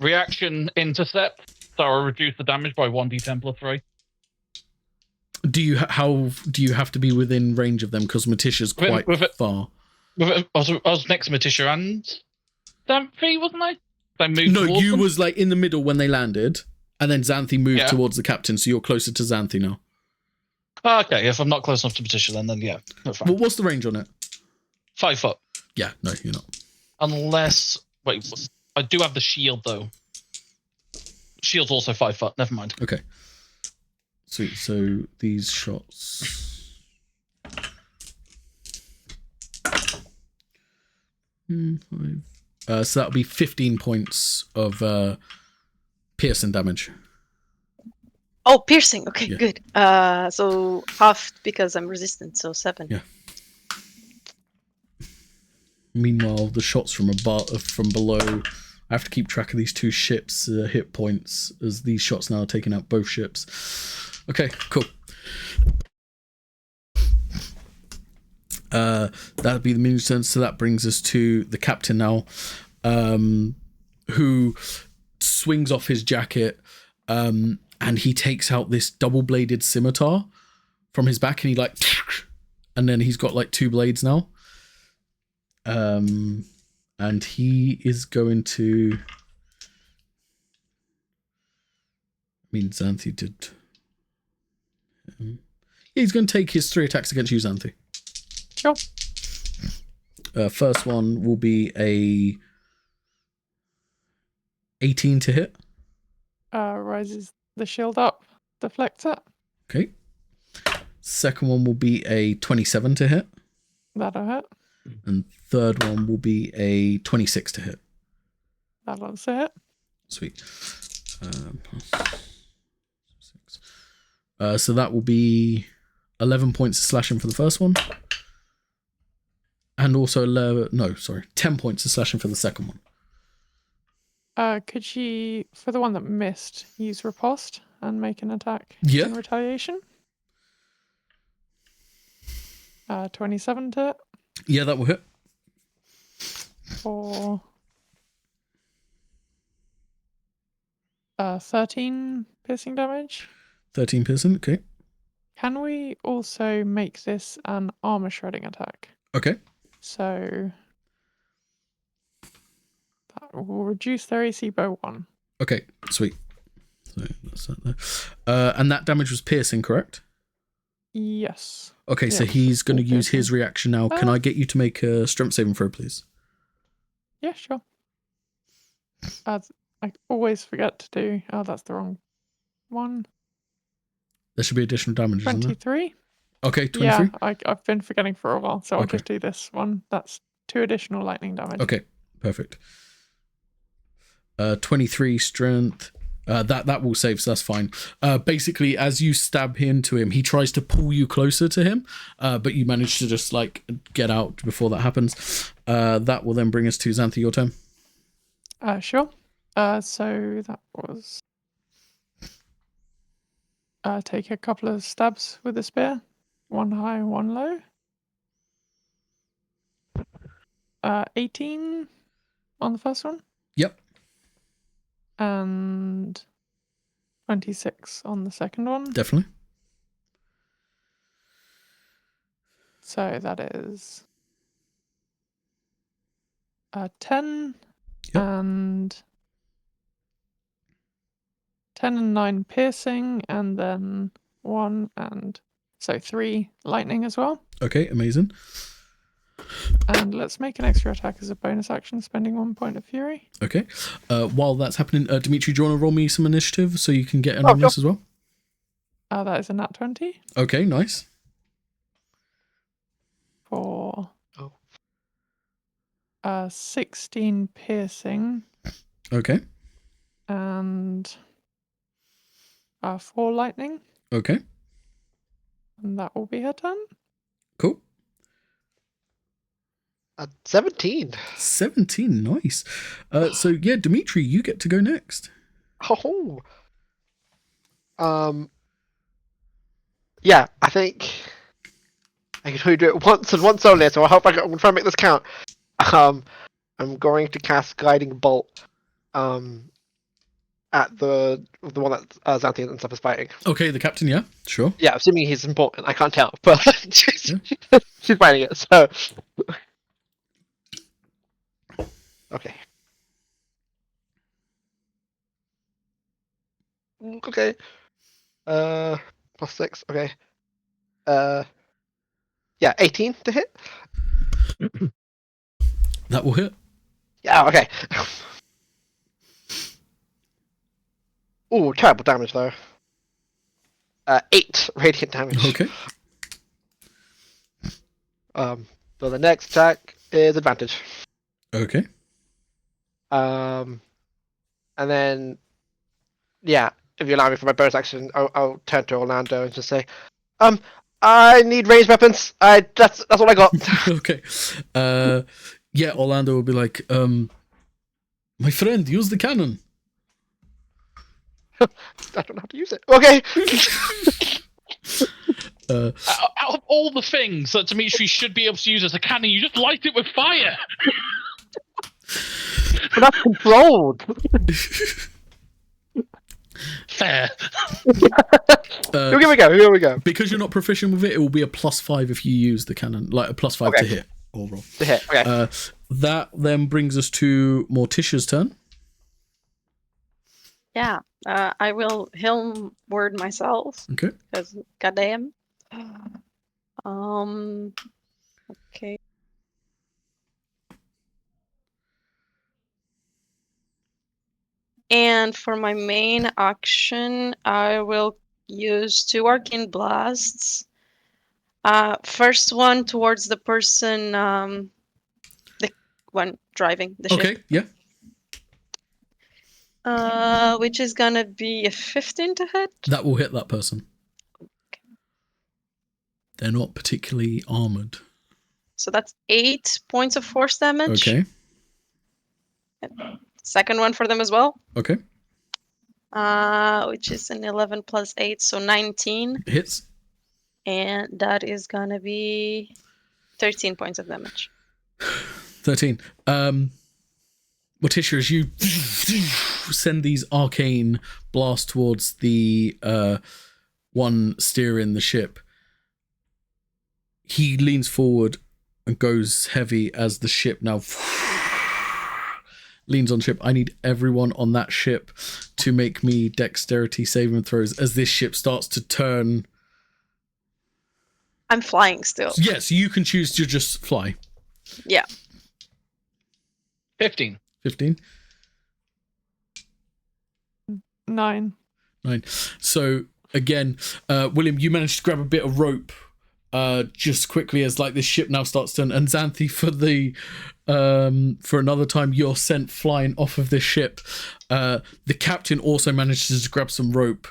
Reaction intercept, so I'll reduce the damage by 1d10 plus 3. How do you have to be within range of them? Because Morticia's quite far. I was next to Morticia and Xanthi, wasn't I? No, you them? Was in the middle when they landed, and then Xanthi moved towards the captain, so you're closer to Xanthi now. Okay, if I'm not close enough to Morticia, then yeah, that's fine. Well, what's the range on it? 5 foot. Yeah, no, you're not. Unless, wait, I do have the shield though. Shield's also 5 foot. Never mind. Okay. Sweet. So these shots. So that'll be 15 points of piercing damage. Oh, piercing. Okay, good. So half because I'm resistant, so 7. Yeah. Meanwhile, the shots from below, I have to keep track of these two ships' hit points as these shots now are taking out both ships. Okay, cool. That'd be the minion turn. So that brings us to the captain now, who swings off his jacket, and he takes out this double-bladed scimitar from his back, and and then he's got 2 blades now. And he is going to. Xanthi did. He's going to take his 3 attacks against you, Xanthi. Sure. First one will be a 18 to hit. Rises the shield up, deflects it. Okay. Second one will be a 27 to hit. That'll hit. And third one will be a 26 to hit. That'll also hit. Sweet. So that will be 11 points of slashing for the first one. And also 10 points of slashing for the second one. Could she, for the one that missed, use riposte and make an attack Yeah. in retaliation? 27 to hit. Yeah, that will hit. For 13 piercing damage. 13 piercing, okay. Can we also make this an armor shredding attack? Okay. So that will reduce their AC by 1. Okay, sweet. So that's that there. And that damage was piercing, correct? Yes. Okay, so Yeah, he's going to all use his piercing. reaction now. Can I get you to make a strength saving throw, please? Yeah, sure. I always forget to do. Oh, that's the wrong one. There should be additional damage, isn't there? 23. Okay, 23. Yeah, I've been forgetting for a while, so I'll Okay. just do this one. That's 2 additional lightning damage. Okay, perfect. 23 strength. That will save, so that's fine. Basically, as you stab into him, he tries to pull you closer to him, but you manage to just like get out before that happens. That will then bring us to Xanthe, your turn. Sure. So that was take a couple of stabs with the spear. 1 high, 1 low. 18 on the first one. Yep. And 26 on the second one. Definitely. So that is 10 Yep. and 10 and 9 piercing, and then 1 and so 3 lightning as well. Okay, amazing. And let's make an extra attack as a bonus action, spending 1 point of fury. Okay. While that's happening, Dimitri, do you want to roll me some initiative so you can get in on this as well? That is a nat 20 Okay, nice. for 16 piercing Okay. and 4 lightning, Okay. and that will be her turn. Cool. 17. 17, nice. So yeah, Dimitri, you get to go next. Oh. Yeah, I think I can only do it once and once only, so I hope I'm going to try and make this count. I'm going to cast Guiding Bolt at the one that Xanthe and stuff is fighting. Okay, the captain, yeah, sure. Yeah, assuming he's important, I can't tell, but she's fighting it, so... Okay. Okay. +6, okay. Yeah, 18 to hit? That will hit. Yeah, okay. Ooh, terrible damage though. 8 radiant damage. Okay. So the next attack is advantage. Okay. And then, yeah, if you allow me for my bonus action, I'll turn to Orlando and just say, I need ranged weapons. That's all I got. Okay. Yeah, Orlando will be like, my friend, use the cannon. I don't know how to use it. Okay. Out of all the things that Dimitri should be able to use as a cannon, you just light it with fire. But that's controlled. Fair. Here we go. Because you're not proficient with it, it will be a +5 if you use the cannon, like a +5 to hit or roll. To hit. Okay. That then brings us to Morticia's turn. Yeah, I will helm word myself Okay. because goddamn. Okay. And for my main action, I will use 2 arcane blasts. First one towards the person, the one driving the ship. Okay, yeah. Which is gonna be a 15 to hit. That will hit that person. They're not particularly armored. So that's 8 points of force damage. Okay. Second one for them as well. Okay. Which is an 11 plus 8, so 19. Hits. And that is gonna be 13 points of damage. 13. Morticia, as you send these arcane blasts towards the one steering the ship, he leans forward and goes heavy as the ship now leans on ship. I need everyone on that ship to make me dexterity saving throws as this ship starts to turn. I'm flying still. Yes, you can choose to just fly. Yeah. 15. 15. 9. 9. So again, William, you managed to grab a bit of rope just quickly as like this ship now starts to turn, and Xanthi, for another time you're sent flying off of this ship. The captain also manages to grab some rope,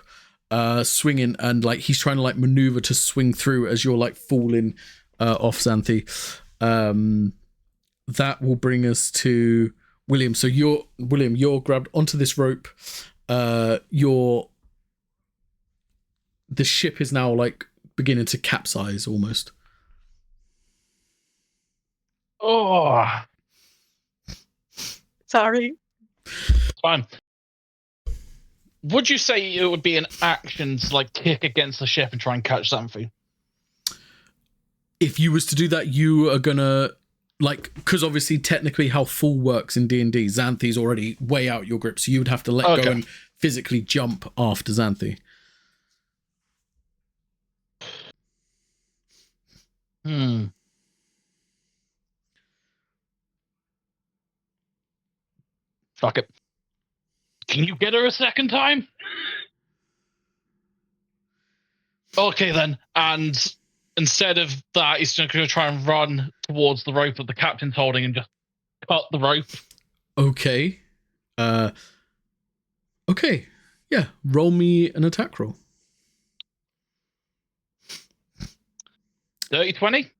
swinging, and like he's trying to like maneuver to swing through as you're like falling off Xanthi. That will bring us to William. So you're grabbed onto this rope. The ship is now like beginning to capsize almost. Oh, Sorry. fine. Would you say it would be an action to like kick against the ship and try and catch something? If you was to do that, you are gonna like, because obviously technically how full works in D&D, Xanthi's already way out your grip, so you would have to let go and physically jump after Xanthi. Fuck it. Can you get her a second time? Okay then. And instead of that, he's just going to try and run towards the rope that the captain's holding and just cut the rope. Okay. Okay. Yeah. Roll me an attack roll. Dirty 20?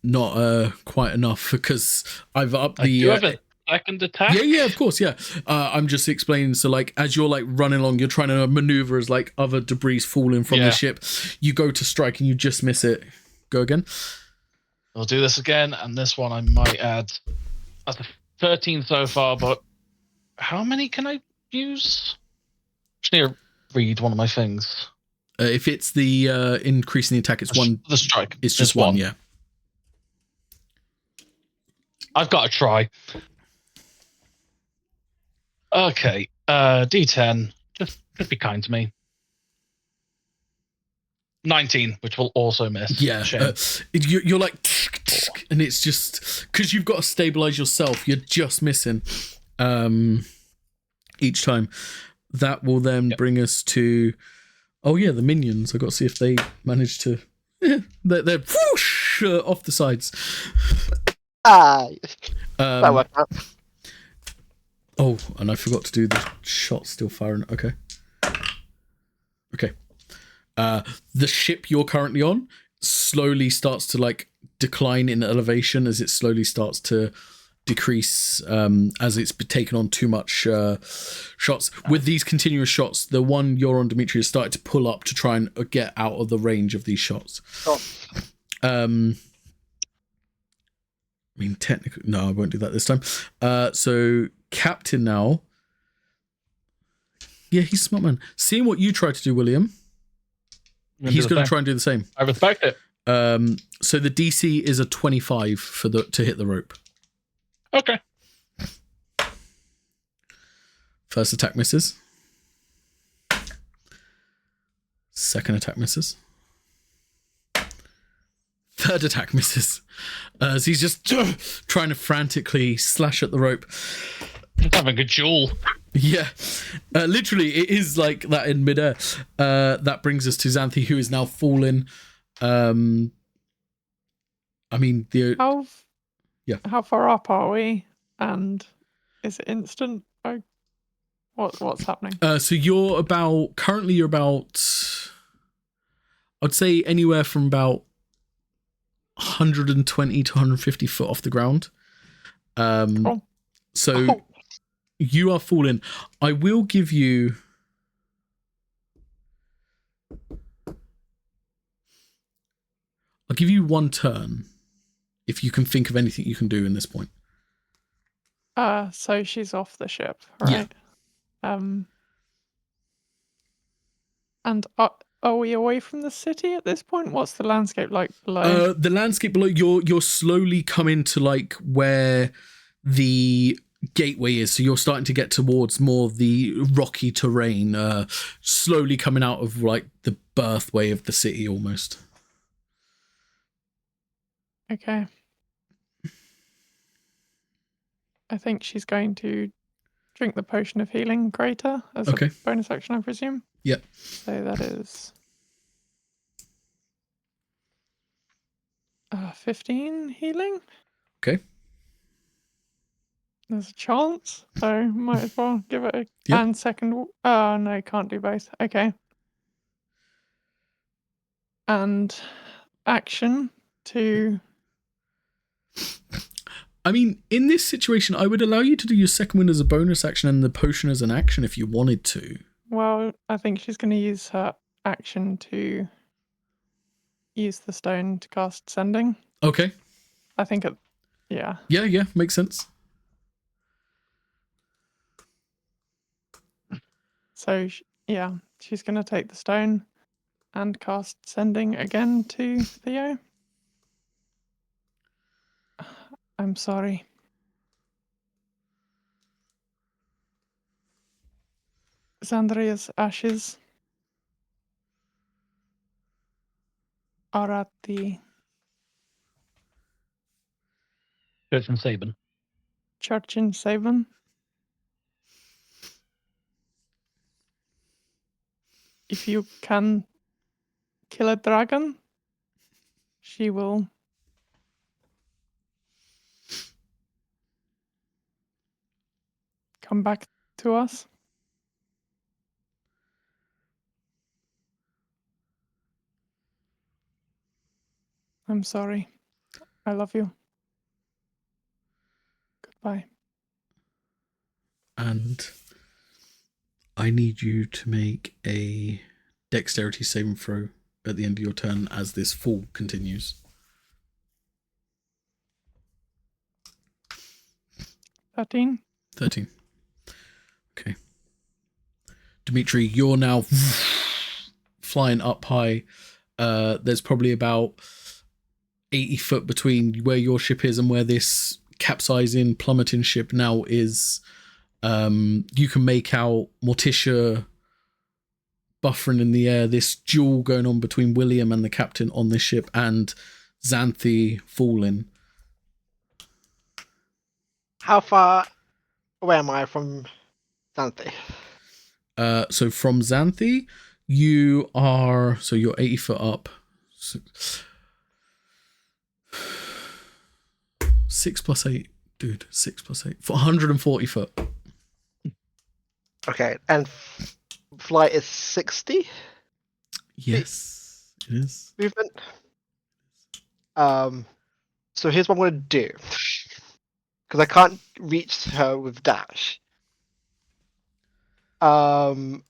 Not quite enough because I've upped the. I do have a second attack. Yeah, of course, yeah. I'm just explaining. So, like, as you're like running along, you're trying to maneuver as like other debris falling from the ship. You go to strike and you just miss it. Go again. I'll do this again, and this one I might add. That's a 13 so far, but how many can I use? Just need to read one of my things. If it's the increasing the attack, it's one. The strike. It's just one, yeah. I've got to try. Okay, D10. Just be kind to me. 19, which will also miss. Yeah, you're like, and it's just because you've got to stabilize yourself. You're just missing each time. That will then bring us to, the minions. I got to see if they manage to. They're whoosh, off the sides. That worked out. Oh, and I forgot to do the shot still firing. Okay. The ship you're currently on slowly starts to like decline in elevation as it slowly starts to decrease as it's taken on too much shots. With these continuous shots, the one you're on, Dimitri, has started to pull up to try and get out of the range of these shots. I mean, technically, no, I won't do that this time. So, Captain now. Yeah, he's a smart man. Seeing what you tried to do, William, he's going to try and do the same. I respect it. So the DC is a 25 to hit the rope. Okay. First attack misses. Second attack misses. Third attack misses. So he's just trying to frantically slash at the rope. Just having a duel. Yeah. Literally, it is like that in midair. That brings us to Xanthi, who is now fallen. I mean, how far up are we? And is it instant? What's happening? So you're about, I'd say anywhere from about 120 to 150 foot off the ground. Cool. So you are falling. I will give you. I'll give you one turn if you can think of anything you can do in this point. So she's off the ship, Yeah. right? And are we away from the city at this point? What's the landscape like below? The landscape below, you're slowly coming to like where the gateway is. So you're starting to get towards more of the rocky terrain, slowly coming out of like the birthway of the city almost. Okay. I think she's going to drink the potion of healing greater as Okay. a bonus action, I presume. Yep. So that is 15 healing. Okay. There's a chance, so might as well give it a Yep. and second. Oh no, can't do both. Okay. And action to. I mean, in this situation, I would allow you to do your second wind as a bonus action and the potion as an action if you wanted to. Well, I think she's going to use her action to use the stone to cast sending. Okay. I think it. Yeah. Yeah, makes sense. So she's going to take the stone and cast sending again to Theo. I'm sorry. Xandria's ashes are at the Church and Sabin. church in Sabin. If you can kill a dragon, she will come back to us. I'm sorry. I love you. Goodbye. And I need you to make a dexterity saving throw at the end of your turn as this fall continues. 13. 13. Okay. Dimitri, you're now flying up high. There's probably about 80 foot between where your ship is and where this capsizing, plummeting ship now is. You can make out Morticia buffering in the air, this duel going on between William and the captain on this ship, and Xanthi falling. How far away am I from Xanthi? So from Xanthi, you're 80 foot up. 6 plus 8, dude. 6 plus 8. 140 foot. Okay, and flight is 60 Yes, it is. movement. So here's what I'm going to do. Because I can't reach her with dash. Do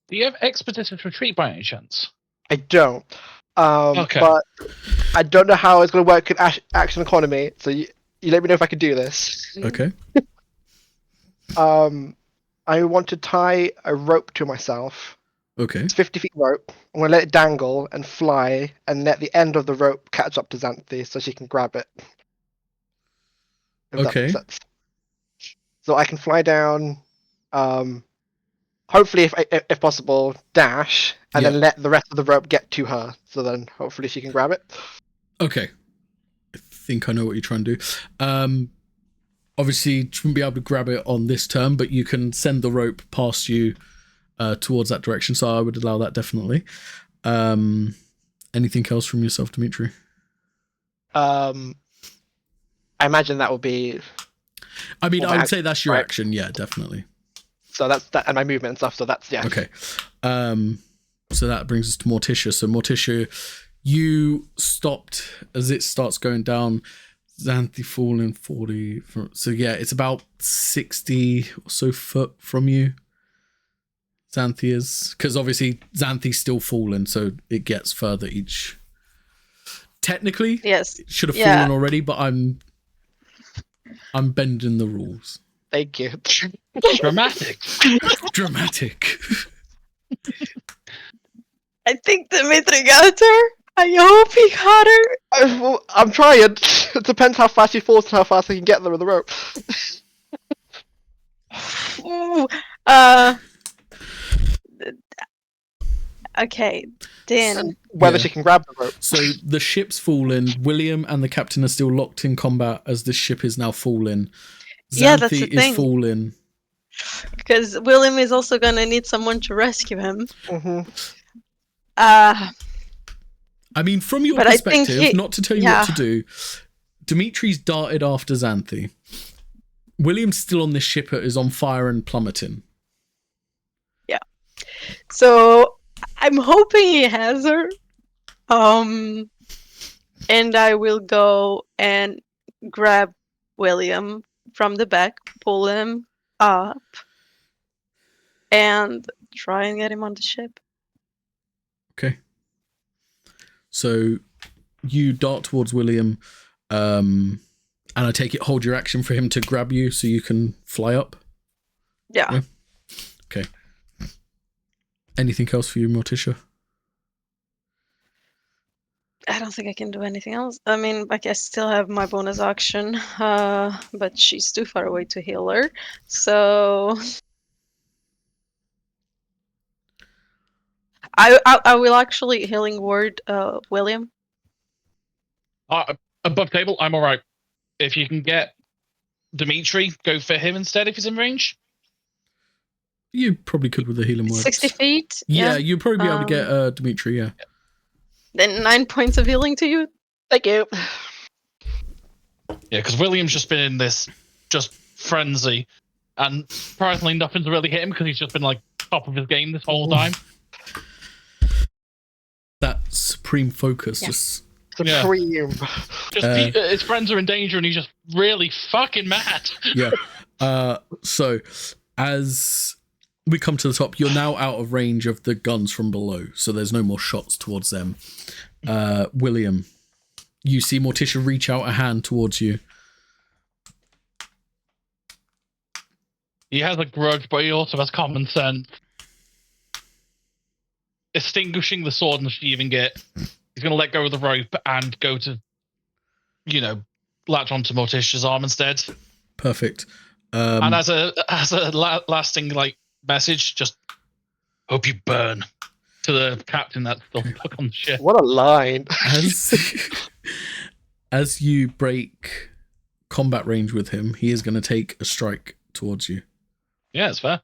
you have expeditious retreat by any chance? I don't. Okay. But I don't know how it's going to work in action economy. So you let me know if I can do this. Okay. I want to tie a rope to myself. Okay. It's 50 feet rope. I'm going to let it dangle and fly and let the end of the rope catch up to Xanthi so she can grab it. If that Okay. makes sense. So I can fly down, hopefully if possible, dash, and then let the rest of the rope get to her. So then hopefully she can grab it. Okay. I think I know what you're trying to do. Obviously, you wouldn't be able to grab it on this turn, but you can send the rope past you towards that direction. So I would allow that definitely. Anything else from yourself, Dimitri? I imagine that will be. I mean, Well, I would act- say that's your right. action. Yeah, definitely. So that's that, and my movement and stuff. So that's Okay. So that brings us to Morticia. So Morticia, you stopped as it starts going down. Xanthi falling 40. So yeah, it's about 60 or so foot from you. Xanthi is, because obviously Xanthi's still falling, so it gets further each. Technically, Yes. it should have Yeah. fallen already, but I'm bending the rules. Thank you. Dramatic. Dramatic. I think Dimitri got her. I hope he got her. Well, I'm trying. It depends how fast he falls and how fast I can get there with the rope. Ooh, okay, then. Whether Yeah. she can grab the rope. So the ship's fallen. William and the captain are still locked in combat as the ship is now falling. Yeah, that's Xanthi the thing. is falling. Because William is also gonna need someone to rescue him. Mm-hmm. I mean, from your But I think perspective, not to tell you yeah. what to do, Dimitri's darted after Xanthi. William's still on this ship that is on fire and plummeting. So I'm hoping he has her. And I will go and grab William from the back, pull him up, and try and get him on the ship. Okay. So you dart towards William, and I take it hold your action for him to grab you so you can fly up. Yeah. Okay. Anything else for you, Morticia? I don't think I can do anything else. I mean, I guess still have my bonus action, but she's too far away to heal her. So I will actually healing word William. Above table, I'm all right. If you can get Dimitri, go for him instead if he's in range. You probably could with the healing word. 60 feet. Yeah, you'd probably be able to get Dimitri, yeah. Then 9 points of healing to you. Thank you. Yeah, because William's just been in this just frenzy, and apparently nothing's really hit him because he's just been like top of his game this whole time. That supreme focus Yeah. just... Supreme. Just his friends are in danger, and he's just really fucking mad. Yeah. So, as we come to the top, you're now out of range of the guns from below, so there's no more shots towards them. William, you see Morticia reach out a hand towards you. He has a grudge, but he also has common sense. Extinguishing the sword and the sheathing it, he's going to let go of the rope and go to, latch onto Morticia's arm instead. Perfect. And as a lasting message, just hope you burn to the captain that's still stuck on the ship. What a line. As you break combat range with him, he is going to take a strike towards you. Yeah, it's fair.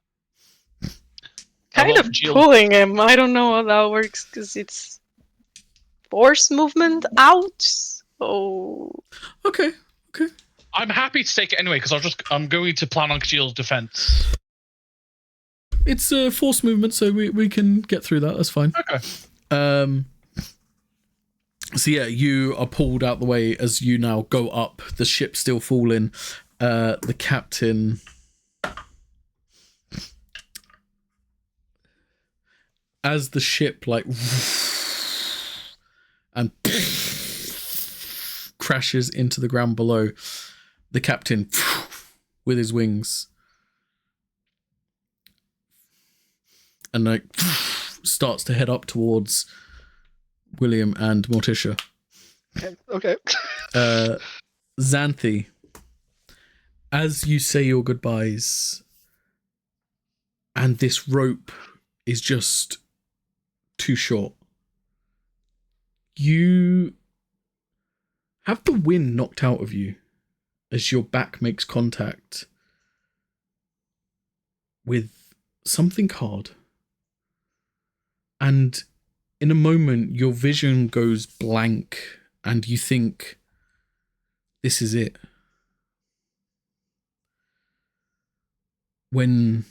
Kind of pulling him. I don't know how that works because it's force movement out. So Okay. I'm happy to take it anyway because I'm going to plan on shield defense. It's a force movement, so we can get through that. That's fine. Okay. So yeah, you are pulled out the way as you now go up. The ship's still falling. The captain... As the ship and crashes into the ground below, the captain with his wings and starts to head up towards William and Morticia. Okay. Xanthi, as you say your goodbyes, and this rope is just too short, you have the wind knocked out of you as your back makes contact with something hard. And in a moment, your vision goes blank and you think, this is it. When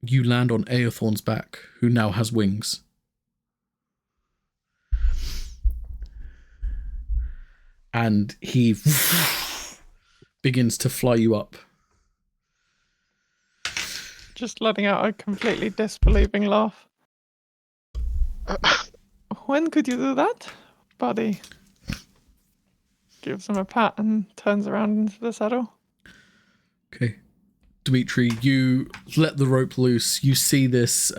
you land on Aethorn's back, who now has wings. And he begins to fly you up. Just letting out a completely disbelieving laugh. When could you do that, buddy? Gives him a pat and turns around into the saddle. Okay. Dimitri, you let the rope loose. You see this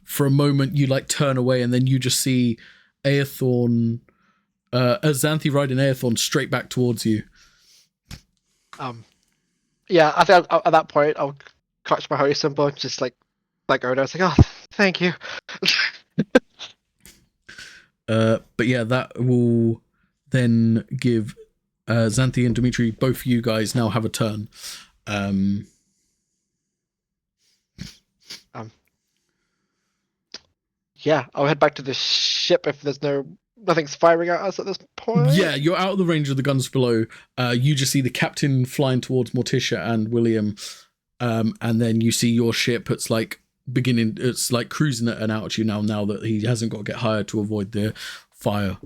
for a moment. You like turn away, and then you just see Aethorn, Xanthi riding Aethorn straight back towards you. Yeah, I think at that point I'll clutch my holy symbol and just like let go. I was like, oh, thank you. But yeah, that will then give Xanthi and Dimitri, both you guys now have a turn. Yeah, I'll head back to the ship if there's nothing's firing at us at this point. Yeah, you're out of the range of the guns below. You just see the captain flying towards Morticia and William, and then you see your ship. It's like cruising at an altitude now that he hasn't got to get higher to avoid the fire.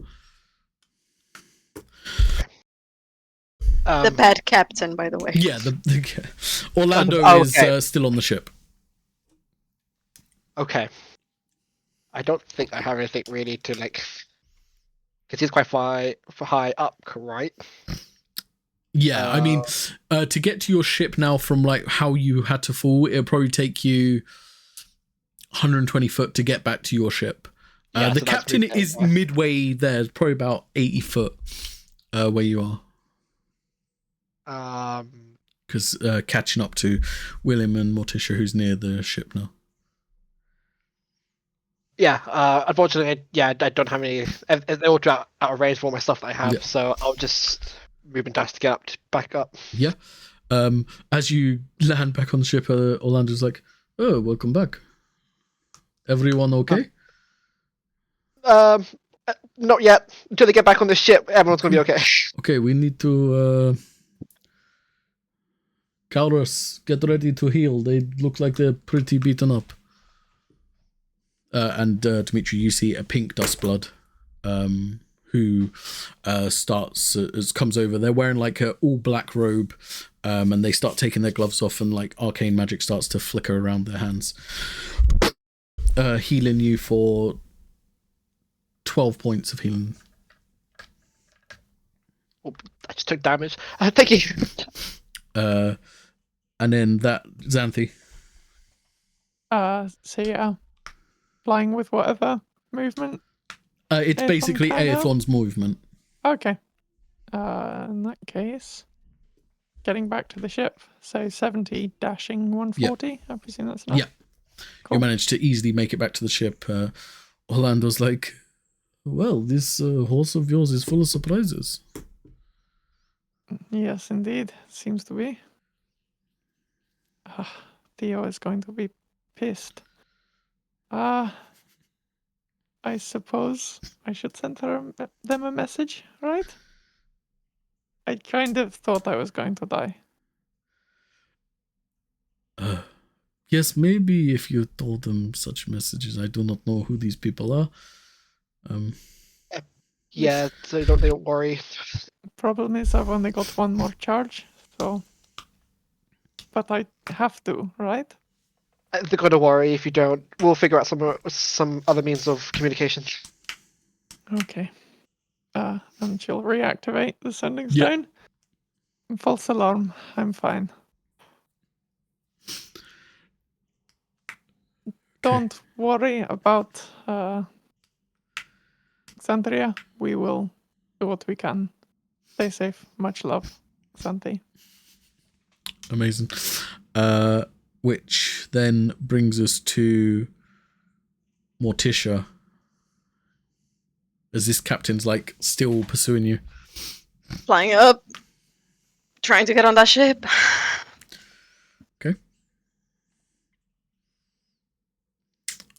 The bad captain, by the way. Yeah, Orlando okay. is still on the ship. Okay. I don't think I have anything really to like, because he's quite high up, right? Yeah, I mean, to get to your ship now from like how you had to fall, it'll probably take you 120 foot to get back to your ship. The captain is midway there, probably about 80 foot where you are. Because catching up to William and Morticia, who's near the ship now. Yeah, unfortunately, I don't have any. They're all out of range for all my stuff that I have, so I'll just move and dash to get back up. Yeah. As you land back on the ship, Orlando's like, "Oh, welcome back. Everyone okay?" Not yet. Until they get back on the ship, everyone's gonna be okay. Okay, we need to. Calrus, get ready to heal. They look like they're pretty beaten up. And Dimitri, you see a pink dust blood, who comes over. They're wearing like a all black robe, and they start taking their gloves off, and like arcane magic starts to flicker around their hands, healing you for 12 points of healing. Oh, I just took damage. Thank you. And then that Xanthi. So yeah, flying with whatever movement. It's Aethorn basically can now? Aethorn's movement. Okay. In that case, getting back to the ship. So 70 dashing 140. I presume that's enough. Yeah. Cool. You managed to easily make it back to the ship. Orlando's like, well, this horse of yours is full of surprises. Yes, indeed. Seems to be. Theo is going to be pissed. I suppose I should send them a message, right? I kind of thought I was going to die. Yes, maybe if you told them such messages. I do not know who these people are. Yeah, so they don't worry. Problem is I've only got one more charge, so... But I have to, right? They're gonna worry if you don't. We'll figure out some other means of communication. Okay. And she'll reactivate the sending Yeah. stone. False alarm. I'm fine. Don't worry about Xandria. We will do what we can. Stay safe. Much love, Xanthi. Amazing. Which then brings us to Morticia. As this captain's like still pursuing you. Flying up, trying to get on that ship. Okay.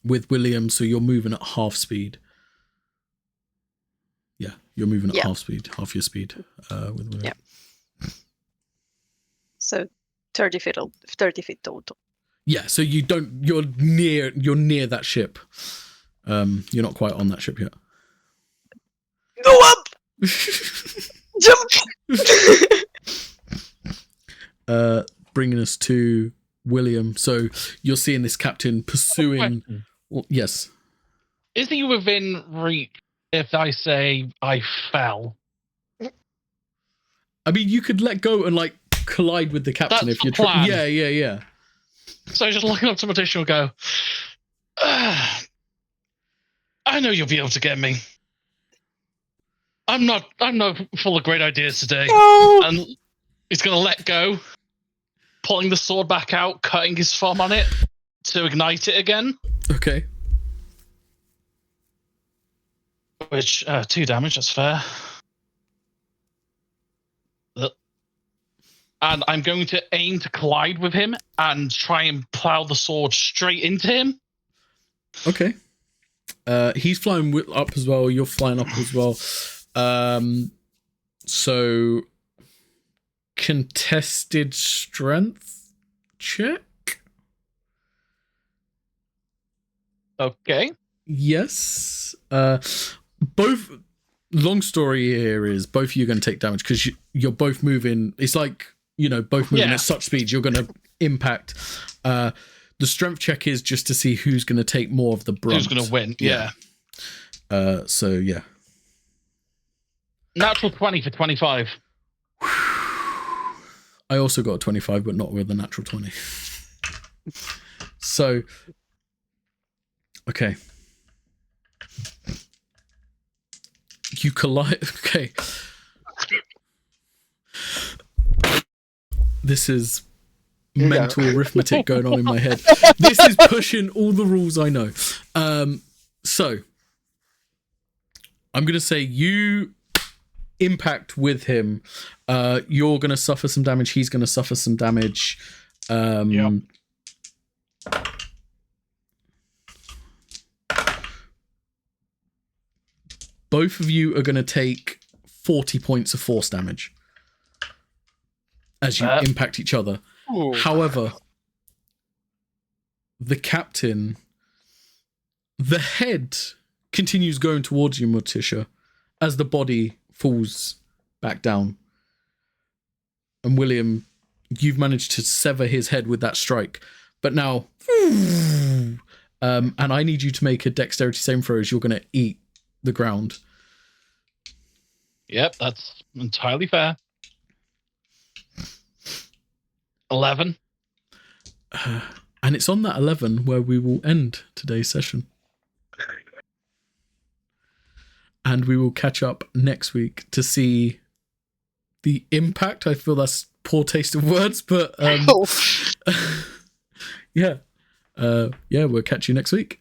With William, so you're moving at half speed. Yeah, you're moving at half speed, half your speed with William. Yeah. So 30 feet total. Yeah, so you're near that ship. You're not quite on that ship yet. Go up! Jump! Bringing us to William. So you're seeing this captain pursuing. Well, yes. Is he within reach if I say I fell? I mean, you could let go and like collide with the captain That's if you're the plan. Yeah. So just looking up to Morticia will go, I know you'll be able to get me. I'm not full of great ideas today. No! And he's going to let go, pulling the sword back out, cutting his thumb on it to ignite it again. Okay. Which, 2 damage, that's fair. And I'm going to aim to collide with him and try and plow the sword straight into him. Okay. He's flying up as well. You're flying up as well. So contested strength check. Okay. Yes. Both. Long story here is both of you are going to take damage because you're both moving. It's like, both moving at such speed. You're going to impact. The strength check is just to see who's going to take more of the brunt. Who's going to win? Yeah. So yeah. Natural 20 for 25. I also got a 25, but not with a natural 20. So, okay. You collide. Okay. This is mental arithmetic going on in my head. This is pushing all the rules I know. So, I'm going to say you impact with him. You're going to suffer some damage. He's going to suffer some damage. Yep. Both of you are going to take 40 points of force damage as you impact each other. Ooh. However, the captain, the head continues going towards you, Morticia, as the body falls back down. And William, you've managed to sever his head with that strike. But now, and I need you to make a dexterity saving throw as you're going to eat the ground. Yep, that's entirely fair. 11. And it's on that 11 where we will end today's session. And we will catch up next week to see the impact. I feel that's poor taste of words, but yeah. We'll catch you next week.